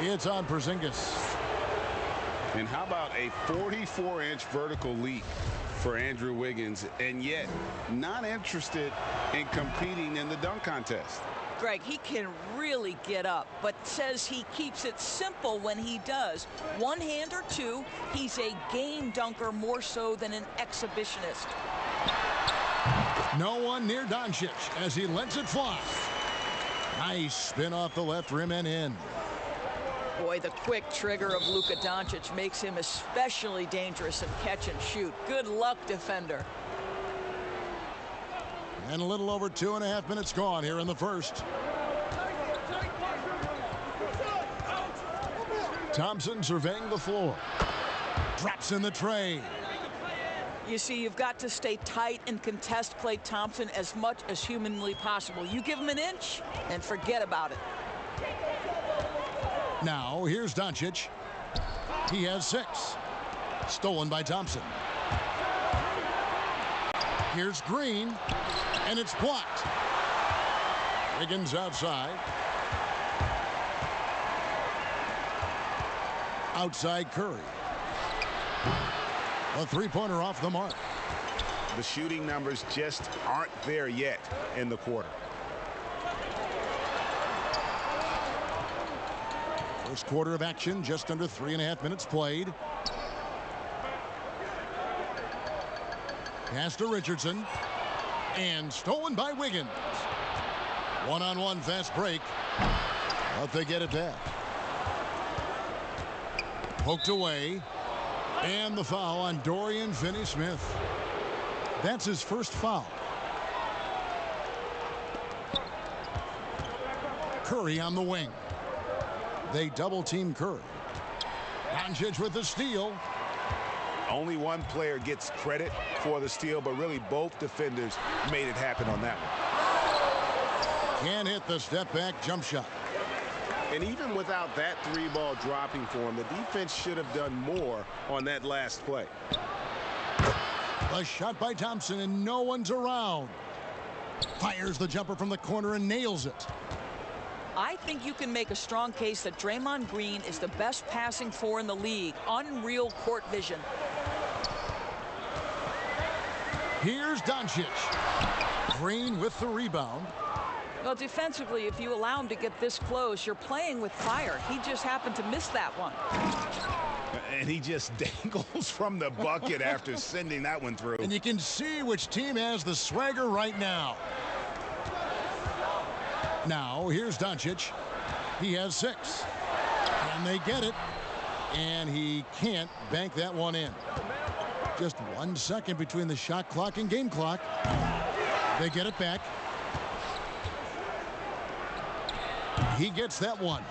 It's on Porzingis. And how about a 44-inch vertical leap for Andrew Wiggins, and yet not interested in competing in the dunk contest. Greg, he can really get up, but says he keeps it simple when he does. One hand or two, he's a game dunker more so than an exhibitionist. No one near Doncic as he lets it fly. Nice spin off the left rim and in. Boy, the quick trigger of Luka Doncic makes him especially dangerous in catch and shoot. Good luck, defender. And a little over 2.5 minutes gone here in the first. Thompson surveying the floor. Drops in the tray. You see, you've got to stay tight and contest Klay Thompson as much as humanly possible. You give him an inch and forget about it. Now, here's Doncic. He has 6. Stolen by Thompson. Here's Green. And it's blocked. Wiggins outside. Outside Curry. A 3-pointer off the mark. The shooting numbers just aren't there yet in the quarter. First quarter of action, just under 3.5 minutes played. Pass to Richardson. And stolen by Wiggins. One-on-one fast break. But they get it back. Poked away. And the foul on Dorian Finney-Smith. That's his first foul. Curry on the wing. They double-team Curry. Doncic with the steal. Only one player gets credit for the steal, but really both defenders made it happen on that one. Can't hit the step-back jump shot. And even without that 3-ball dropping for him, the defense should have done more on that last play. A shot by Thompson, and no one's around. Fires the jumper from the corner and nails it. I think you can make a strong case that Draymond Green is the best passing four in the league. Unreal court vision. Here's Doncic. Green with the rebound. Well, defensively, if you allow him to get this close, you're playing with fire. He just happened to miss that one. And he just dangles from the bucket after sending that one through. And you can see which team has the swagger right now. Now, here's Doncic. He has 6. And they get it. And he can't bank that one in. Just 1 second between the shot clock and game clock. They get it back. He gets that one.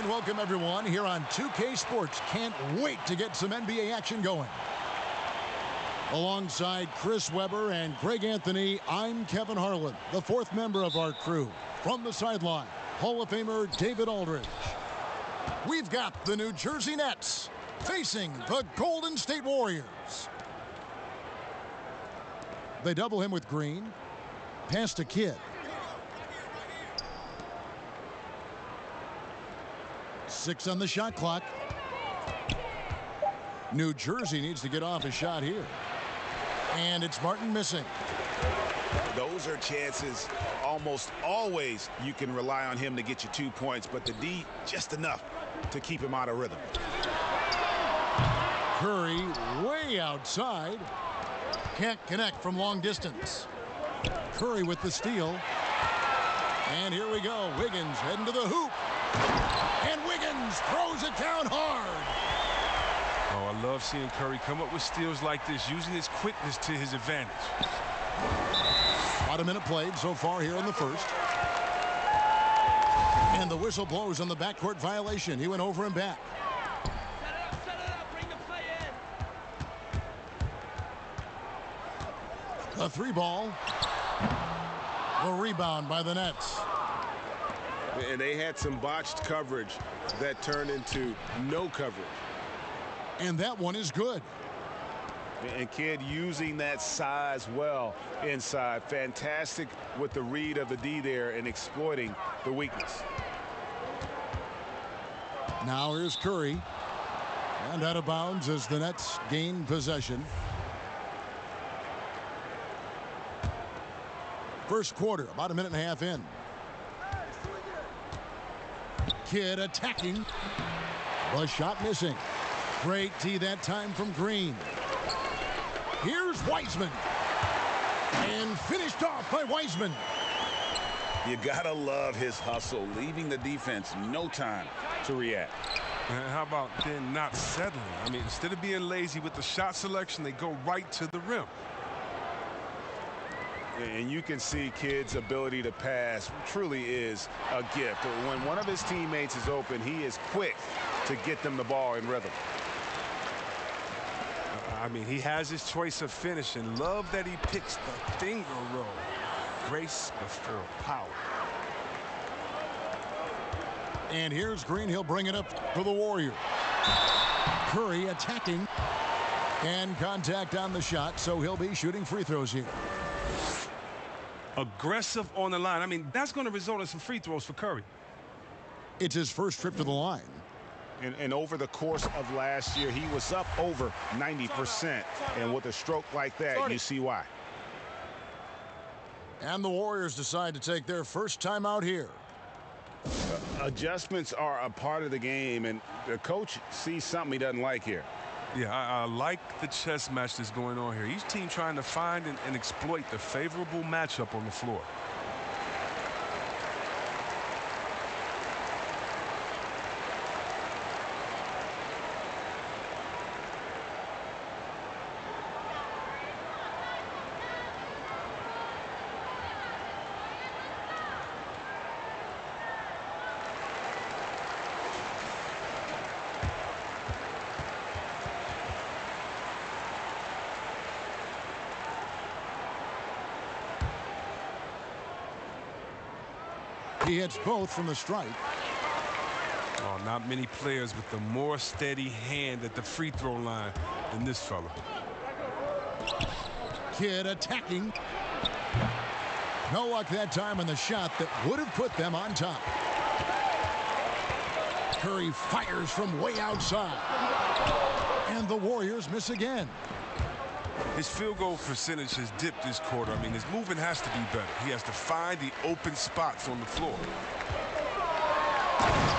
Welcome everyone here on 2K Sports. Can't wait to get some NBA action going. Alongside Chris Webber and Greg Anthony, I'm Kevin Harlan, the 4th member of our crew. From the sideline, Hall of Famer David Aldridge. We've got the New Jersey Nets facing the Golden State Warriors. They double him with Green. Pass to Kidd. 6 on the shot clock. New Jersey needs to get off a shot here. And it's Martin missing. Those are chances almost always you can rely on him to get you 2 points, but the D just enough to keep him out of rhythm. Curry way outside. Can't connect from long distance. Curry with the steal. And here we go. Wiggins heading to the hoop. And Wiggins throws it down hard. Oh, I love seeing Curry come up with steals like this, using his quickness to his advantage. About a minute played so far here in the first. And the whistle blows on the backcourt violation. He went over and back. Set it up, bring the play in. The 3-ball. The rebound by the Nets. And they had some botched coverage that turned into no coverage. And that one is good. And Kidd using that size well inside. Fantastic with the read of the D there and exploiting the weakness. Now here's Curry. And out of bounds as the Nets gain possession. First quarter, about a minute and a half in. Kidd attacking. The shot missing. Great D that time from Green. Here's Wiseman. And finished off by Wiseman. You gotta love his hustle, leaving the defense no time to react. And how about then not settling? I mean, instead of being lazy with the shot selection, they go right to the rim. And you can see Kidd's ability to pass truly is a gift. When one of his teammates is open, he is quick to get them the ball in rhythm. I mean, he has his choice of finishing. Love that he picks the finger roll. Grace before power. And here's Green. He'll bring it up for the Warriors. Curry attacking. And contact on the shot, so he'll be shooting free throws here. Aggressive on the line. I mean, that's going to result in some free throws for Curry. It's his first trip to the line. And over the course of last year, he was up over 90%. And with a stroke like that, you see why. And the Warriors decide to take their first time out here. Adjustments are a part of the game, and the coach sees something he doesn't like here. Yeah, I like the chess match that's going on here. Each team trying to find and exploit the favorable matchup on the floor. He hits both from the stripe. Oh, not many players with a more steady hand at the free throw line than this fella. Kidd attacking. No luck that time on the shot that would have put them on top. Curry fires from way outside. And the Warriors miss again. His field goal percentage has dipped this quarter. I mean, his movement has to be better. He has to find the open spots on the floor.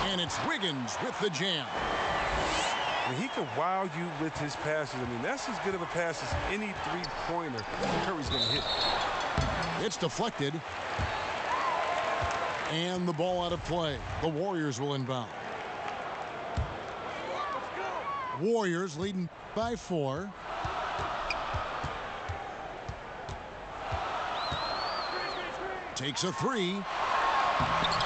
And it's Wiggins with the jam. And he can wow you with his passes. I mean, that's as good of a pass as any three-pointer Curry's going to hit. It's deflected. And the ball out of play. The Warriors will inbound. Warriors leading by 4. Takes a 3.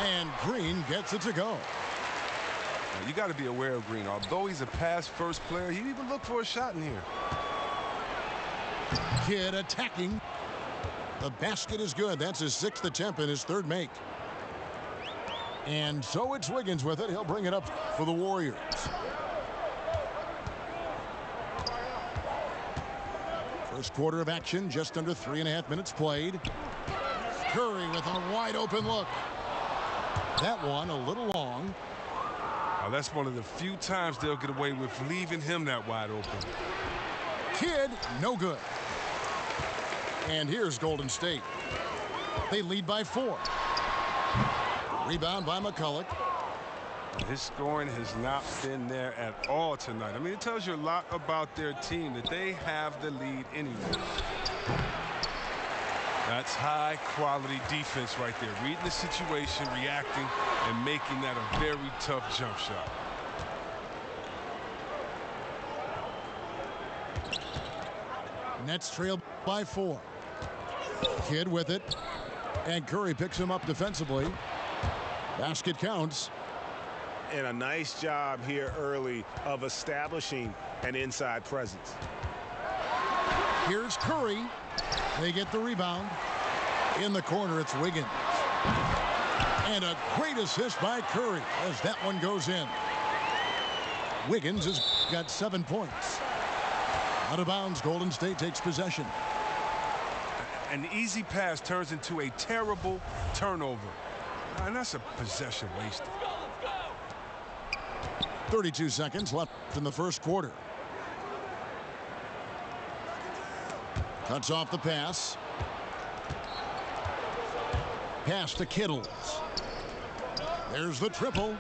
And Green gets it to go. Now, you got to be aware of Green. Although he's a pass-first player, he even look for a shot in here. Kidd attacking. The basket is good. That's his 6th attempt and his 3rd make. And so it's Wiggins with it. He'll bring it up for the Warriors. First quarter of action, just under 3.5 minutes played. Curry with a wide open look. That one a little long. Now, that's one of the few times they'll get away with leaving him that wide open. Kidd, no good. And here's Golden State. They lead by 4. Rebound by McCulloch. His scoring has not been there at all tonight. I mean, it tells you a lot about their team that they have the lead anyway. That's high-quality defense right there. Reading the situation, reacting, and making that a very tough jump shot. Nets trail by 4. Kidd with it. And Curry picks him up defensively. Basket counts. And a nice job here early of establishing an inside presence. Here's Curry. They get the rebound. In the corner, it's Wiggins. And a great assist by Curry as that one goes in. Wiggins has got 7 points. Out of bounds, Golden State takes possession. An easy pass turns into a terrible turnover. And that's a possession wasted. 32 seconds left in the first quarter. Cuts off the pass. Pass to Kittles. There's the triple.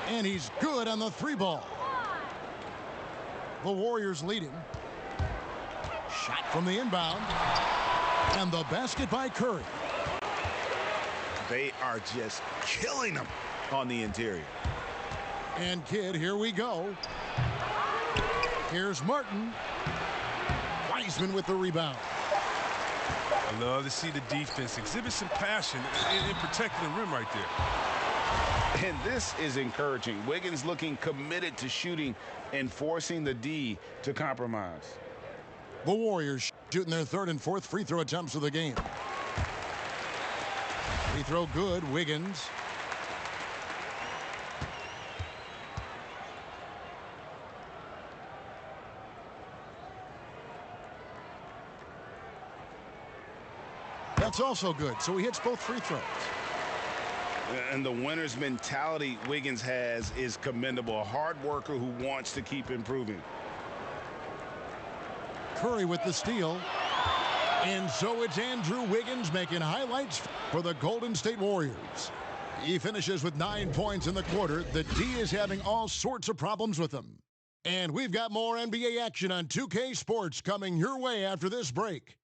And he's good on the 3-ball. The Warriors leading. Shot from the inbound. And the basket by Curry. They are just killing them on the interior. And Kidd, here we go. Here's Martin. Wiseman with the rebound. I love to see the defense exhibit some passion in protecting the rim right there. And this is encouraging. Wiggins looking committed to shooting and forcing the D to compromise. The Warriors shooting their third and fourth free throw attempts of the game. Free throw good, Wiggins. That's also good, so he hits both free throws. And the winner's mentality Wiggins has is commendable. A hard worker who wants to keep improving. Curry with the steal. And so it's Andrew Wiggins making highlights for the Golden State Warriors. He finishes with 9 points in the quarter. The D is having all sorts of problems with him. And we've got more NBA action on 2K Sports coming your way after this break.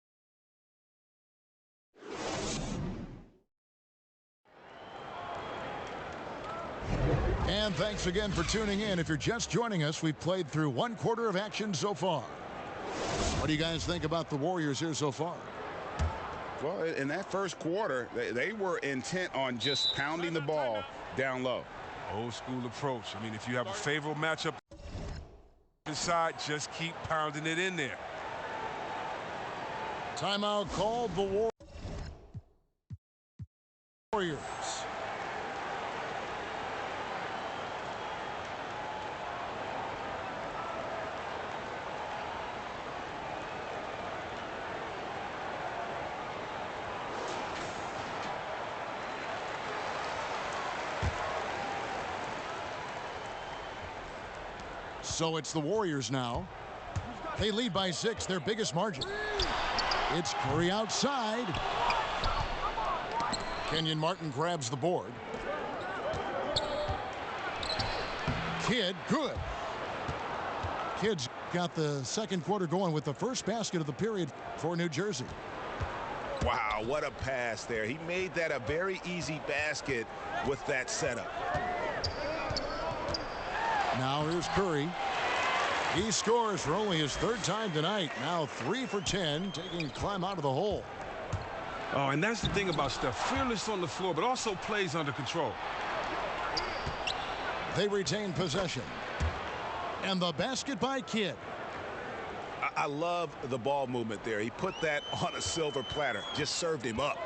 And thanks again for tuning in. If you're just joining us, we've played through 1 quarter of action so far. What do you guys think about the Warriors here so far? Well, in that first quarter, they were intent on just pounding the ball down low. Old school approach. I mean, if you have a favorable matchup inside, just keep pounding it in there. Timeout called the Warriors. So it's the Warriors now. They lead by 6, their biggest margin. It's Curry outside. Kenyon Martin grabs the board. Kidd, good. Kidd's got the second quarter going with the first basket of the period for New Jersey. Wow, what a pass there. He made that a very easy basket with that setup. Now here's Curry. He scores for only his 3rd time tonight. Now 3 for 10, taking Clem out of the hole. Oh, and that's the thing about Steph. Fearless on the floor, but also plays under control. They retain possession. And the basket by Kidd. I love the ball movement there. He put that on a silver platter. Just served him up.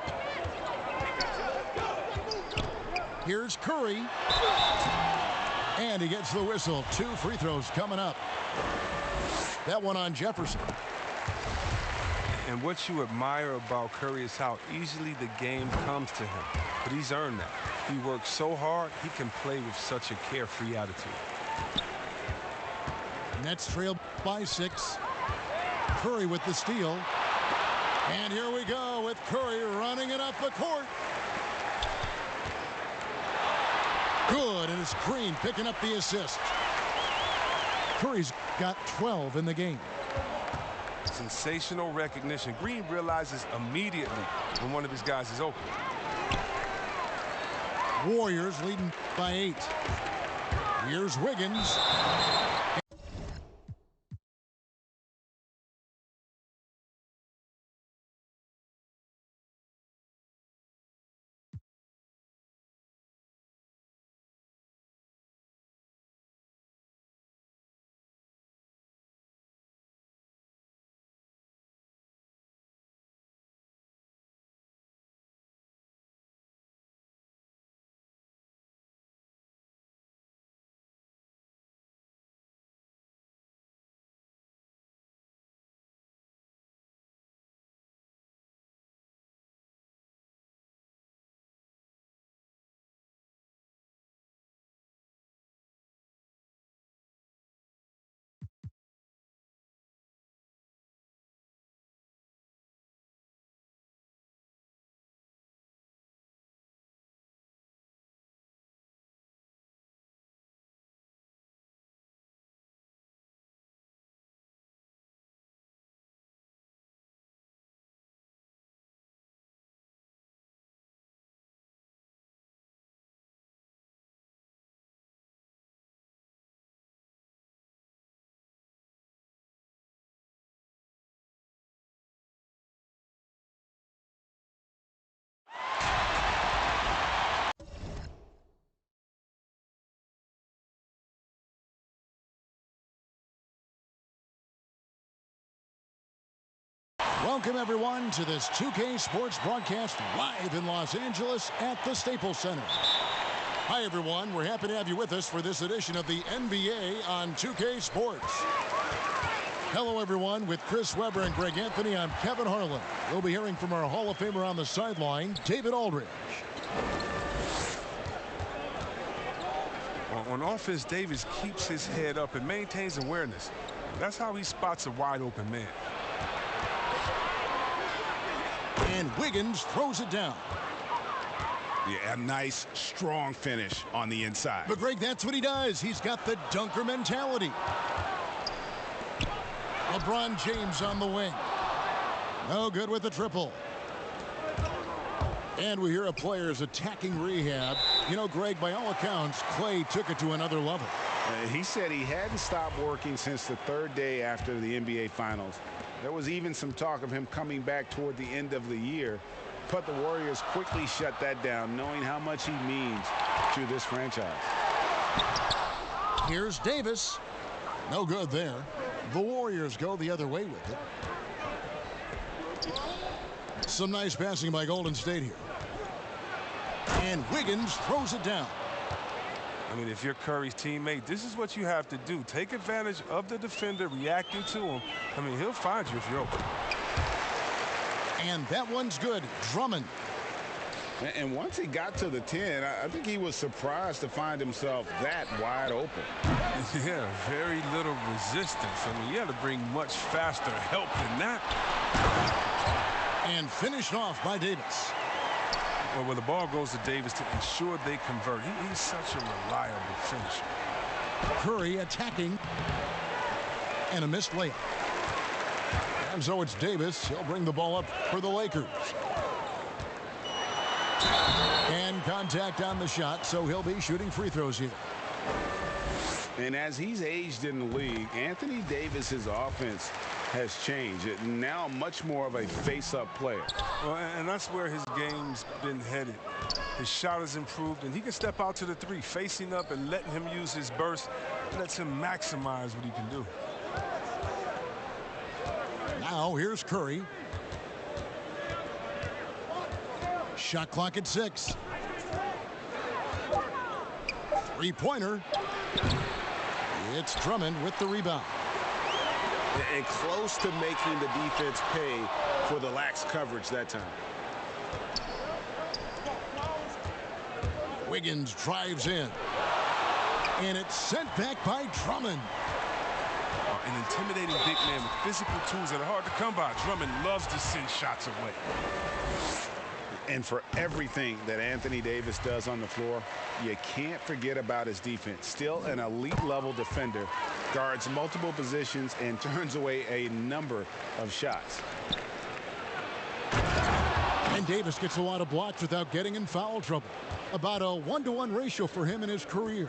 Here's Curry. And he gets the whistle. 2 free throws coming up. That one on Jefferson. And what you admire about Curry is how easily the game comes to him. But he's earned that. He works so hard, he can play with such a carefree attitude. Nets trail by 6. Curry with the steal. And here we go with Curry running it up the court. Good, and it's Green picking up the assist. Curry's got 12 in the game. Sensational recognition. Green realizes immediately when one of his guys is open. Warriors leading by 8. Here's Wiggins. Welcome, everyone, to this 2K Sports broadcast live in Los Angeles at the Staples Center. Hi, everyone. We're happy to have you with us for this edition of the NBA on 2K Sports. Hello, everyone. With Chris Webber and Greg Anthony, I'm Kevin Harlan. We'll be hearing from our Hall of Famer on the sideline, David Aldridge. On offense, Davis keeps his head up and maintains awareness. That's how he spots a wide-open man. And Wiggins throws it down. Yeah, a nice, strong finish on the inside. But, Greg, that's what he does. He's got the dunker mentality. LeBron James on the wing. No good with the triple. And we hear a player's attacking rehab. You know, Greg, by all accounts, Clay took it to another level. He said he hadn't stopped working since the third day after the NBA Finals. There was even some talk of him coming back toward the end of the year. But the Warriors quickly shut that down, knowing how much he means to this franchise. Here's Davis. No good there. The Warriors go the other way with it. Some nice passing by Golden State here. And Wiggins throws it down. I mean, if you're Curry's teammate, this is what you have to do. Take advantage of the defender reacting to him. I mean, he'll find you if you're open. And that one's good. Drummond. And once he got to the 10, I think he was surprised to find himself that wide open. Yeah, very little resistance. I mean, you had to bring much faster help than that. And finished off by Davis. Well, when the ball goes to Davis to ensure they convert, he's such a reliable finisher. Curry attacking. And a missed layup. And so it's Davis. He'll bring the ball up for the Lakers. And contact on the shot, so he'll be shooting free throws here. And as he's aged in the league, Anthony Davis's offense has changed. Now much more of a face-up player. Well, and that's where his game's been headed. His shot has improved, and he can step out to the three, facing up and letting him use his burst. Lets him maximize what he can do. Now here's Curry. Shot clock at 6. Three-pointer. It's Drummond with the rebound. And close to making the defense pay for the lax coverage that time. Wiggins drives in. And it's sent back by Drummond. An intimidating big man with physical tools that are hard to come by. Drummond loves to send shots away. And for everything that Anthony Davis does on the floor, you can't forget about his defense. Still an elite level defender, guards multiple positions and turns away a number of shots. And Davis gets a lot of blocks without getting in foul trouble. About a 1-to-1 ratio for him in his career.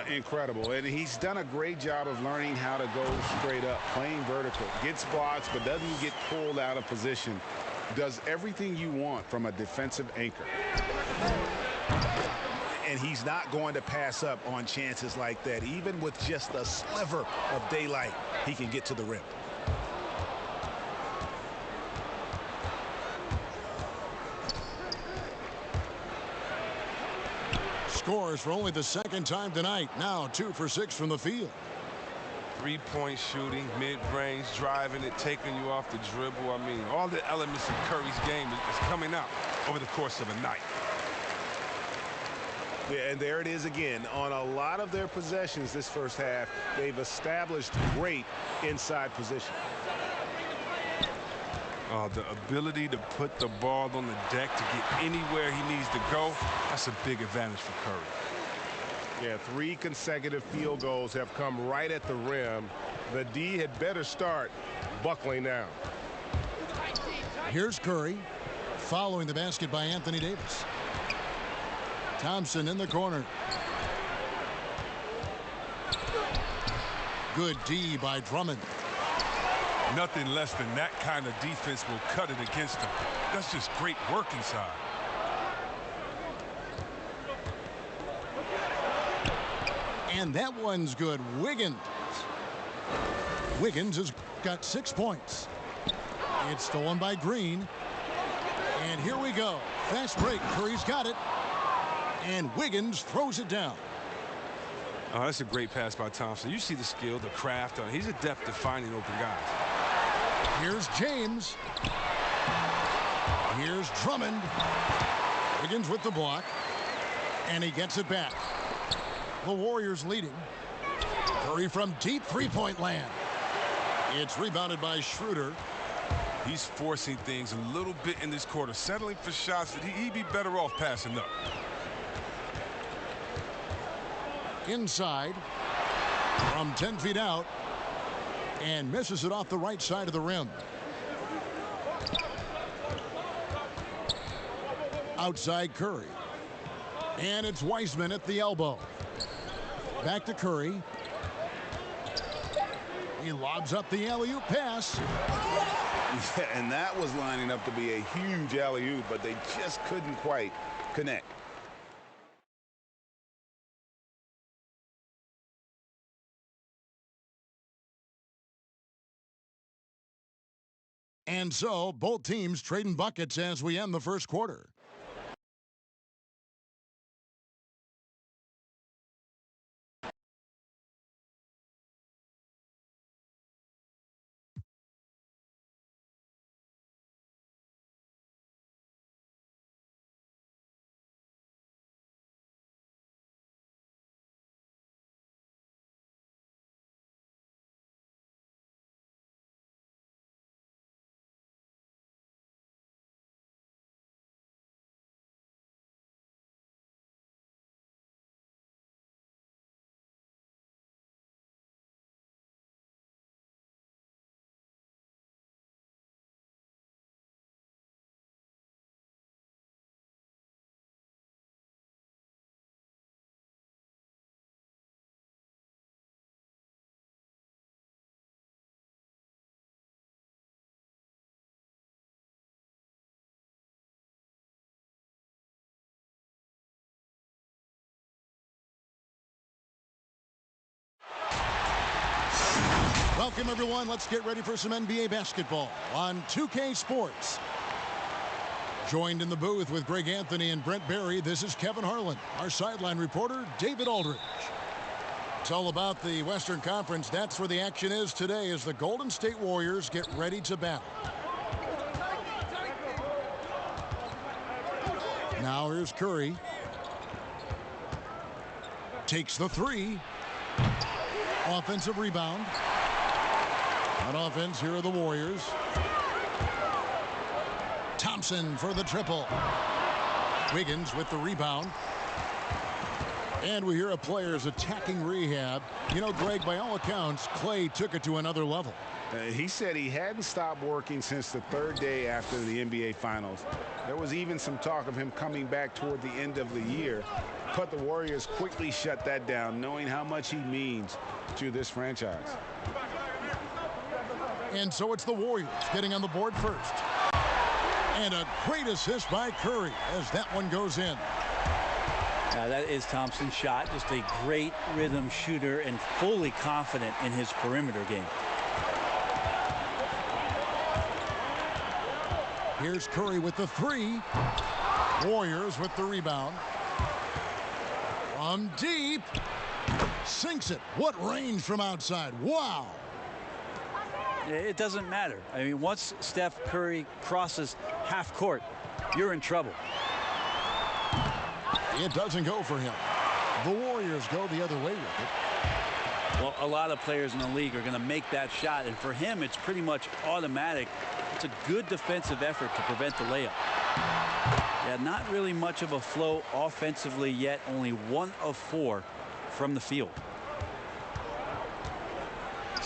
Incredible. And he's done a great job of learning how to go straight up, playing vertical. Gets blocks but doesn't get pulled out of position. Does everything you want from a defensive anchor. And he's not going to pass up on chances like that. Even with just a sliver of daylight, he can get to the rim. Scores for only the second time tonight. Now 2 for 6 from the field. Three-point shooting, mid-range, driving it, taking you off the dribble. I mean, all the elements of Curry's game is coming out over the course of a night. Yeah, and there it is again. On a lot of their possessions this first half, they've established great inside position. The ability to put the ball on the deck to get anywhere he needs to go, that's a big advantage for Curry. Yeah, 3 consecutive field goals have come right at the rim. The D had better start buckling down. Here's Curry following the basket by Anthony Davis. Thompson in the corner. Good D by Drummond. Nothing less than that kind of defense will cut it against him. That's just great work inside. And that one's good. Wiggins. Wiggins has got 6 points. It's stolen by Green. And here we go. Fast break. Curry's got it. And Wiggins throws it down. Oh, that's a great pass by Thompson. You see the skill, the craft. He's adept at finding open guys. Here's James. Here's Drummond. Wiggins with the block. And he gets it back. The Warriors leading. Curry from deep three-point land. It's rebounded by Schroeder. He's forcing things a little bit in this quarter, settling for shots that he'd be better off passing up. Inside from 10 feet out and misses it off the right side of the rim. Outside Curry. And it's Wiseman at the elbow. Back to Curry. He lobs up the alley-oop pass. Yeah, and that was lining up to be a huge alley-oop, but they just couldn't quite connect. And so both teams trading buckets as we end the first quarter. Welcome, everyone. Let's get ready for some NBA basketball on 2K Sports. Joined in the booth with Greg Anthony and Brent Barry, this is Kevin Harlan. Our sideline reporter, David Aldridge. It's all about the Western Conference. That's where the action is today as the Golden State Warriors get ready to battle. Now here's Curry. Takes the three. Offensive rebound. On offense, here are the Warriors. Thompson for the triple. Wiggins with the rebound. And we hear a player's attacking rehab. You know, Greg, by all accounts, Clay took it to another level. He said he hadn't stopped working since the third day after the NBA Finals. There was even some talk of him coming back toward the end of the year. But the Warriors quickly shut that down, knowing how much he means to this franchise. And so it's the Warriors getting on the board first. And a great assist by Curry as that one goes in. That is Thompson's shot. Just a great rhythm shooter and fully confident in his perimeter game. Here's Curry with the three. Warriors with the rebound. From deep. Sinks it. What range from outside. Wow. It doesn't matter. I mean, once Steph Curry crosses half court, you're in trouble. It doesn't go for him. The Warriors go the other way with it. Well, a lot of players in the league are going to make that shot, and for him, it's pretty much automatic. It's a good defensive effort to prevent the layup. Yeah, not really much of a flow offensively yet. Only 1 of 4 from the field.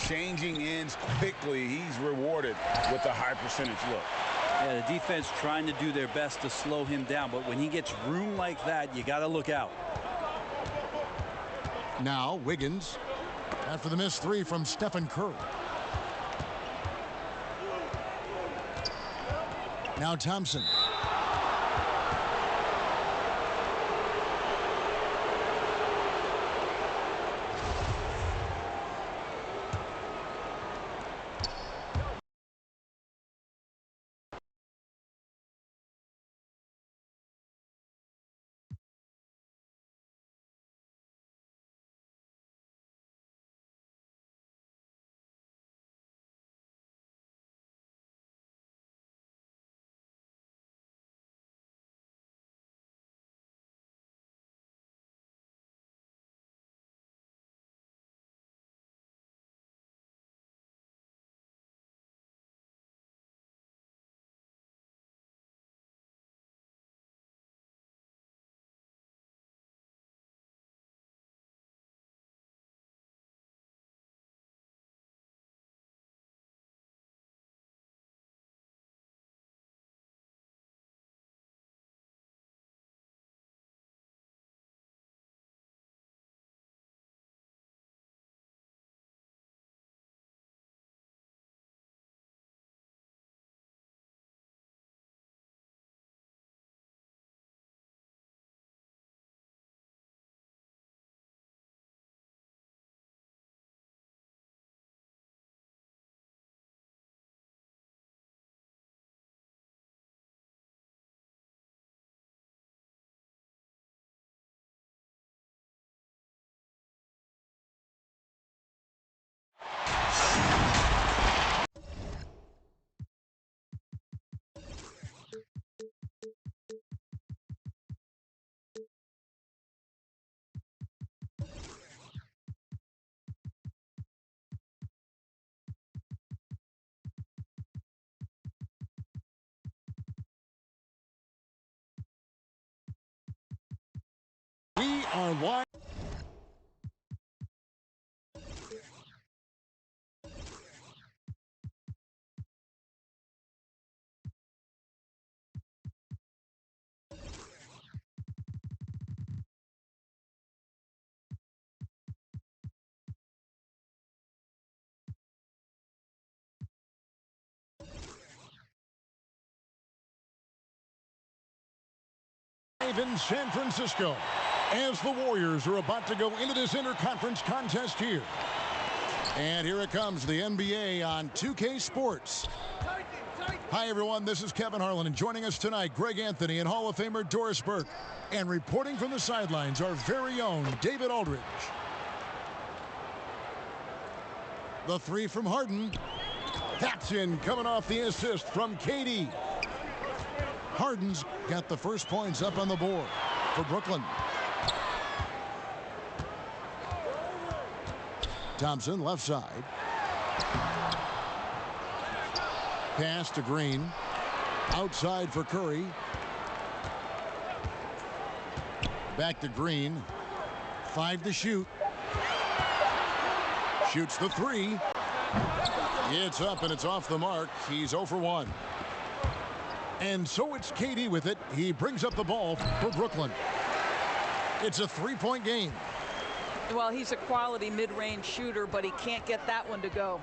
Changing ends quickly. He's rewarded with a high percentage look. Yeah, the defense trying to do their best to slow him down, but when he gets room like that, you got to look out. Now Wiggins after the missed three from Stephen Curry. Now Thompson. are live. In San Francisco, as the Warriors are about to go into this interconference contest here. And here it comes, the NBA on 2K Sports. Hi, everyone. This is Kevin Harlan, and joining us tonight, Greg Anthony and Hall of Famer Doris Burke. And reporting from the sidelines, our very own David Aldridge. The three from Harden. That's in, coming off the assist from KD. Harden's got the first points up on the board for Brooklyn. Thompson, left side. Pass to Green. Outside for Curry. Back to Green. 5 to shoot. Shoots the three. It's up and it's off the mark. He's 0 for 1. And so it's KD with it. He brings up the ball for Brooklyn. It's a 3-point game. Well, he's a quality mid-range shooter, but he can't get that one to go.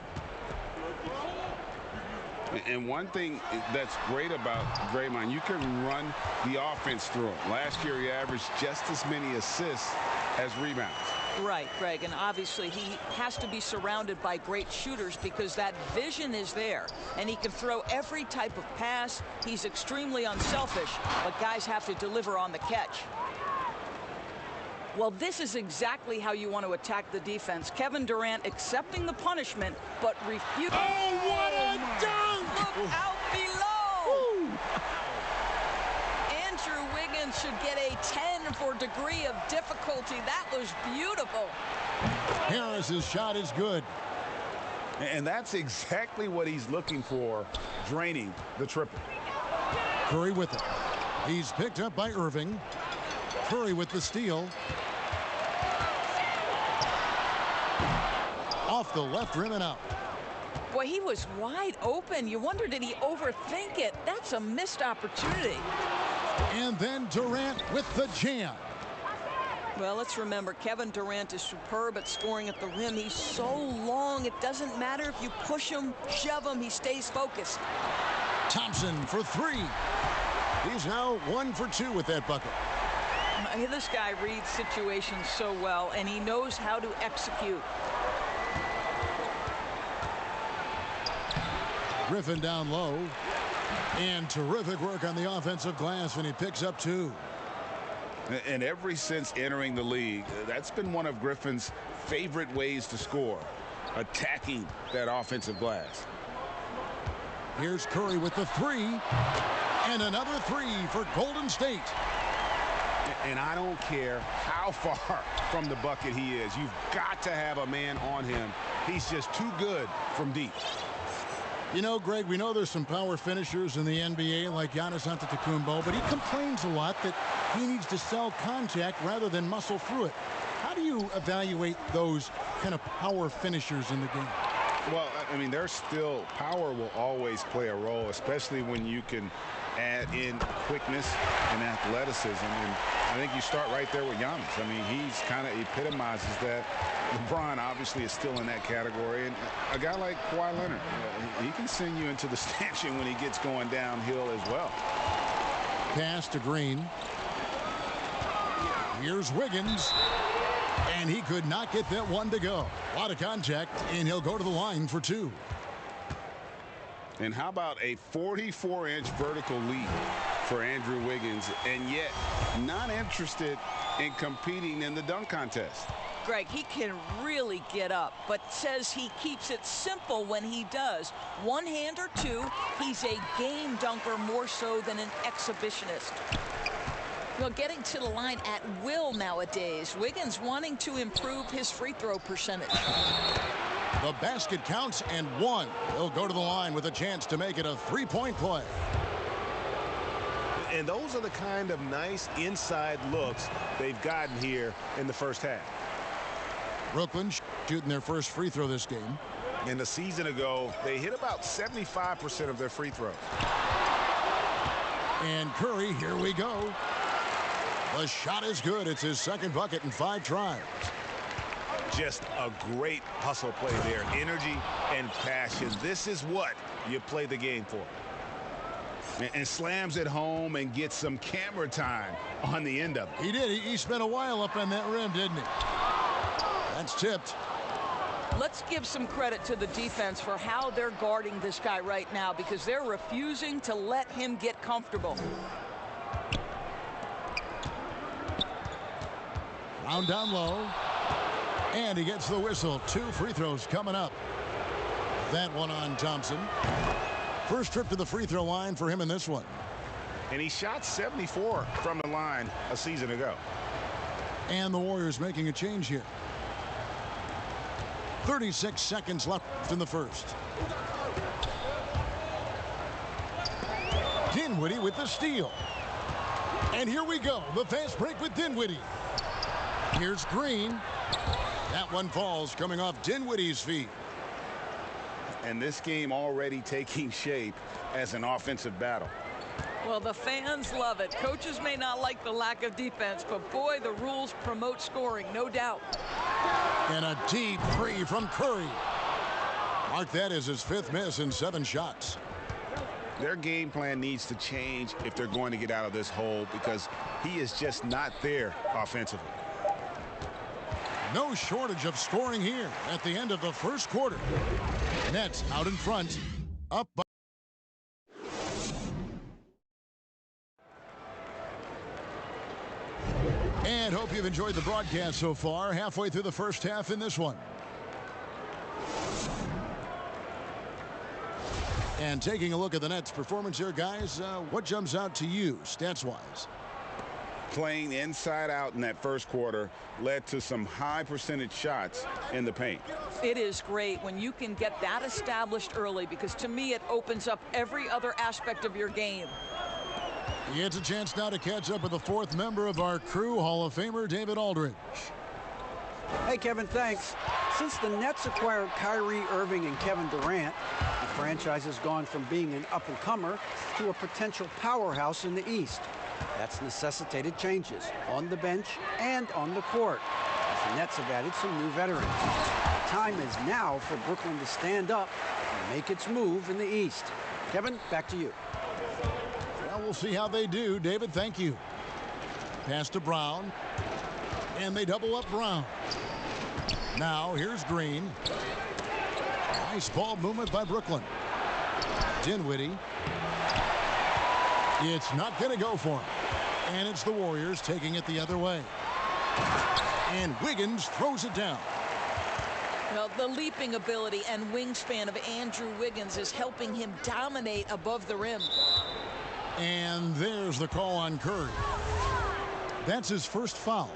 And one thing that's great about Draymond, you can run the offense through him. Last year, he averaged just as many assists as rebounds. Right, Greg, and obviously he has to be surrounded by great shooters because that vision is there, and he can throw every type of pass. He's extremely unselfish, but guys have to deliver on the catch. Well, this is exactly how you want to attack the defense. Kevin Durant accepting the punishment, but refusing. Oh, what a dunk! Look out below! Woo. Andrew Wiggins should get a 10 for degree of difficulty. That was beautiful. Harris's shot is good. And that's exactly what he's looking for, draining the triple. Curry with it. He's picked up by Irving. Curry with the steal. Off the left rim and out. Boy, he was wide open. You wonder, did he overthink it? That's a missed opportunity. And then Durant with the jam. Well, let's remember, Kevin Durant is superb at scoring at the rim. He's so long, it doesn't matter if you push him, shove him, he stays focused. Thompson for 3. He's now 1 for 2 with that bucket. This guy reads situations so well, and he knows how to execute. Griffin down low. And terrific work on the offensive glass, and he picks up 2. And ever since entering the league, that's been one of Griffin's favorite ways to score, attacking that offensive glass. Here's Curry with the 3. And another 3 for Golden State. And I don't care how far from the bucket he is. You've got to have a man on him. He's just too good from deep. You know, Greg, we know there's some power finishers in the NBA like Giannis Antetokounmpo, but he complains a lot that he needs to sell contact rather than muscle through it. How do you evaluate those kind of power finishers in the game? Well, I mean, there's still power will always play a role, especially when you can add in quickness and athleticism. And I think you start right there with Giannis. I mean, he's kind of epitomizes that. LeBron obviously is still in that category. And a guy like Kawhi Leonard, he can send you into the stanchion when he gets going downhill as well. Pass to Green. Here's Wiggins. And he could not get that one to go. A lot of contact, and he'll go to the line for 2. And how about a 44-inch vertical lead for Andrew Wiggins, and yet not interested in competing in the dunk contest? Greg, he can really get up, but says he keeps it simple when he does. One hand or two, he's a game dunker more so than an exhibitionist. Well, getting to the line at will nowadays. Wiggins wanting to improve his free throw percentage. The basket counts and 1. He'll go to the line with a chance to make it a 3-point play. And those are the kind of nice inside looks they've gotten here in the first half. Brooklyn shooting their first free throw this game. And a season ago, they hit about 75% of their free throws. And Curry, here we go. The shot is good. It's his second bucket in 5 tries. Just a great hustle play there. Energy and passion. This is what you play the game for. And slams it home and gets some camera time on the end of it. He did. He spent a while up on that rim, didn't he? That's tipped. Let's give some credit to the defense for how they're guarding this guy right now, because they're refusing to let him get comfortable. Brown down low. And he gets the whistle. 2 free throws coming up. That one on Thompson. First trip to the free throw line for him in this one. And he shot 74 from the line a season ago. And the Warriors making a change here. 36 seconds left in the first. Dinwiddie with the steal. And here we go. The fast break with Dinwiddie. Here's Green. That one falls, coming off Dinwiddie's feet. And this game already taking shape as an offensive battle. Well, the fans love it. Coaches may not like the lack of defense, but boy, the rules promote scoring, no doubt. And a deep three from Curry. Mark that as his 5th miss in 7 shots. Their game plan needs to change if they're going to get out of this hole, because he is just not there offensively. No shortage of scoring here at the end of the first quarter. Nets out in front, up by. And hope you've enjoyed the broadcast so far. Halfway through the first half in this one. And taking a look at the Nets' performance here, guys, what jumps out to you stats-wise? Playing inside out in that first quarter led to some high percentage shots in the paint. It is great when you can get that established early, because to me it opens up every other aspect of your game. He gets a chance now to catch up with the 4th member of our crew, Hall of Famer David Aldridge. Hey, Kevin, thanks. Since the Nets acquired Kyrie Irving and Kevin Durant, the franchise has gone from being an up-and-comer to a potential powerhouse in the East. That's necessitated changes on the bench and on the court, as the Nets have added some new veterans. The time is now for Brooklyn to stand up and make its move in the East. Kevin, back to you. Well, we'll see how they do. David, thank you. Pass to Brown. And they double up Brown. Now, here's Green. Nice ball movement by Brooklyn. Dinwiddie. It's not going to go for him. And it's the Warriors taking it the other way. And Wiggins throws it down. Well, the leaping ability and wingspan of Andrew Wiggins is helping him dominate above the rim. And there's the call on Curry. That's his first foul.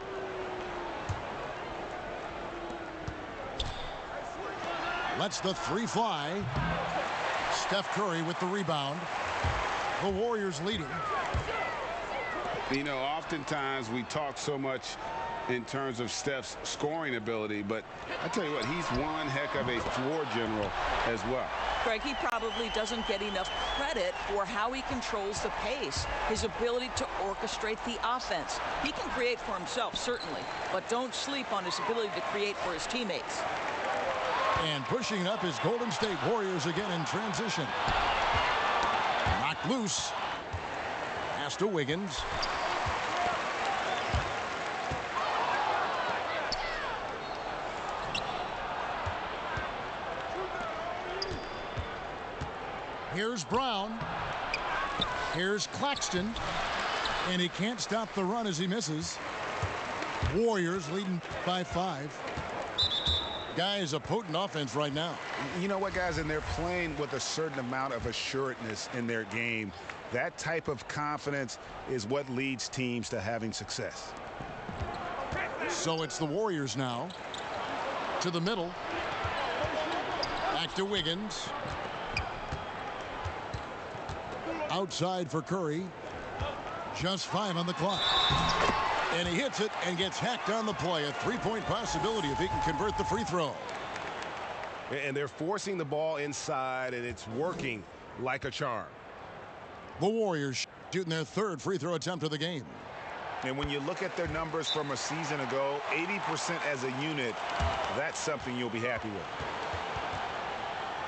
Lets the 3 fly. Steph Curry with the rebound. The Warriors leading. You know, oftentimes we talk so much in terms of Steph's scoring ability, but I tell you what, he's one heck of a floor general as well. Greg, he probably doesn't get enough credit for how he controls the pace, his ability to orchestrate the offense. He can create for himself, certainly, but don't sleep on his ability to create for his teammates. And pushing it up is Golden State Warriors again in transition. Knocked loose. Pass to Wiggins. Here's Brown. Here's Claxton. And he can't stop the run as he misses. Warriors leading by 5. Guys, a potent offense right now. You know what, guys, and they're playing with a certain amount of assuredness in their game. That type of confidence is what leads teams to having success. So it's the Warriors now. To the middle. Back to Wiggins. Outside for Curry. Just 5 on the clock. And he hits it and gets hacked on the play. A three-point possibility if he can convert the free throw. And they're forcing the ball inside, and it's working like a charm. The Warriors shooting their third free throw attempt of the game. And when you look at their numbers from a season ago, 80% as a unit, that's something you'll be happy with.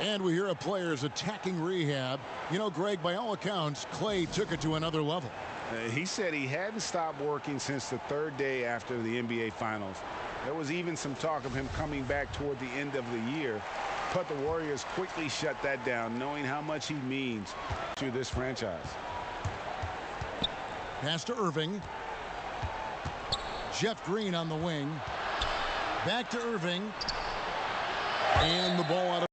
And we hear of players attacking rehab. You know, Greg, by all accounts, Clay took it to another level. He said he hadn't stopped working since the third day after the NBA Finals. There was even some talk of him coming back toward the end of the year. But the Warriors quickly shut that down, knowing how much he means to this franchise. Pass to Irving. Jeff Green on the wing. Back to Irving. And the ball out of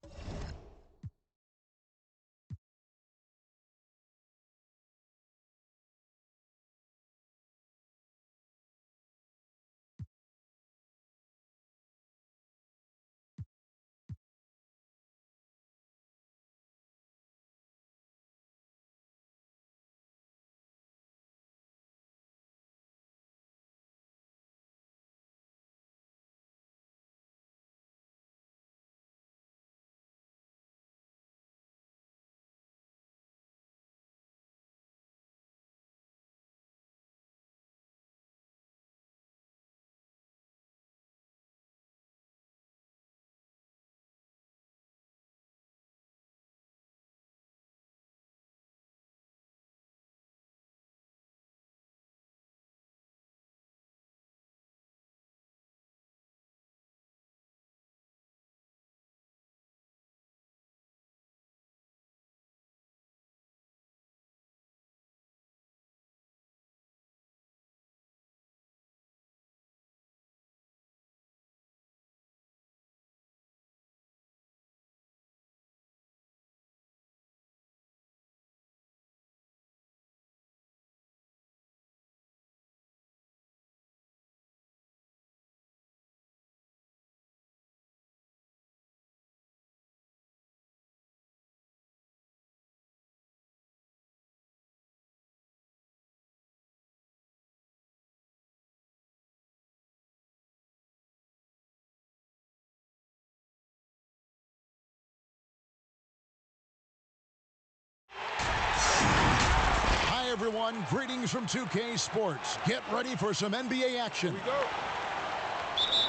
everyone. Greetings from 2K Sports. Get ready for some NBA action. Here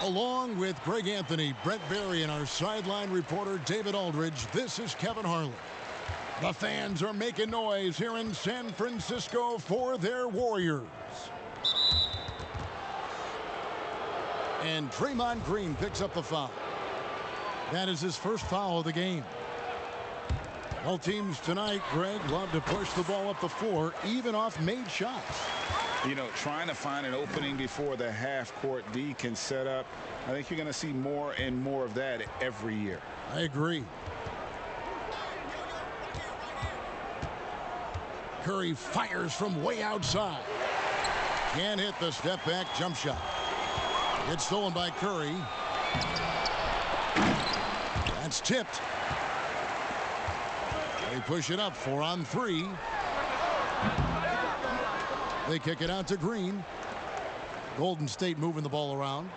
we go. Along with Greg Anthony, Brett Berry, and our sideline reporter David Aldridge, this is Kevin Harlan. The fans are making noise here in San Francisco for their Warriors. And Draymond Green picks up the foul. That is his first foul of the game. All teams tonight, Greg, love to push the ball up the floor, even off made shots. You know, trying to find an opening before the half-court D can set up. I think you're going to see more and more of that every year. I agree. Curry fires from way outside. Can't hit the step-back jump shot. It's stolen by Curry. That's tipped. They push it up 4 on 3. They kick it out to Green. Golden State moving the ball around.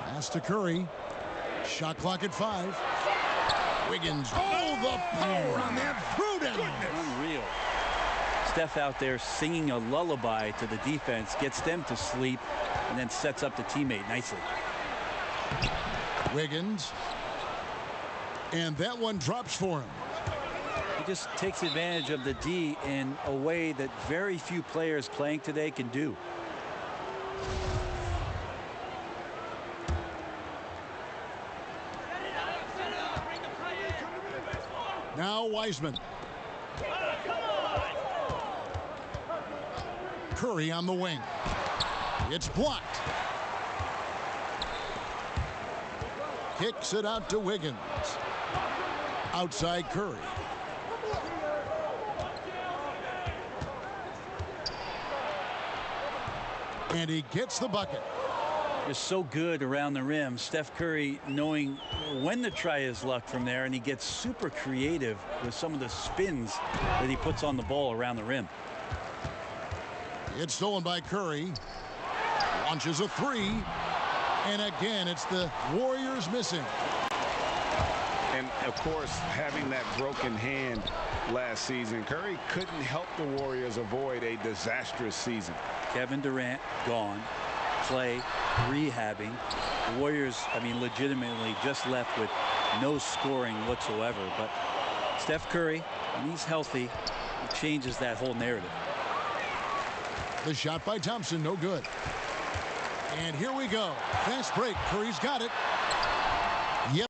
Pass to Curry. Shot clock at 5. Wiggins. Oh, the power on that throwdown. Unreal. Steph out there singing a lullaby to the defense, gets them to sleep, and then sets up the teammate nicely. Wiggins. And that one drops for him. He just takes advantage of the D in a way that very few players playing today can do. Now Wiseman. Curry on the wing. It's blocked. Kicks it out to Wiggins. Outside Curry. And he gets the bucket. just so good around the rim. Steph Curry knowing when to try his luck from there, and he gets super creative with some of the spins that he puts on the ball around the rim. It's stolen by Curry. Launches a three. And again, it's the Warriors missing. And, of course, having that broken hand last season, Curry couldn't help the Warriors avoid a disastrous season. Kevin Durant gone. Clay rehabbing. The Warriors, I mean, legitimately just left with no scoring whatsoever. But Steph Curry, when he's healthy, it changes that whole narrative. The shot by Thompson, no good. And here we go. Fast break. Curry's got it. Yep.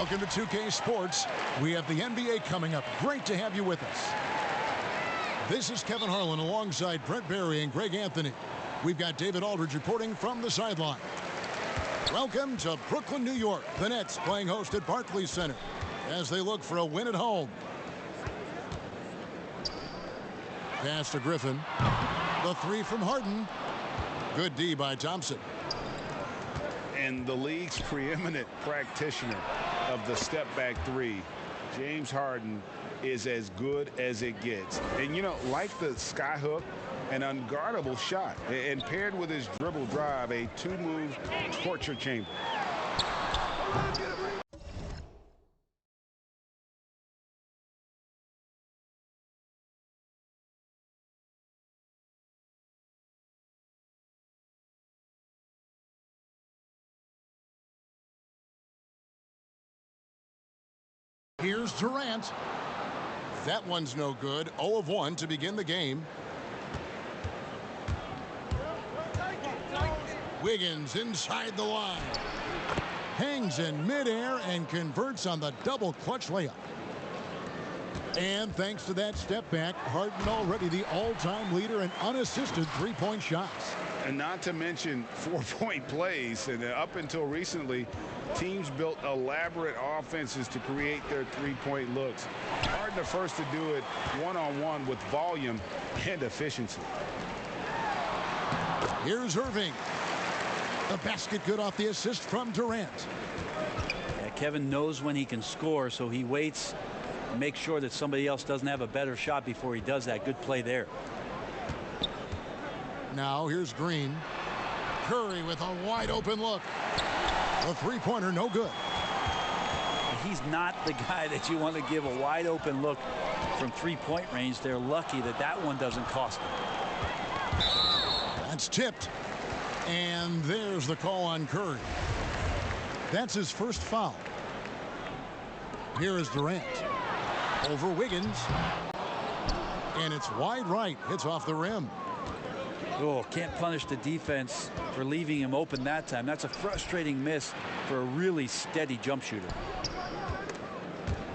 Welcome to 2K Sports. We have the NBA coming up. Great to have you with us. This is Kevin Harlan alongside Brent Barry and Greg Anthony. We've got David Aldridge reporting from the sideline. Welcome to Brooklyn, New York. The Nets playing host at Barclays Center as they look for a win at home. Pass to Griffin. The three from Harden. Good D by Thompson. And the league's preeminent practitioner of the step-back three, James Harden, is as good as it gets. And, you know, like the skyhook, an unguardable shot. And paired with his dribble drive, a two-move torture chamber. Here's Durant. That one's no good. 0 of 1 to begin the game. Wiggins inside the line. Hangs in midair and converts on the double clutch layup. And thanks to that step back, Harden already the all-time leader in unassisted three-point shots. And not to mention 4-point plays. And up until recently, teams built elaborate offenses to create their three-point looks. Harden the first to do it one-on-one with volume and efficiency. Here's Irving. The basket good off the assist from Durant. Yeah, Kevin knows when he can score, so he waits to make sure that somebody else doesn't have a better shot before he does that. Good play there. Now here's Green. Curry with a wide open look. The three-pointer no good. He's not the guy that you want to give a wide open look from three-point range. They're lucky that that one doesn't cost them. That's tipped. And there's the call on Curry. That's his first foul. Here is Durant. Over Wiggins. And it's wide right. It's off the rim. Oh, can't punish the defense for leaving him open that time. That's a frustrating miss for a really steady jump shooter.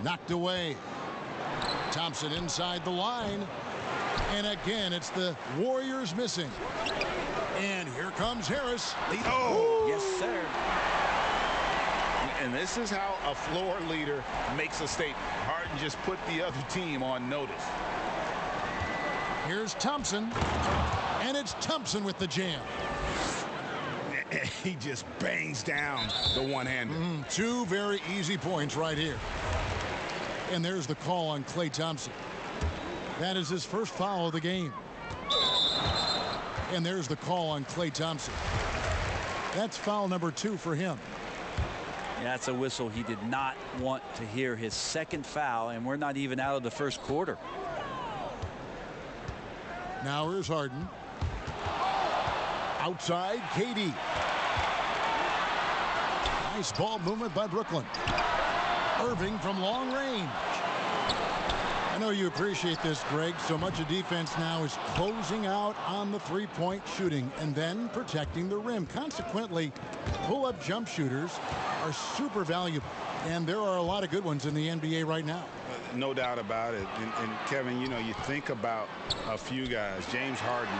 Knocked away. Thompson inside the line. And again, it's the Warriors missing. And here comes Harris. Oh! Yes, sir. And this is how a floor leader makes a statement. Harden just put the other team on notice. Here's Thompson. And it's Thompson with the jam. He just bangs down the one-hander. Two very easy points right here. And there's the call on Klay Thompson. That is his first foul of the game. And there's the call on Klay Thompson. That's foul number 2 for him. That's a whistle he did not want to hear. His second foul, and we're not even out of the first quarter. Now here's Harden. Outside, KD. Nice ball movement by Brooklyn. Irving from long range. I know you appreciate this, Greg. So much of defense now is closing out on the three-point shooting and then protecting the rim. Consequently, pull-up jump shooters are super valuable. And there are a lot of good ones in the NBA right now. No doubt about it. And Kevin, you know, you think about a few guys. James Harden,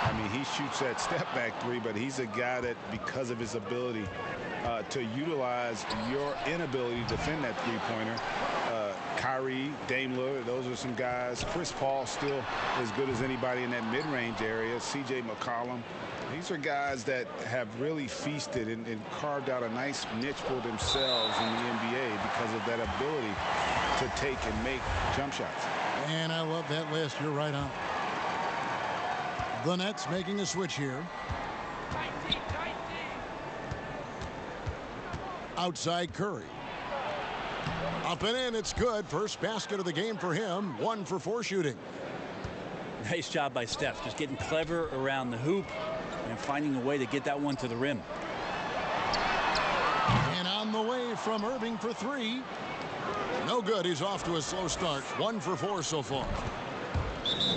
I mean, he shoots that step-back three, but he's a guy that, because of his ability to utilize your inability to defend that three-pointer, Kyrie, Dame Lillard, those are some guys. Chris Paul still as good as anybody in that mid-range area. C.J. McCollum. These are guys that have really feasted and carved out a nice niche for themselves in the NBA because of that ability to take and make jump shots. And I love that list. You're right on. The Nets making a switch here. Outside Curry. Up and in, it's good. First basket of the game for him. 1 for 4 shooting. Nice job by Steph, just getting clever around the hoop and finding a way to get that one to the rim. And on the way from Irving for 3. No good. He's off to a slow start. 1 for 4 so far.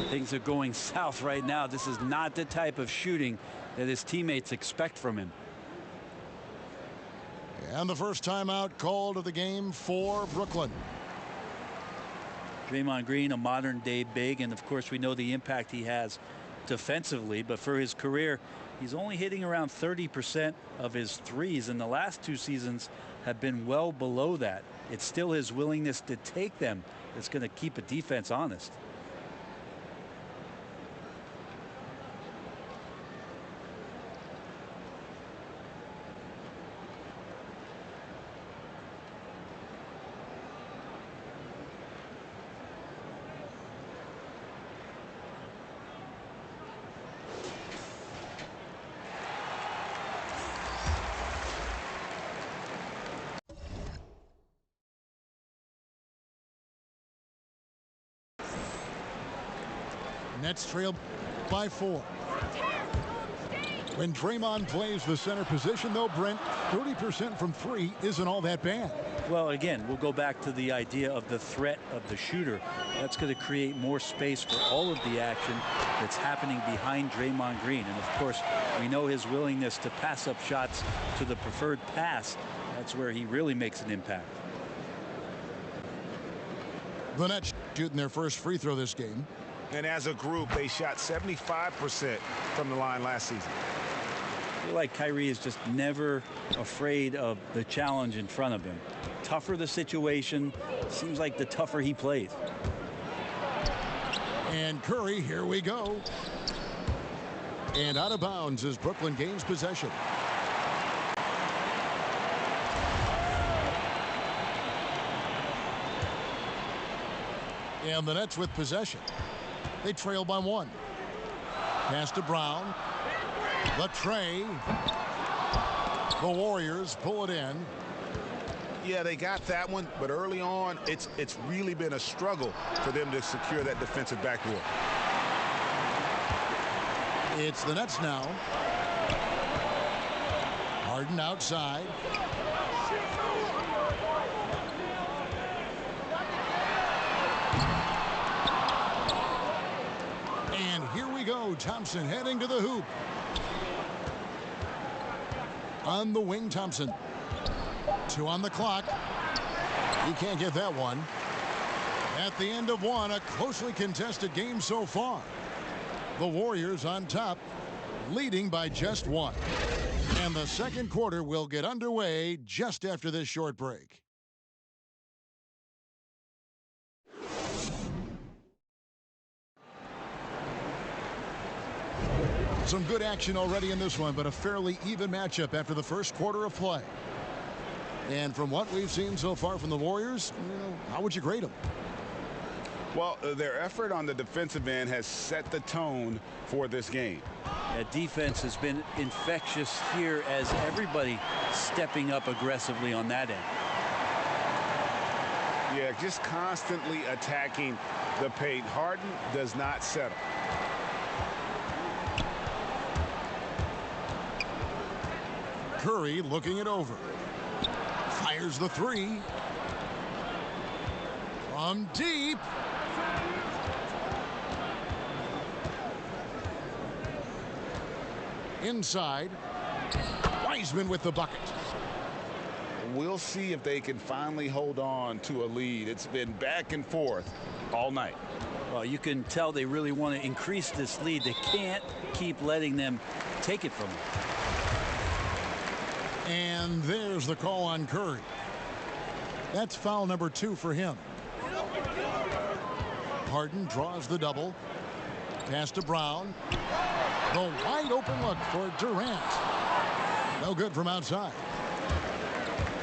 Things are going south right now. This is not the type of shooting that his teammates expect from him. And the first timeout called of the game for Brooklyn. Draymond Green, a modern-day big, and of course we know the impact he has defensively, but for his career, he's only hitting around 30% of his threes, and the last 2 seasons have been well below that. It's still his willingness to take them that's going to keep a defense honest. Nets trail by 4. When Draymond plays the center position, though, Brent, 30% from 3 isn't all that bad. Well, again, we'll go back to the idea of the threat of the shooter. That's going to create more space for all of the action that's happening behind Draymond Green. And, of course, we know his willingness to pass up shots to the preferred pass. That's where he really makes an impact. The Nets shooting their first free throw this game. And as a group, they shot 75% from the line last season. I feel like Kyrie is just never afraid of the challenge in front of him. Tougher the situation, seems like the tougher he plays. And Curry, here we go. And out of bounds as Brooklyn gains possession. And the Nets with possession. They trail by 1. Pass to Brown. Latrey. The Warriors pull it in. Yeah, they got that one, but early on, it's really been a struggle for them to secure that defensive backboard. It's the Nets now. Harden outside. And here we go. Thompson heading to the hoop. On the wing, Thompson. 2 on the clock. He can't get that one. At the end of one, a closely contested game so far. The Warriors on top, leading by just 1. And the second quarter will get underway just after this short break. Some good action already in this one, but a fairly even matchup after the first quarter of play. And from what we've seen so far from the Warriors, how would you grade them? Well, their effort on the defensive end has set the tone for this game. Defense has been infectious here as everybody stepping up aggressively on that end. Yeah, just constantly attacking the paint. Harden does not settle. Curry looking it over. Fires the 3. From deep. Inside. Wiseman with the bucket. We'll see if they can finally hold on to a lead. It's been back and forth all night. Well, you can tell they really want to increase this lead. They can't keep letting them take it from them. And there's the call on Curry. That's foul number 2 for him. Harden draws the double. Pass to Brown. The wide open look for Durant. No good from outside.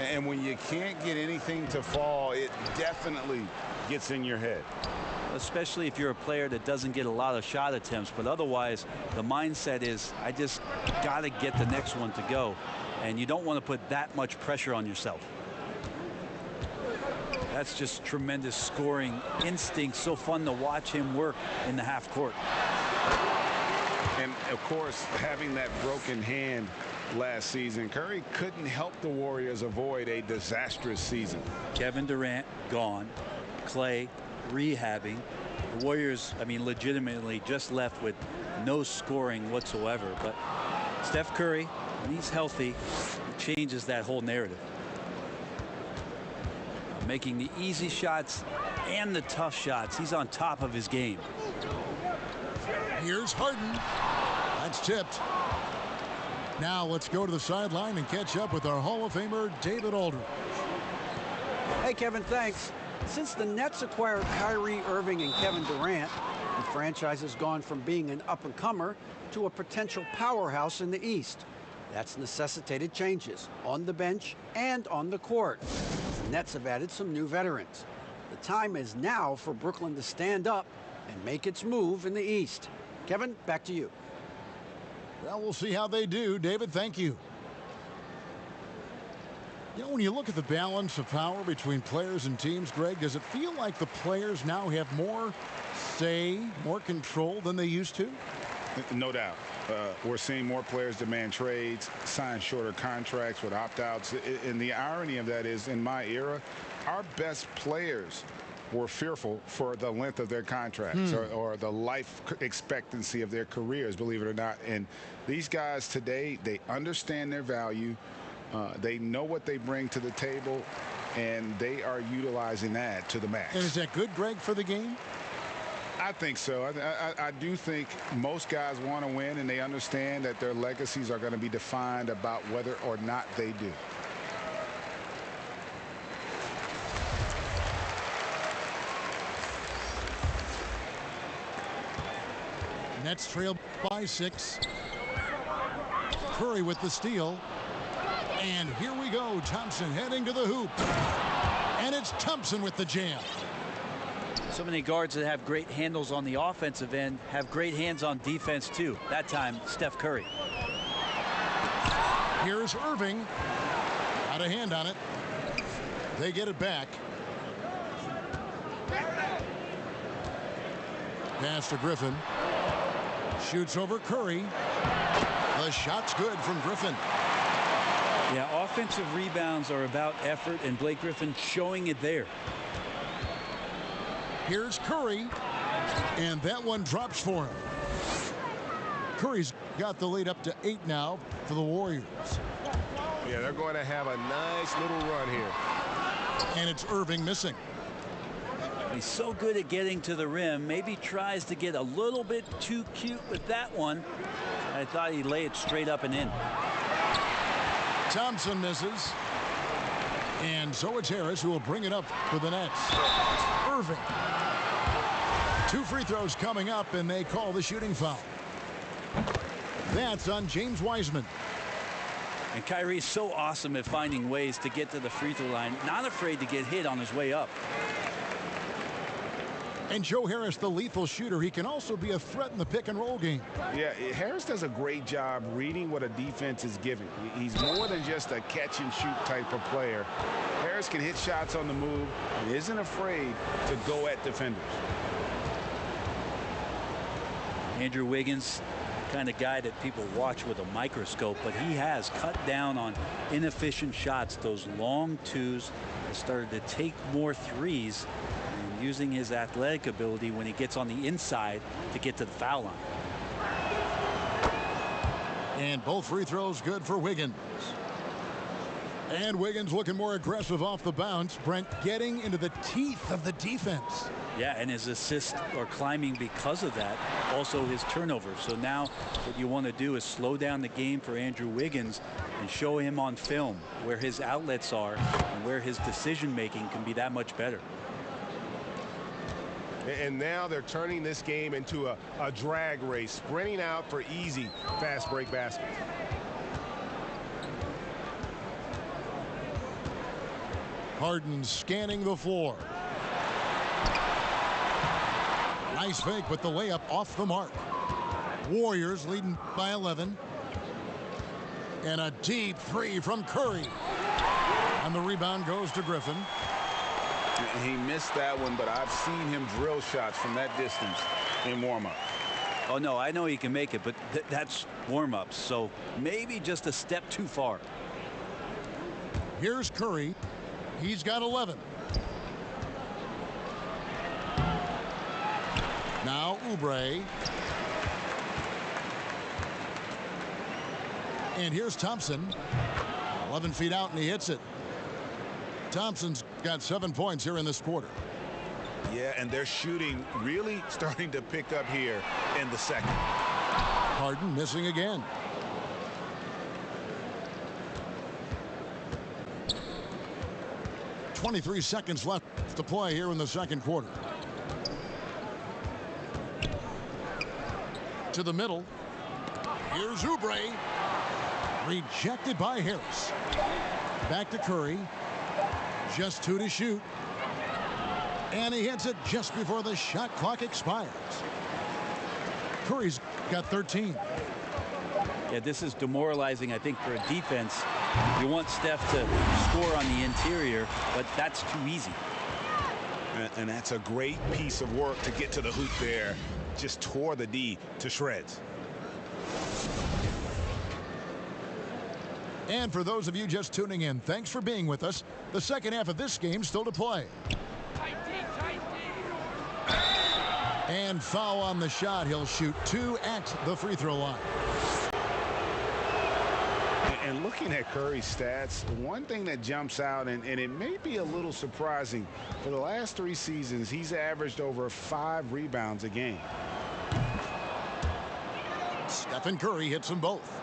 And when you can't get anything to fall, it definitely gets in your head. Especially if you're a player that doesn't get a lot of shot attempts. But otherwise, the mindset is, I just got to get the next one to go. And you don't want to put that much pressure on yourself. That's just tremendous scoring instinct. So fun to watch him work in the half court. And, of course, having that broken hand last season, Curry couldn't help the Warriors avoid a disastrous season. Kevin Durant gone. Clay rehabbing. The Warriors, I mean, legitimately just left with no scoring whatsoever. But Steph Curry, when he's healthy, it changes that whole narrative. Making the easy shots and the tough shots. He's on top of his game. Here's Harden. That's tipped. Now let's go to the sideline and catch up with our Hall of Famer, David Aldridge. Hey, Kevin, thanks. Since the Nets acquired Kyrie Irving and Kevin Durant, the franchise has gone from being an up-and-comer to a potential powerhouse in the East. That's necessitated changes on the bench and on the court. The Nets have added some new veterans. The time is now for Brooklyn to stand up and make its move in the East. Kevin, back to you. Well, we'll see how they do. David, thank you. You know, when you look at the balance of power between players and teams, Greg, does it feel like the players now have more say, more control than they used to? No doubt. We're seeing more players demand trades, sign shorter contracts with opt-outs. And the irony of that is, in my era, our best players were fearful for the length of their contracts or the life expectancy of their careers, believe it or not. And these guys today, they understand their value. They know what they bring to the table, and they are utilizing that to the max. And is that good, Greg, for the game? I think so. I do think most guys want to win, and they understand that their legacies are going to be defined about whether or not they do. Nets trail by 6. Curry with the steal. And here we go. Thompson heading to the hoop. And it's Thompson with the jam. So many guards that have great handles on the offensive end have great hands on defense, too. That time, Steph Curry. Here's Irving. Got a hand on it. They get it back. Pass to Griffin. Shoots over Curry. The shot's good from Griffin. Yeah, offensive rebounds are about effort, and Blake Griffin showing it there. Here's Curry, and that one drops for him. Curry's got the lead up to 8 now for the Warriors. Yeah, they're going to have a nice little run here. And it's Irving missing. He's so good at getting to the rim. Maybe tries to get a little bit too cute with that one. I thought he'd lay it straight up and in. Thompson misses. And so it's Harris who will bring it up for the Nets. Irving. 2 free throws coming up, and they call the shooting foul. That's on James Wiseman. And Kyrie's so awesome at finding ways to get to the free throw line. Not afraid to get hit on his way up. And Joe Harris, the lethal shooter, he can also be a threat in the pick and roll game. Yeah, Harris does a great job reading what a defense is giving. He's more than just a catch and shoot type of player. Harris can hit shots on the move and isn't afraid to go at defenders. Andrew Wiggins, kind of guy that people watch with a microscope, but he has cut down on inefficient shots, those long twos, and started to take more threes, and using his athletic ability when he gets on the inside to get to the foul line. And both free throws good for Wiggins. And Wiggins looking more aggressive off the bounce. Brent getting into the teeth of the defense. Yeah, and his assists are climbing because of that. Also his turnovers. So now what you want to do is slow down the game for Andrew Wiggins and show him on film where his outlets are and where his decision making can be that much better. And now they're turning this game into a drag race, sprinting out for easy fast break baskets. Harden scanning the floor. Nice fake, but the layup off the mark. Warriors leading by 11. And a deep three from Curry. And the rebound goes to Griffin. He missed that one, but I've seen him drill shots from that distance in warm-up. Oh, no, I know he can make it, but that's warm-ups, so maybe just a step too far. Here's Curry. He's got 11. Now Oubre. And here's Thompson. 11 feet out, and he hits it. Thompson's got 7 points here in this quarter. Yeah, and they're shooting really starting to pick up here in the second. Harden missing again. .23 seconds left to play here in the second quarter. To the middle. Here's Oubre. Rejected by Harris. Back to Curry. Just 2 to shoot. And he hits it just before the shot clock expires. Curry's got 13. Yeah, this is demoralizing, I think, for a defense. You want Steph to score on the interior, but that's too easy. And that's a great piece of work to get to the hoop there. Just tore the D to shreds. And for those of you just tuning in, thanks for being with us. The second half of this game still to play. And foul on the shot. He'll shoot 2 at the free throw line. And looking at Curry's stats, one thing that jumps out, and it may be a little surprising, for the last 3 seasons, he's averaged over 5 rebounds a game. Stephen Curry hits them both.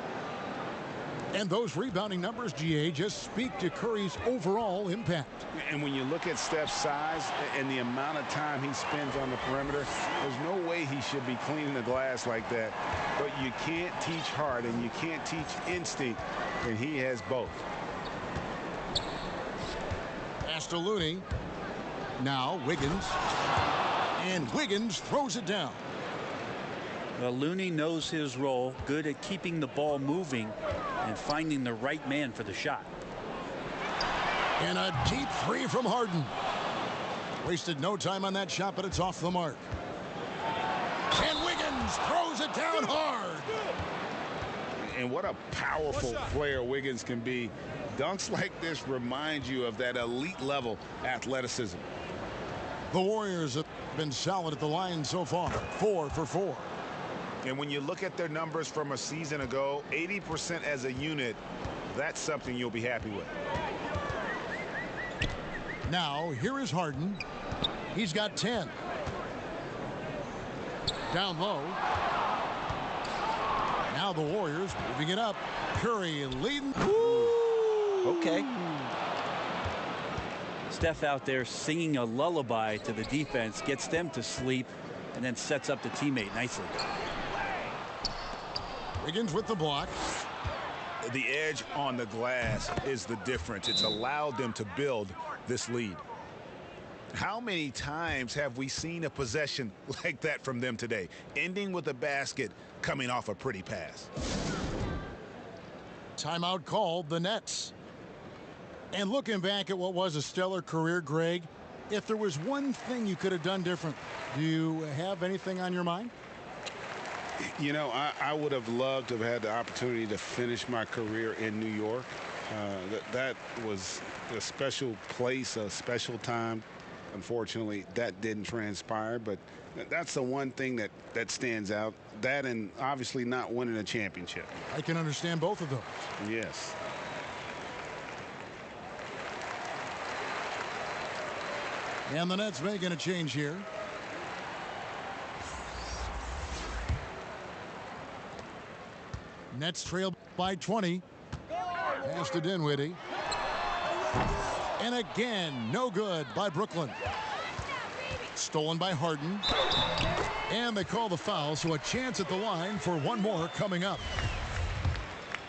And those rebounding numbers, GA, just speak to Curry's overall impact. And when you look at Steph's size and the amount of time he spends on the perimeter, there's no way he should be cleaning the glass like that. But you can't teach heart and you can't teach instinct, and he has both. Pass to Looney. Now Wiggins. And Wiggins throws it down. Well, Looney knows his role, good at keeping the ball moving and finding the right man for the shot. And a deep three from Harden. Wasted no time on that shot, but it's off the mark. And Wiggins throws it down hard. And what a powerful player Wiggins can be. Dunks like this remind you of that elite level athleticism. The Warriors have been solid at the line so far, 4 for 4. And when you look at their numbers from a season ago, 80% as a unit, that's something you'll be happy with. Now, here is Harden. He's got 10. Down low. Now the Warriors moving it up. Curry leading. Okay. Steph out there singing a lullaby to the defense, gets them to sleep, and then sets up the teammate nicely. Wiggins with the block. The edge on the glass is the difference. It's allowed them to build this lead. How many times have we seen a possession like that from them today, ending with a basket coming off a pretty pass? Timeout called, the Nets. And looking back at what was a stellar career, Greg, if there was one thing you could have done different, do you have anything on your mind? You know, I would have loved to have had the opportunity to finish my career in New York. That was a special place, a special time. Unfortunately, that didn't transpire, but that's the one thing that stands out. That and obviously not winning a championship. I can understand both of those. Yes. And the Nets making a change here. Nets trail by 20. Pass to Dinwiddie. And again, no good by Brooklyn. Stolen by Harden. And they call the foul, so a chance at the line for one more coming up.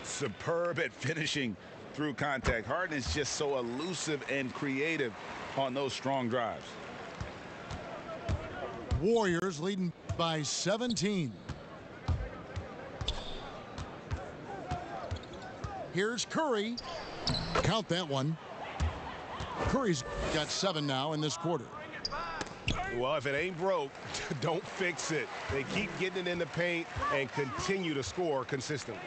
Superb at finishing through contact. Harden is just so elusive and creative on those strong drives. Warriors leading by 17. Here's Curry. Count that one. Curry's got 7 now in this quarter. Well, if it ain't broke, don't fix it. They keep getting it in the paint and continue to score consistently.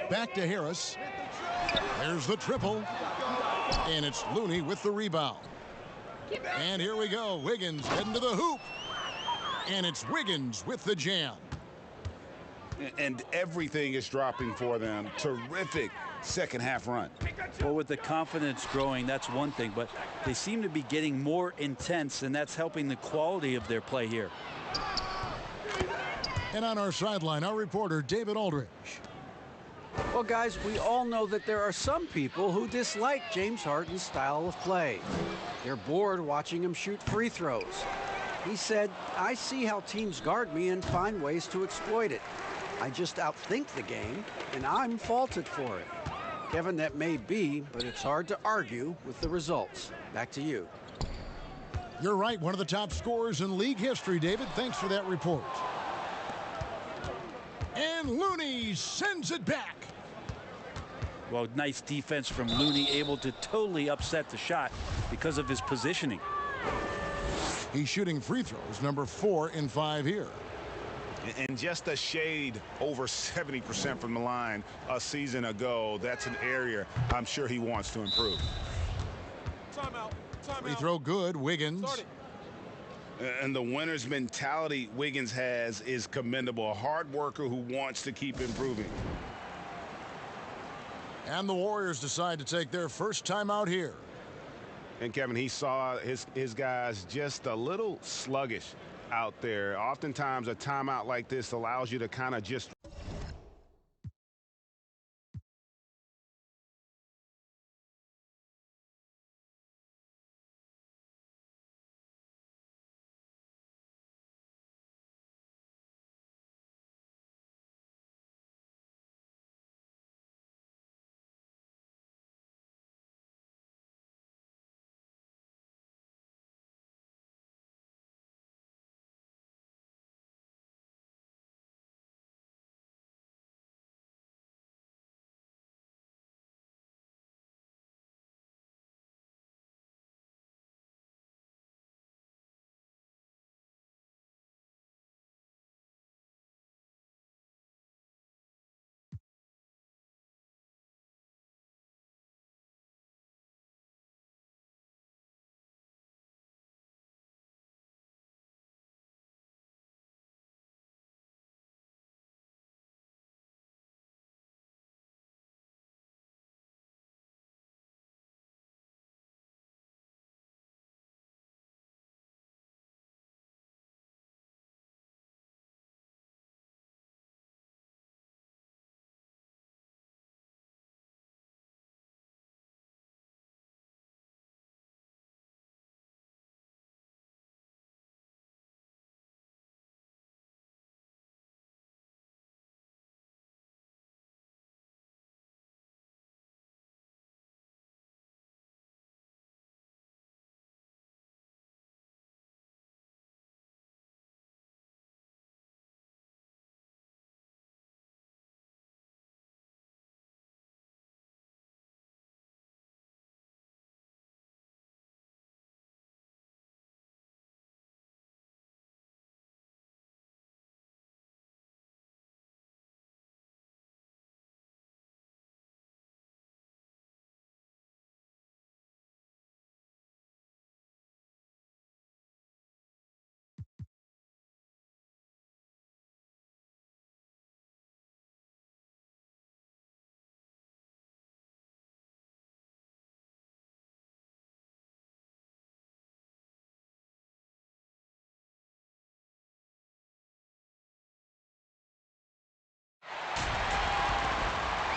Back to Harris. There's the triple. And it's Looney with the rebound. And here we go. Wiggins heading to the hoop. And it's Wiggins with the jam. And everything is dropping for them. Terrific second half run. Well, with the confidence growing, that's one thing, but they seem to be getting more intense, and that's helping the quality of their play here. And on our sideline, our reporter, David Aldridge. Well, guys, we all know that there are some people who dislike James Harden's style of play. They're bored watching him shoot free throws. He said, "I see how teams guard me and find ways to exploit it. I just outthink the game, and I'm faulted for it." Kevin, that may be, but it's hard to argue with the results. Back to you. You're right, one of the top scorers in league history, David. Thanks for that report. And Looney sends it back. Well, nice defense from Looney, able to totally upset the shot because of his positioning. He's shooting free throws, number 4 in 5 here. And just a shade over 70% from the line a season ago. That's an area I'm sure he wants to improve. Free throw good, Wiggins. And the winner's mentality Wiggins has is commendable. A hard worker who wants to keep improving. And the Warriors decide to take their first time out here. And Kevin, he saw his guys just a little sluggish out there. Oftentimes a timeout like this allows you to kind of just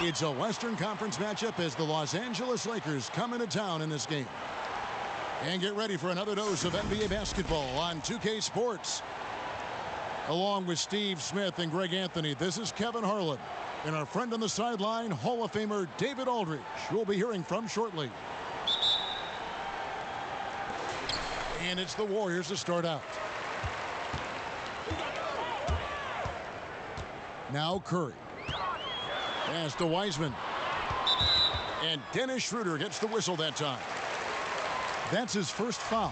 It's a Western Conference matchup as the Los Angeles Lakers come into town in this game. And get ready for another dose of NBA basketball on 2K Sports. Along with Steve Smith and Greg Anthony, this is Kevin Harlan. And our friend on the sideline, Hall of Famer David Aldridge, who we'll be hearing from shortly. And it's the Warriors to start out. Now Curry. Pass to Wiseman. And Dennis Schroeder gets the whistle that time. That's his first foul.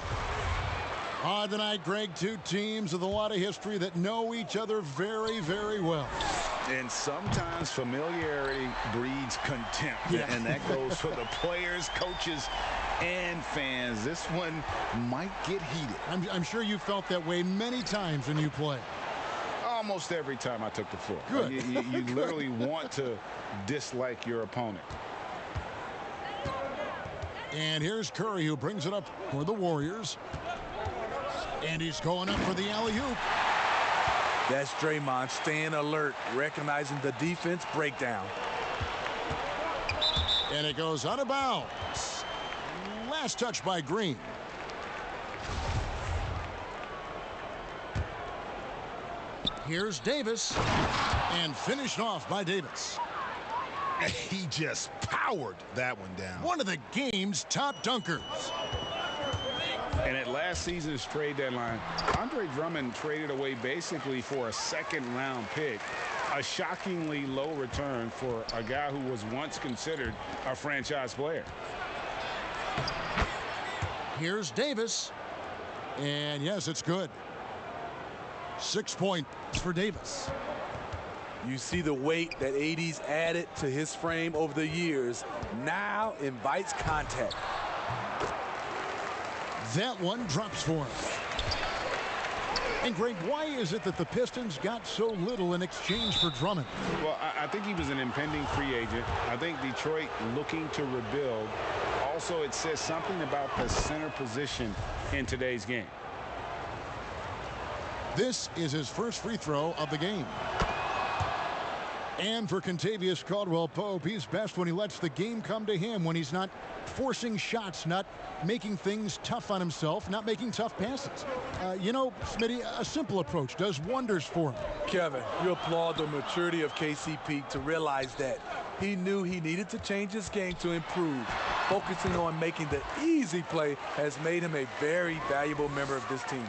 Tonight, Greg, two teams with a lot of history that know each other very, very well. And sometimes familiarity breeds contempt. Yeah. And that goes for the players, coaches, and fans. This one might get heated. I'm sure you felt that way many times when you play. Almost every time I took the floor. Good. You literally want to dislike your opponent. And here's Curry, who brings it up for the Warriors. And he's going up for the alley-oop. That's Draymond staying alert, recognizing the defense breakdown. And it goes out of bounds. Last touch by Green. Here's Davis. And finished off by Davis. He just powered that one down. One of the game's top dunkers. And at last season's trade deadline, Andre Drummond traded away basically for a second-round pick, a shockingly low return for a guy who was once considered a franchise player. Here's Davis. And yes, it's good. 6 points for Davis. You see the weight that AD's added to his frame over the years. Now invites contact. That one drops for him. And Greg, why is it that the Pistons got so little in exchange for Drummond? Well, I think he was an impending free agent. I think Detroit looking to rebuild. Also, it says something about the center position in today's game. This is his first free throw of the game. And for Kentavious Caldwell-Pope, he's best when he lets the game come to him, when he's not forcing shots, not making things tough on himself, not making tough passes. You know, Smitty, a simple approach does wonders for him. Kevin, you applaud the maturity of KCP to realize that he knew he needed to change his game to improve. Focusing on making the easy play has made him a very valuable member of this team.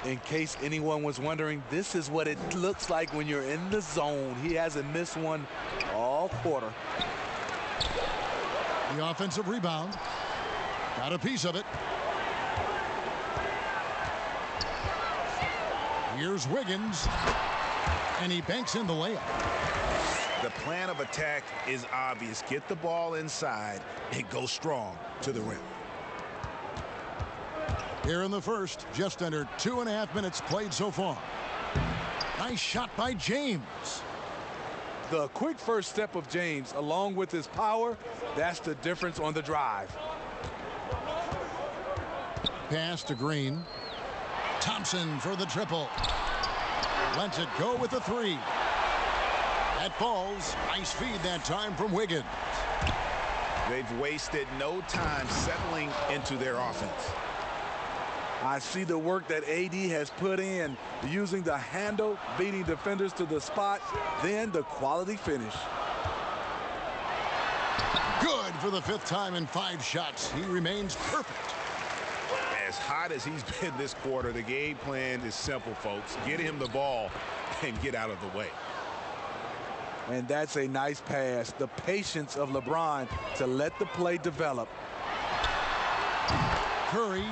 In case anyone was wondering, this is what it looks like when you're in the zone. He hasn't missed one all quarter. The offensive rebound. Got a piece of it. Here's Wiggins. And he banks in the layup. The plan of attack is obvious. Get the ball inside and go strong to the rim. Here in the first, just under 2.5 minutes played so far. Nice shot by James. The quick first step of James, along with his power, that's the difference on the drive. Pass to Green. Thompson for the triple. Lets it go with the three. That falls. Nice feed that time from Wiggins. They've wasted no time settling into their offense. I see the work that AD has put in, using the handle, beating defenders to the spot, then the quality finish. Good for the 5th time in 5 shots. He remains perfect. As hot as he's been this quarter, the game plan is simple, folks. Get him the ball and get out of the way. And that's a nice pass. The patience of LeBron to let the play develop. Curry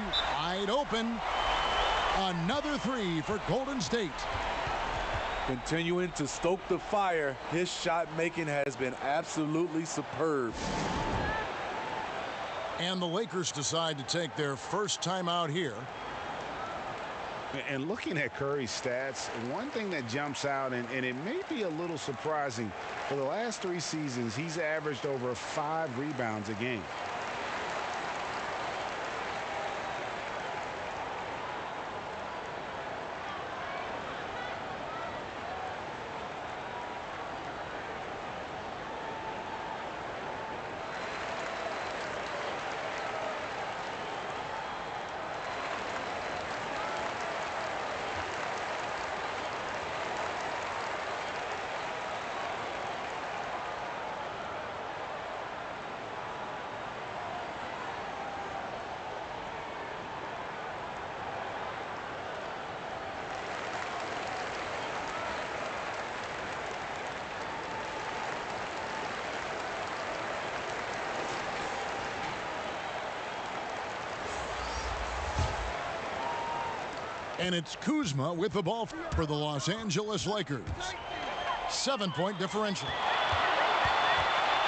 wide open. Another 3 for Golden State. Continuing to stoke the fire, his shot making has been absolutely superb. And the Lakers decide to take their first time out here. And looking at Curry's stats, one thing that jumps out, and it may be a little surprising, for the last 3 seasons, he's averaged over 5 rebounds a game. And it's Kuzma with the ball for the Los Angeles Lakers. 7-point differential.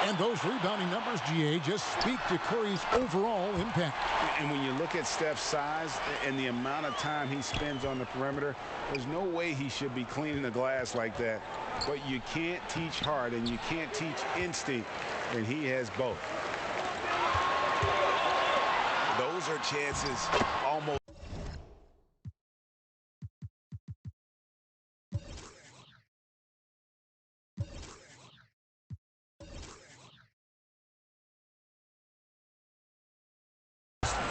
And those rebounding numbers, GA, just speak to Curry's overall impact. And when you look at Steph's size and the amount of time he spends on the perimeter, there's no way he should be cleaning the glass like that. But you can't teach heart and you can't teach instinct, and he has both. Those are chances almost.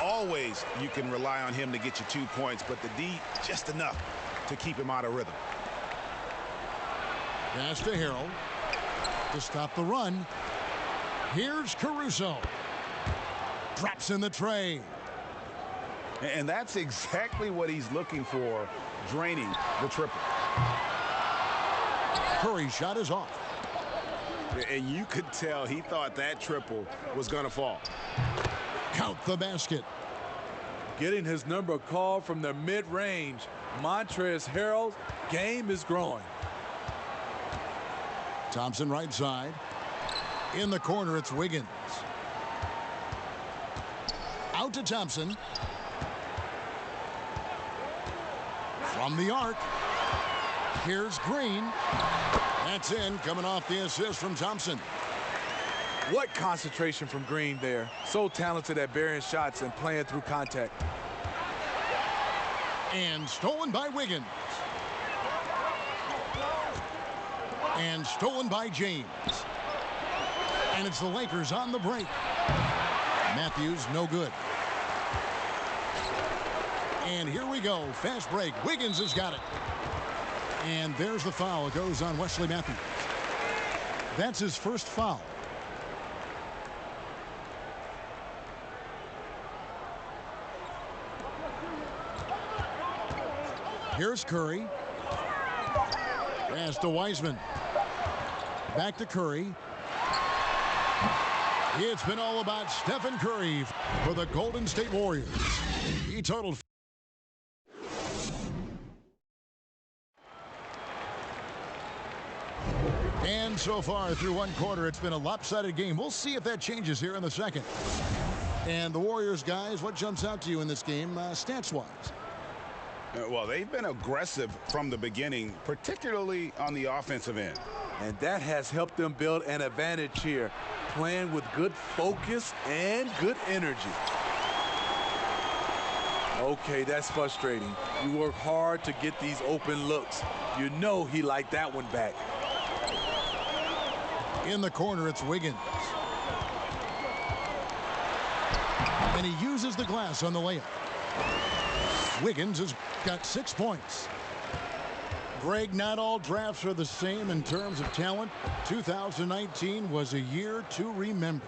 Always you can rely on him to get you 2 points, but the D just enough to keep him out of rhythm. Pass to Harrell to stop the run. Here's Caruso. Drops in the tray. And that's exactly what he's looking for, draining the triple. Curry's shot is off. And you could tell he thought that triple was going to fall. Count the basket. Getting his number called from the mid-range. Montrezl Harrell's game is growing. Thompson right side. In the corner, it's Wiggins. Out to Thompson. From the arc. Here's Green. That's in, coming off the assist from Thompson. What concentration from Green there. So talented at burying shots and playing through contact. And stolen by Wiggins. And stolen by James. And it's the Lakers on the break. Matthews, no good. And here we go. Fast break. Wiggins has got it. And there's the foul. It goes on Wesley Matthews. That's his first foul. Here's Curry. Pass to Wiseman. Back to Curry. It's been all about Stephen Curry for the Golden State Warriors. He totaled. And so far through one quarter, it's been a lopsided game. We'll see if that changes here in the second. And the Warriors, guys, what jumps out to you in this game stats-wise? Well, they've been aggressive from the beginning, particularly on the offensive end. And that has helped them build an advantage here, playing with good focus and good energy. Okay, that's frustrating. You work hard to get these open looks. You know he liked that one back. In the corner, it's Wiggins. And he uses the glass on the layup. Wiggins has got 6 points. Greg, not all drafts are the same in terms of talent. 2019 was a year to remember.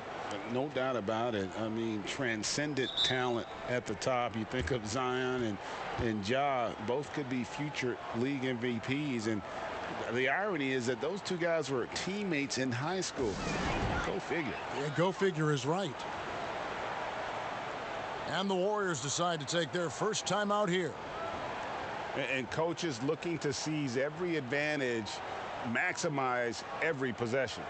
No doubt about it. I mean, transcendent talent at the top. You think of Zion and Ja, both could be future league MVPs. And the irony is that those two guys were teammates in high school. Go figure. Yeah, go figure is right. And the Warriors decide to take their first time out here. And coaches looking to seize every advantage, maximize every possession.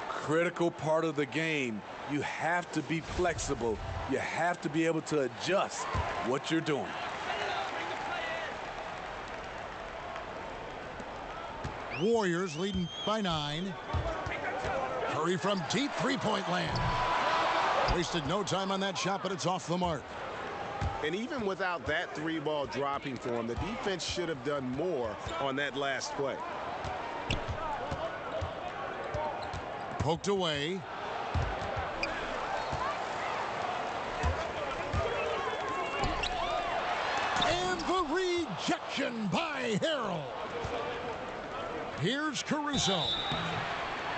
Critical part of the game. You have to be flexible. You have to be able to adjust what you're doing. Warriors leading by 9. Curry from deep three-point land. Wasted no time on that shot, but it's off the mark. And even without that three ball dropping for him, the defense should have done more on that last play. Poked away. And the rejection by Harrell. Here's Caruso.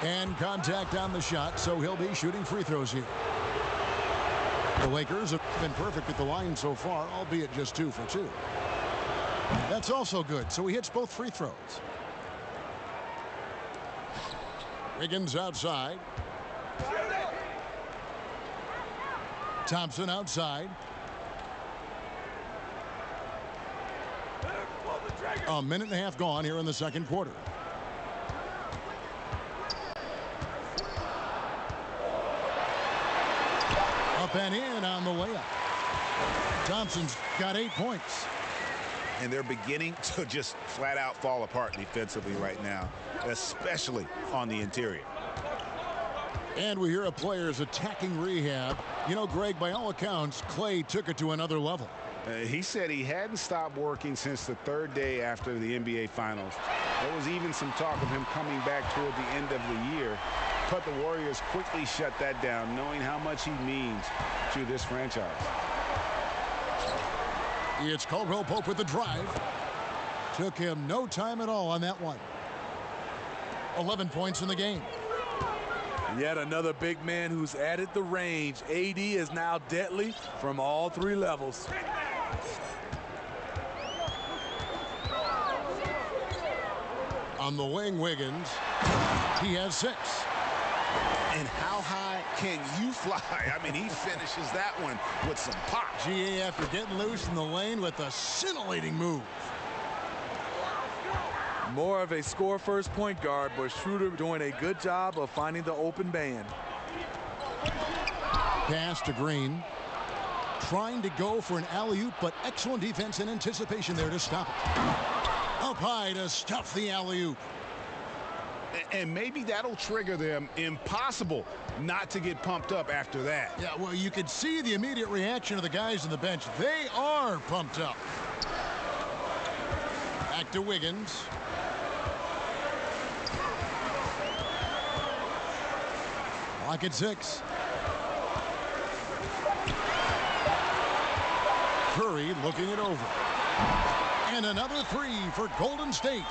And contact on the shot, so he'll be shooting free throws here. The Lakers have been perfect at the line so far, albeit just 2 for 2. That's also good, so he hits both free throws. Wiggins outside. Thompson outside. A minute and a half gone here in the second quarter. Up and in on the layup. Thompson's got 8 points. And they're beginning to just flat out fall apart defensively right now, especially on the interior. And we hear of players attacking rehab. You know, Greg, by all accounts, Clay took it to another level. He said he hadn't stopped working since the third day after the NBA Finals. There was even some talk of him coming back toward the end of the year, but the Warriors quickly shut that down, knowing how much he means to this franchise. It's Caldwell Pope with the drive. Took him no time at all on that one. 11 points in the game. Yet another big man who's added the range. AD is now deadly from all 3 levels. On the wing, Wiggins. He has 6. And how high can you fly? I mean, he finishes that one with some pop. GA after getting loose in the lane with a scintillating move. More of a score-first point guard, but Schroeder doing a good job of finding the open man. Pass to Green. Trying to go for an alley-oop, but excellent defense and anticipation there to stop it. Up high to stuff the alley-oop. And maybe that'll trigger them. Impossible not to get pumped up after that. Yeah, well, you could see the immediate reaction of the guys on the bench. They are pumped up. Back to Wiggins. Clock at 6. Curry looking it over. And another 3 for Golden State.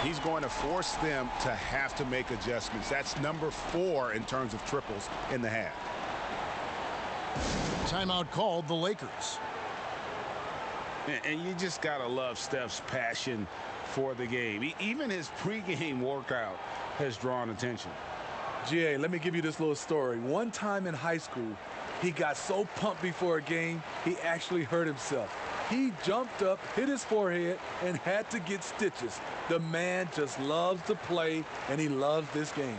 He's going to force them to have to make adjustments. That's number 4 in terms of triples in the half. Timeout called the Lakers. And you just got to love Steph's passion for the game. Even his pregame workout has drawn attention. GA, let me give you this little story. One time in high school, he got so pumped before a game, he actually hurt himself. He jumped up, hit his forehead, and had to get stitches. The man just loves to play, and he loves this game.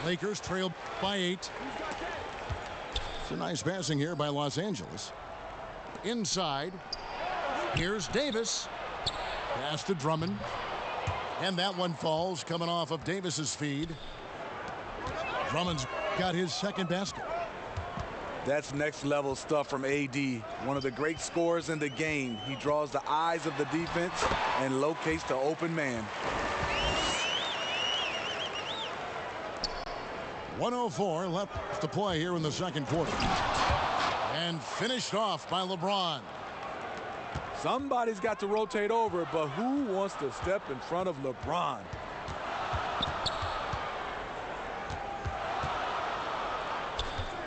Lakers trail by 8. It's a nice passing here by Los Angeles. Inside. Here's Davis. Pass to Drummond. And that one falls coming off of Davis's feed. Drummond's got his second basket. That's next level stuff from AD. One of the great scorers in the game. He draws the eyes of the defense and locates the open man. 1:04 left to play here in the second quarter. And finished off by LeBron. Somebody's got to rotate over, but who wants to step in front of LeBron?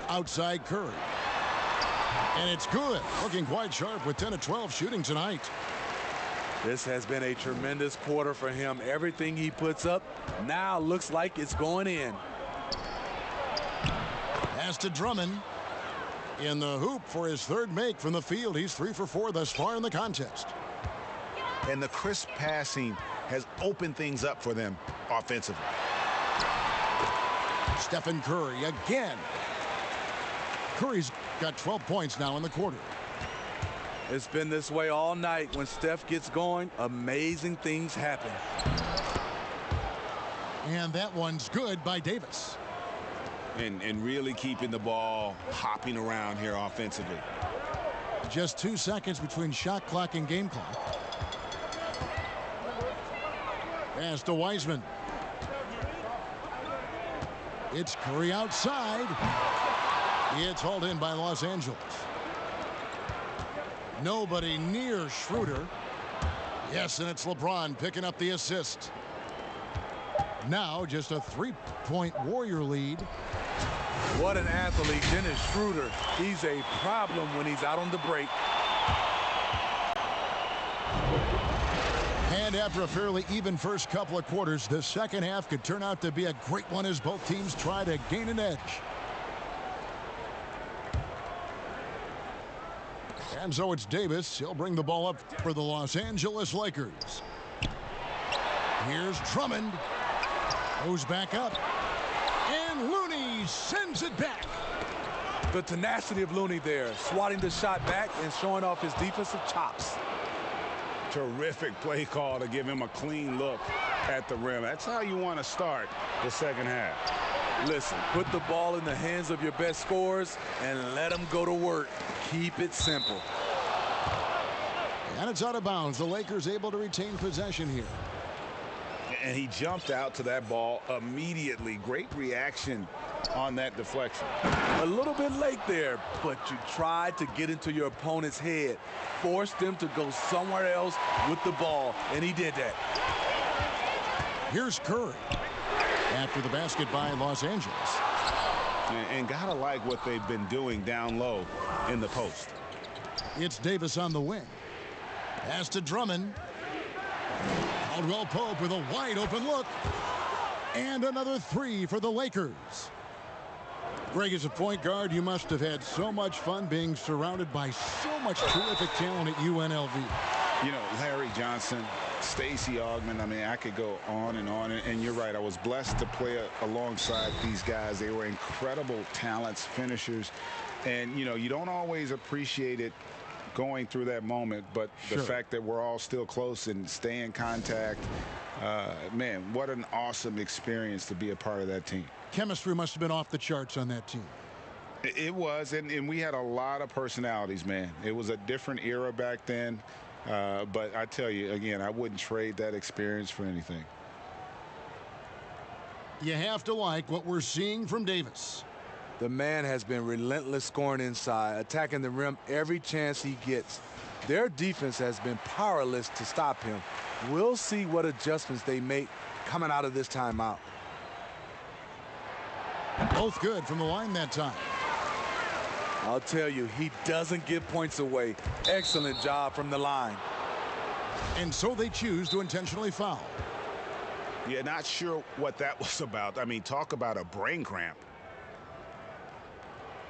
Outside Curry. And it's good. Looking quite sharp with 10 of 12 shooting tonight. This has been a tremendous quarter for him. Everything he puts up now looks like it's going in. Pass to Drummond. In the hoop for his third make from the field. He's 3 for 4 thus far in the contest. And the crisp passing has opened things up for them offensively. Stephen Curry again. Curry's got 12 points now in the quarter. It's been this way all night. When Steph gets going, amazing things happen. And that one's good by Davis. And really keeping the ball hopping around here offensively. Just 2 seconds between shot clock and game clock. Pass to Wiseman. It's Curry outside. It's hauled in by Los Angeles. Nobody near Schroeder. Yes, and it's LeBron picking up the assist. Now just a 3-point Warrior lead. What an athlete, Dennis Schroeder. He's a problem when he's out on the break. Had And after a fairly even first couple of quarters, the second half could turn out to be a great one as both teams try to gain an edge. And so it's Davis. He'll bring the ball up for the Los Angeles Lakers. Here's Drummond. Goes back up. And Looney sends it back. The tenacity of Looney there, swatting the shot back and showing off his defensive chops. Terrific play call to give him a clean look at the rim. That's how you want to start the second half. Listen, put the ball in the hands of your best scorers and let them go to work. Keep it simple. And it's out of bounds. The Lakers able to retain possession here. And he jumped out to that ball immediately. Great reaction on that deflection. A little bit late there, but you tried to get into your opponent's head. Forced them to go somewhere else with the ball, and he did that. Here's Curry. After the basket by Los Angeles. And gotta like what they've been doing down low in the post. It's Davis on the wing. Pass to Drummond. Caldwell Pope with a wide open look. And another three for the Lakers. Greg, as a point guard, you must have had so much fun being surrounded by so much terrific talent at UNLV. You know, Larry Johnson, Stacey Augmon, I mean, I could go on. And you're right, I was blessed to play alongside these guys. They were incredible talents, finishers. And, you know, you don't always appreciate it going through that moment, but the fact that we're all still close and stay in contact, man, what an awesome experience to be a part of that team. Chemistry must have been off the charts on that team. It was, and we had a lot of personalities, man. It was a different era back then, but I tell you, again, I wouldn't trade that experience for anything. You have to like what we're seeing from Davis. The man has been relentless scoring inside, attacking the rim every chance he gets. Their defense has been powerless to stop him. We'll see what adjustments they make coming out of this timeout. Both good from the line that time. I'll tell you, he doesn't give points away. Excellent job from the line. And so they choose to intentionally foul. Yeah, not sure what that was about. I mean, talk about a brain cramp.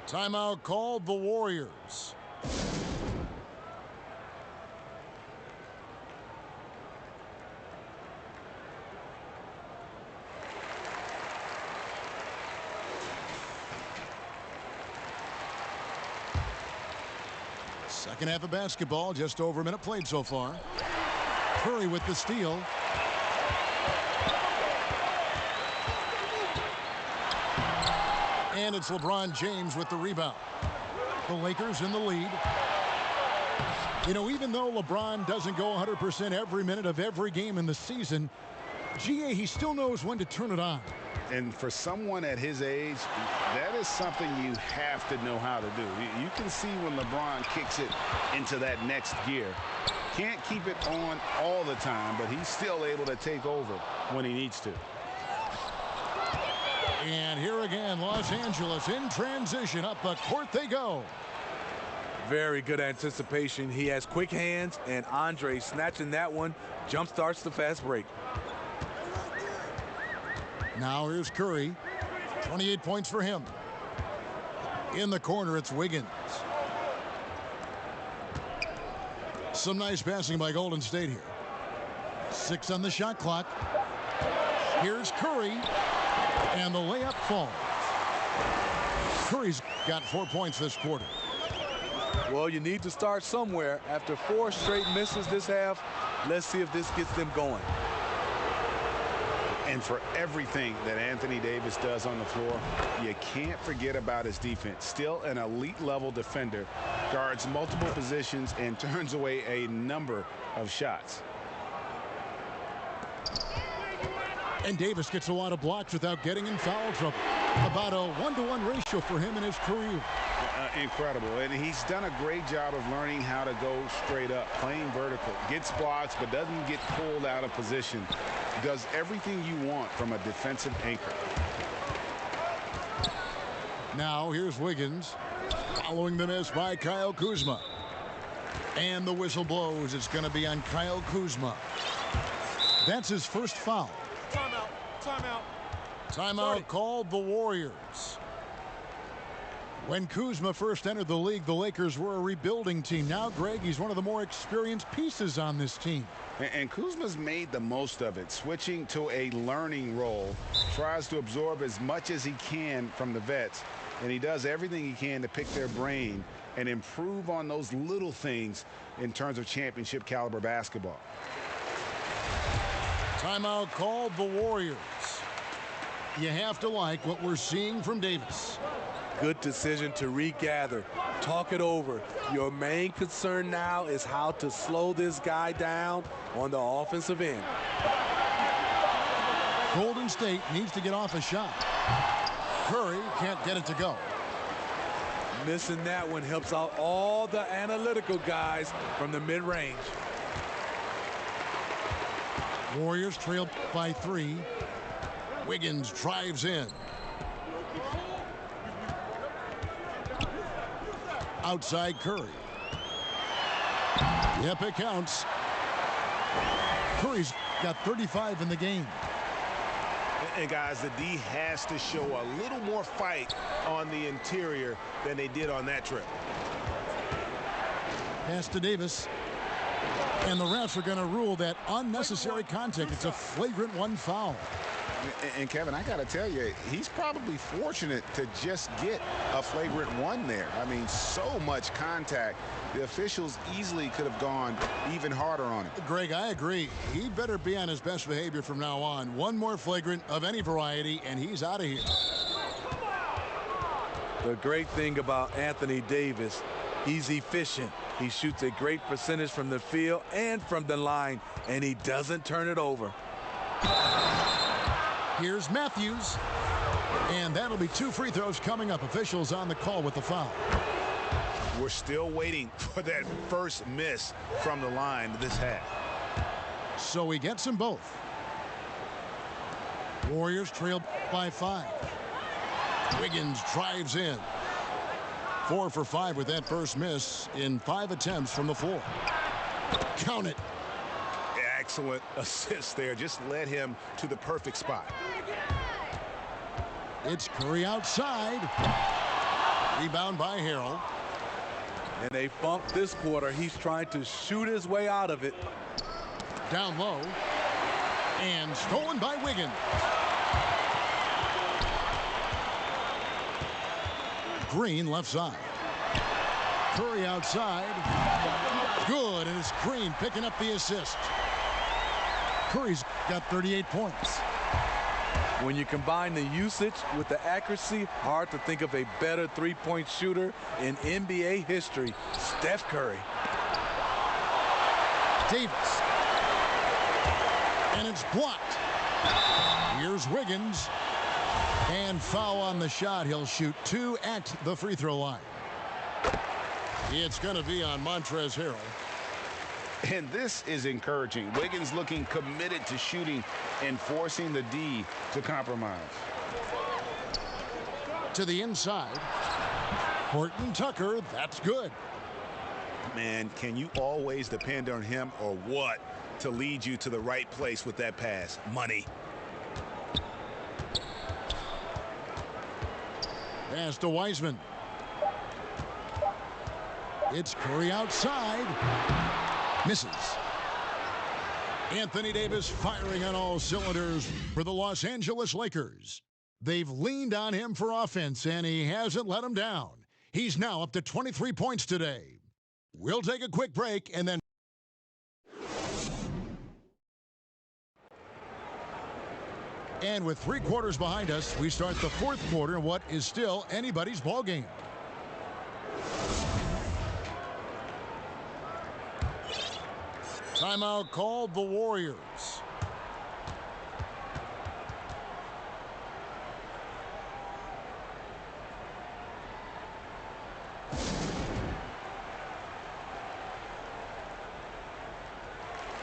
Timeout called the Warriors. Second half of basketball, just over a minute played so far. Curry with the steal. And it's LeBron James with the rebound. The Lakers in the lead. You know, even though LeBron doesn't go 100% every minute of every game in the season, GA, he still knows when to turn it on. And for someone at his age, that is something you have to know how to do. You can see when LeBron kicks it into that next gear. Can't keep it on all the time, but he's still able to take over when he needs to. And here again, Los Angeles in transition. Up the court they go. Very good anticipation. He has quick hands, and Andre snatching that one jump starts the fast break. Now here's Curry. 28 points for him. In the corner, it's Wiggins. Some nice passing by Golden State here. 6 on the shot clock. Here's Curry. And the layup falls. Curry's got 4 points this quarter. Well, you need to start somewhere. After 4 straight misses this half, let's see if this gets them going. And for everything that Anthony Davis does on the floor, you can't forget about his defense. Still an elite level defender, guards multiple positions and turns away a number of shots. And Davis gets a lot of blocks without getting in foul trouble. About a 1-to-1 ratio for him in his career. Incredible. And he's done a great job of learning how to go straight up, playing vertical. Gets blocks, but doesn't get pulled out of position. Does everything you want from a defensive anchor. Now here's Wiggins. Following the miss by Kyle Kuzma. And the whistle blows. It's going to be on Kyle Kuzma. That's his first foul. Timeout. Timeout. Timeout called the Warriors. When Kuzma first entered the league, the Lakers were a rebuilding team. Now, Greg, he's one of the more experienced pieces on this team. And Kuzma's made the most of it, switching to a learning role, tries to absorb as much as he can from the vets, and he does everything he can to pick their brain and improve on those little things in terms of championship caliber basketball. Timeout called the Warriors. You have to like what we're seeing from Davis. Good decision to regather. Talk it over. Your main concern now is how to slow this guy down on the offensive end. Golden State needs to get off a shot. Curry can't get it to go. Missing that one helps out all the analytical guys from the mid-range. Warriors trail by 3. Wiggins drives in. Outside Curry. Yep, it counts. Curry's got 35 in the game. And guys, the D has to show a little more fight on the interior than they did on that trip. Pass to Davis. And the refs are going to rule that unnecessary contact. It's a flagrant 1 foul. And Kevin, I got to tell you, he's probably fortunate to just get a flagrant 1 there. I mean, so much contact. The officials easily could have gone even harder on it. Greg, I agree. He better be on his best behavior from now on. 1 more flagrant of any variety, and he's out of here. The great thing about Anthony Davis, he's efficient. He shoots a great percentage from the field and from the line, and he doesn't turn it over. Here's Matthews. And that'll be 2 free throws coming up. Officials on the call with the foul. We're still waiting for that first miss from the line this half. So he gets them both. Warriors trail by 5. Wiggins drives in. 4 for 5 with that first miss in 5 attempts from the floor. Count it. Excellent assist there. Just led him to the perfect spot. It's Curry outside. Rebound by Harrell. And they bumped this quarter. He's trying to shoot his way out of it. Down low. And stolen by Wiggins. Green left side. Curry outside. Good, and it's Green picking up the assist. Curry's got 38 points. When you combine the usage with the accuracy, hard to think of a better three-point shooter in NBA history. Steph Curry. Davis. And it's blocked. Here's Wiggins. And foul on the shot. He'll shoot 2 at the free throw line. It's going to be on Montrezl Harrell. And this is encouraging. Wiggins looking committed to shooting and forcing the D to compromise. To the inside. Horton Tucker, that's good. Man, can you always depend on him or what to lead you to the right place with that pass? Money. Pass to Wiseman. It's Curry outside. Misses. Anthony Davis firing on all cylinders for the Los Angeles Lakers. They've leaned on him for offense, and he hasn't let them down. He's now up to 23 points today. We'll take a quick break, and then... And with 3 quarters behind us, we start the 4th quarter in what is still anybody's ball game. Timeout called the Warriors.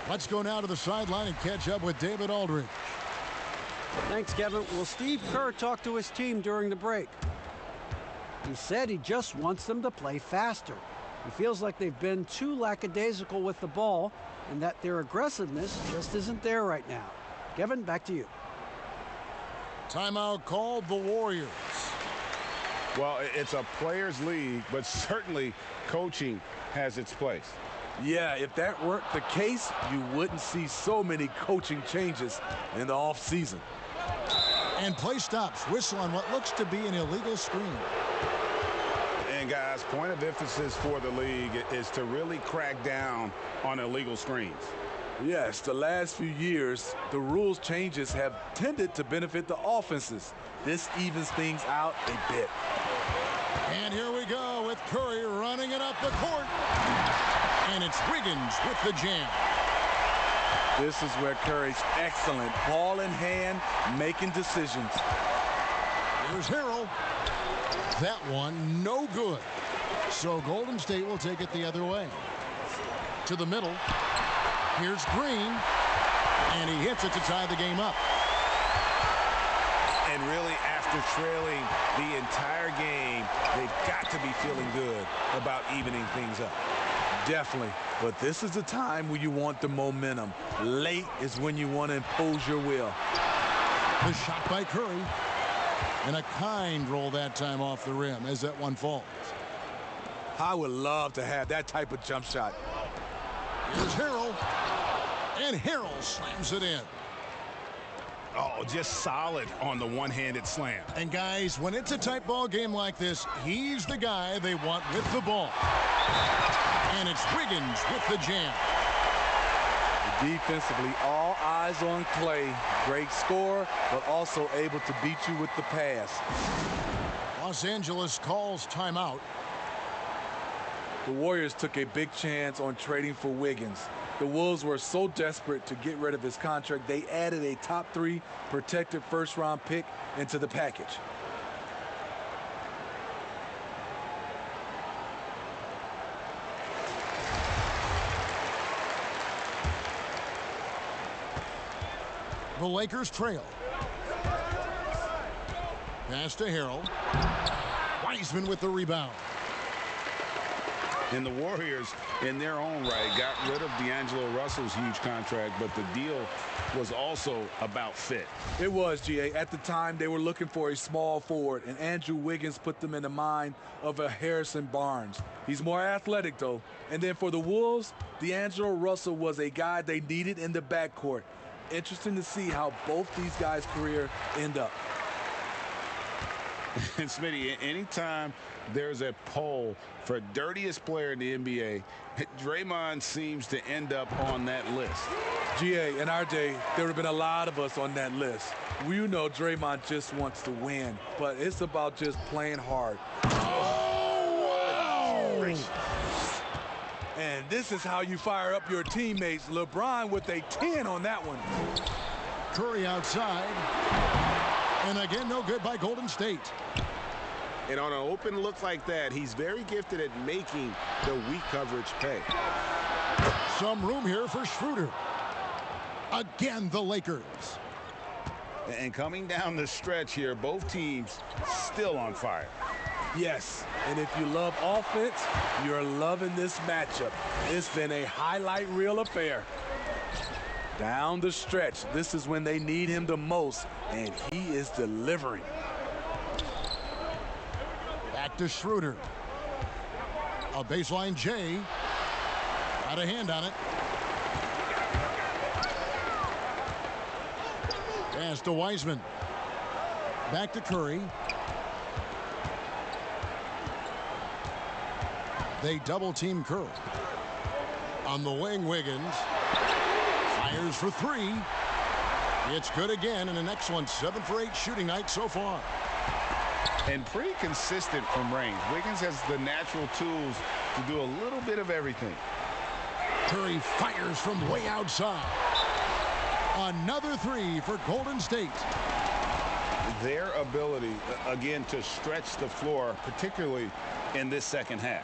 Let's go now to the sideline and catch up with David Aldridge. Thanks, Kevin. Well, Steve Kerr talked to his team during the break. He said he just wants them to play faster. It feels like they've been too lackadaisical with the ball and that their aggressiveness just isn't there right now. Kevin, back to you. Timeout called the Warriors. Well, it's a players' league, but certainly coaching has its place. Yeah, if that weren't the case, you wouldn't see so many coaching changes in the offseason. And play stops. Whistle on what looks to be an illegal screen. And guys, point of emphasis for the league is to really crack down on illegal screens. Yes, the last few years, the rules changes have tended to benefit the offenses. This evens things out a bit. And here we go with Curry running it up the court. And it's Wiggins with the jam. This is where Curry's excellent, ball in hand, making decisions. Here's Harrell. That one, no good. So Golden State will take it the other way. To the middle. Here's Green. And he hits it to tie the game up. And really, after trailing the entire game, they've got to be feeling good about evening things up. Definitely. But this is the time where you want the momentum. Late is when you want to impose your will. The shot by Curry. And a kind roll that time off the rim as that one falls. I would love to have that type of jump shot. Here's Harrell. And Harrell slams it in. Oh, just solid on the one-handed slam. And guys, when it's a tight ball game like this, he's the guy they want with the ball. And it's Wiggins with the jam. Defensively, all eyes on Clay. Great score, but also able to beat you with the pass. Los Angeles calls timeout. The Warriors took a big chance on trading for Wiggins. The Wolves were so desperate to get rid of his contract, they added a top 3 protected first-round pick into the package. The Lakers trail. Pass to Harrell. Wiseman with the rebound. And the Warriors, in their own right, got rid of D'Angelo Russell's huge contract, but the deal was also about fit. It was, GA. At the time, they were looking for a small forward, and Andrew Wiggins put them in the mind of a Harrison Barnes. He's more athletic, though. And then for the Wolves, D'Angelo Russell was a guy they needed in the backcourt. Interesting to see how both these guys' career end up. And Smitty, anytime there's a poll for dirtiest player in the NBA, Draymond seems to end up on that list. GA, in our day, there would have been a lot of us on that list. We know Draymond just wants to win, but it's about just playing hard. Oh! And this is how you fire up your teammates. LeBron with a 10 on that one. Curry outside. And again, no good by Golden State. And on an open look like that, he's very gifted at making the weak coverage pay. Some room here for Schroeder. Again, the Lakers. And coming down the stretch here, both teams still on fire. Yes, and if you love offense, you're loving this matchup. It's been a highlight reel affair. Down the stretch, this is when they need him the most, and he is delivering. Back to Schroeder. A baseline J. Got a hand on it. Pass to Wiseman. Back to Curry. They double team Curry. On the wing, Wiggins. Fires for 3. It's good again, and an excellent 7 for 8 shooting night so far. And pretty consistent from range. Wiggins has the natural tools to do a little bit of everything. Curry fires from way outside. Another 3 for Golden State. Their ability, again, to stretch the floor, particularly in this second half.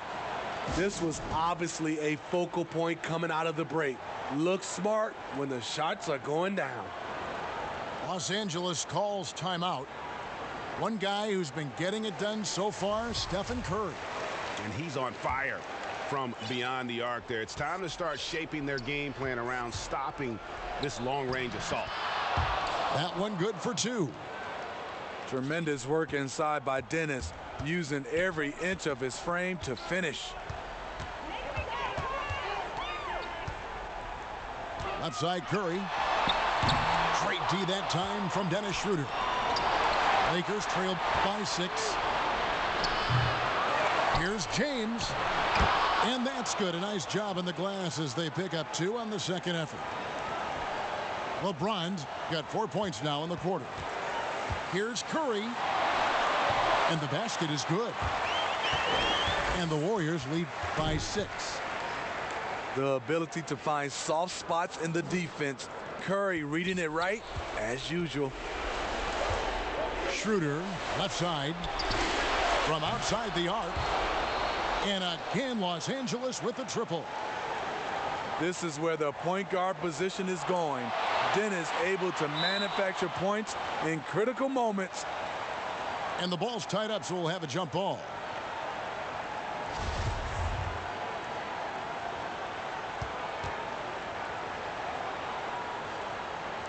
This was obviously a focal point coming out of the break. Look smart when the shots are going down. Los Angeles calls timeout. One guy who's been getting it done so far, Stephen Curry. And he's on fire. from beyond the arc there. It's time to start shaping their game plan around stopping this long-range assault. That one good for 2. Tremendous work inside by Dennis, using every inch of his frame to finish. Left side Curry. Straight D that time from Dennis Schroeder. Lakers trail by 6. Here's James. And that's good. A nice job in the glass as they pick up 2 on the second effort. LeBron's got 4 points now in the quarter. Here's Curry. And the basket is good. And the Warriors lead by 6. The ability to find soft spots in the defense. Curry reading it right as usual. Schroeder, left side. From outside the arc. And again, Los Angeles with the triple. This is where the point guard position is going. Dennis able to manufacture points in critical moments. And the ball's tied up, so we'll have a jump ball.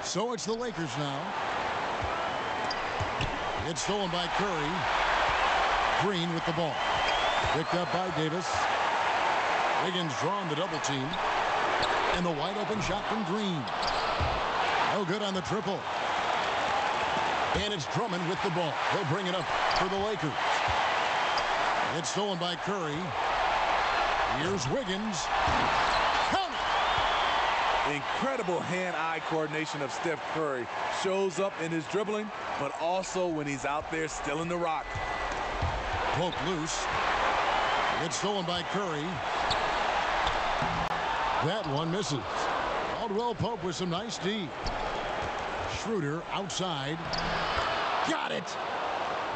So it's the Lakers now. It's stolen by Curry. Green with the ball. Picked up by Davis. Wiggins drawn the double team. And the wide open shot from Green. No good on the triple. And it's Drummond with the ball. He'll bring it up for the Lakers. It's stolen by Curry. Here's Wiggins. Count it! Incredible hand-eye coordination of Steph Curry. Shows up in his dribbling, but also when he's out there stealing the rock. Pope loose. It's stolen by Curry. That one misses. Caldwell Pope with some nice D. Schroeder outside. Got it.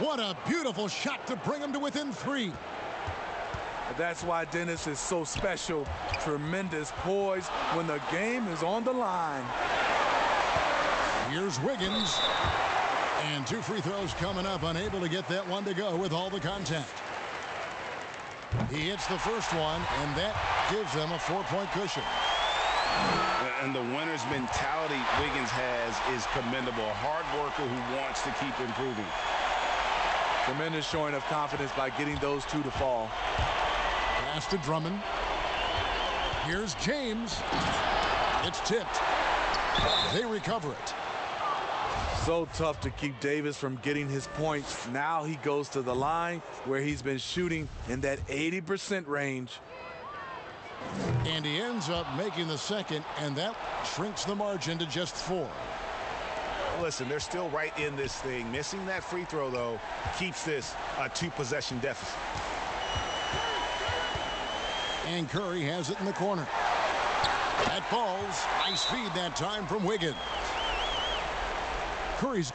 What a beautiful shot to bring him to within 3. That's why Dennis is so special. Tremendous poise when the game is on the line. Here's Wiggins. And 2 free throws coming up. Unable to get that one to go with all the contact. He hits the first one, and that gives them a 4-point cushion. And the winner's mentality Wiggins has is commendable. A hard worker who wants to keep improving. Tremendous showing of confidence by getting those 2 to fall. Pass to Drummond. Here's James. It's tipped. They recover it. So tough to keep Davis from getting his points. Now he goes to the line where he's been shooting in that 80% range. And he ends up making the second, and that shrinks the margin to just 4. Listen, they're still right in this thing. Missing that free throw, though, keeps this a 2-possession deficit. And Curry has it in the corner. That falls. Nice feed that time from Wiggins. Curry's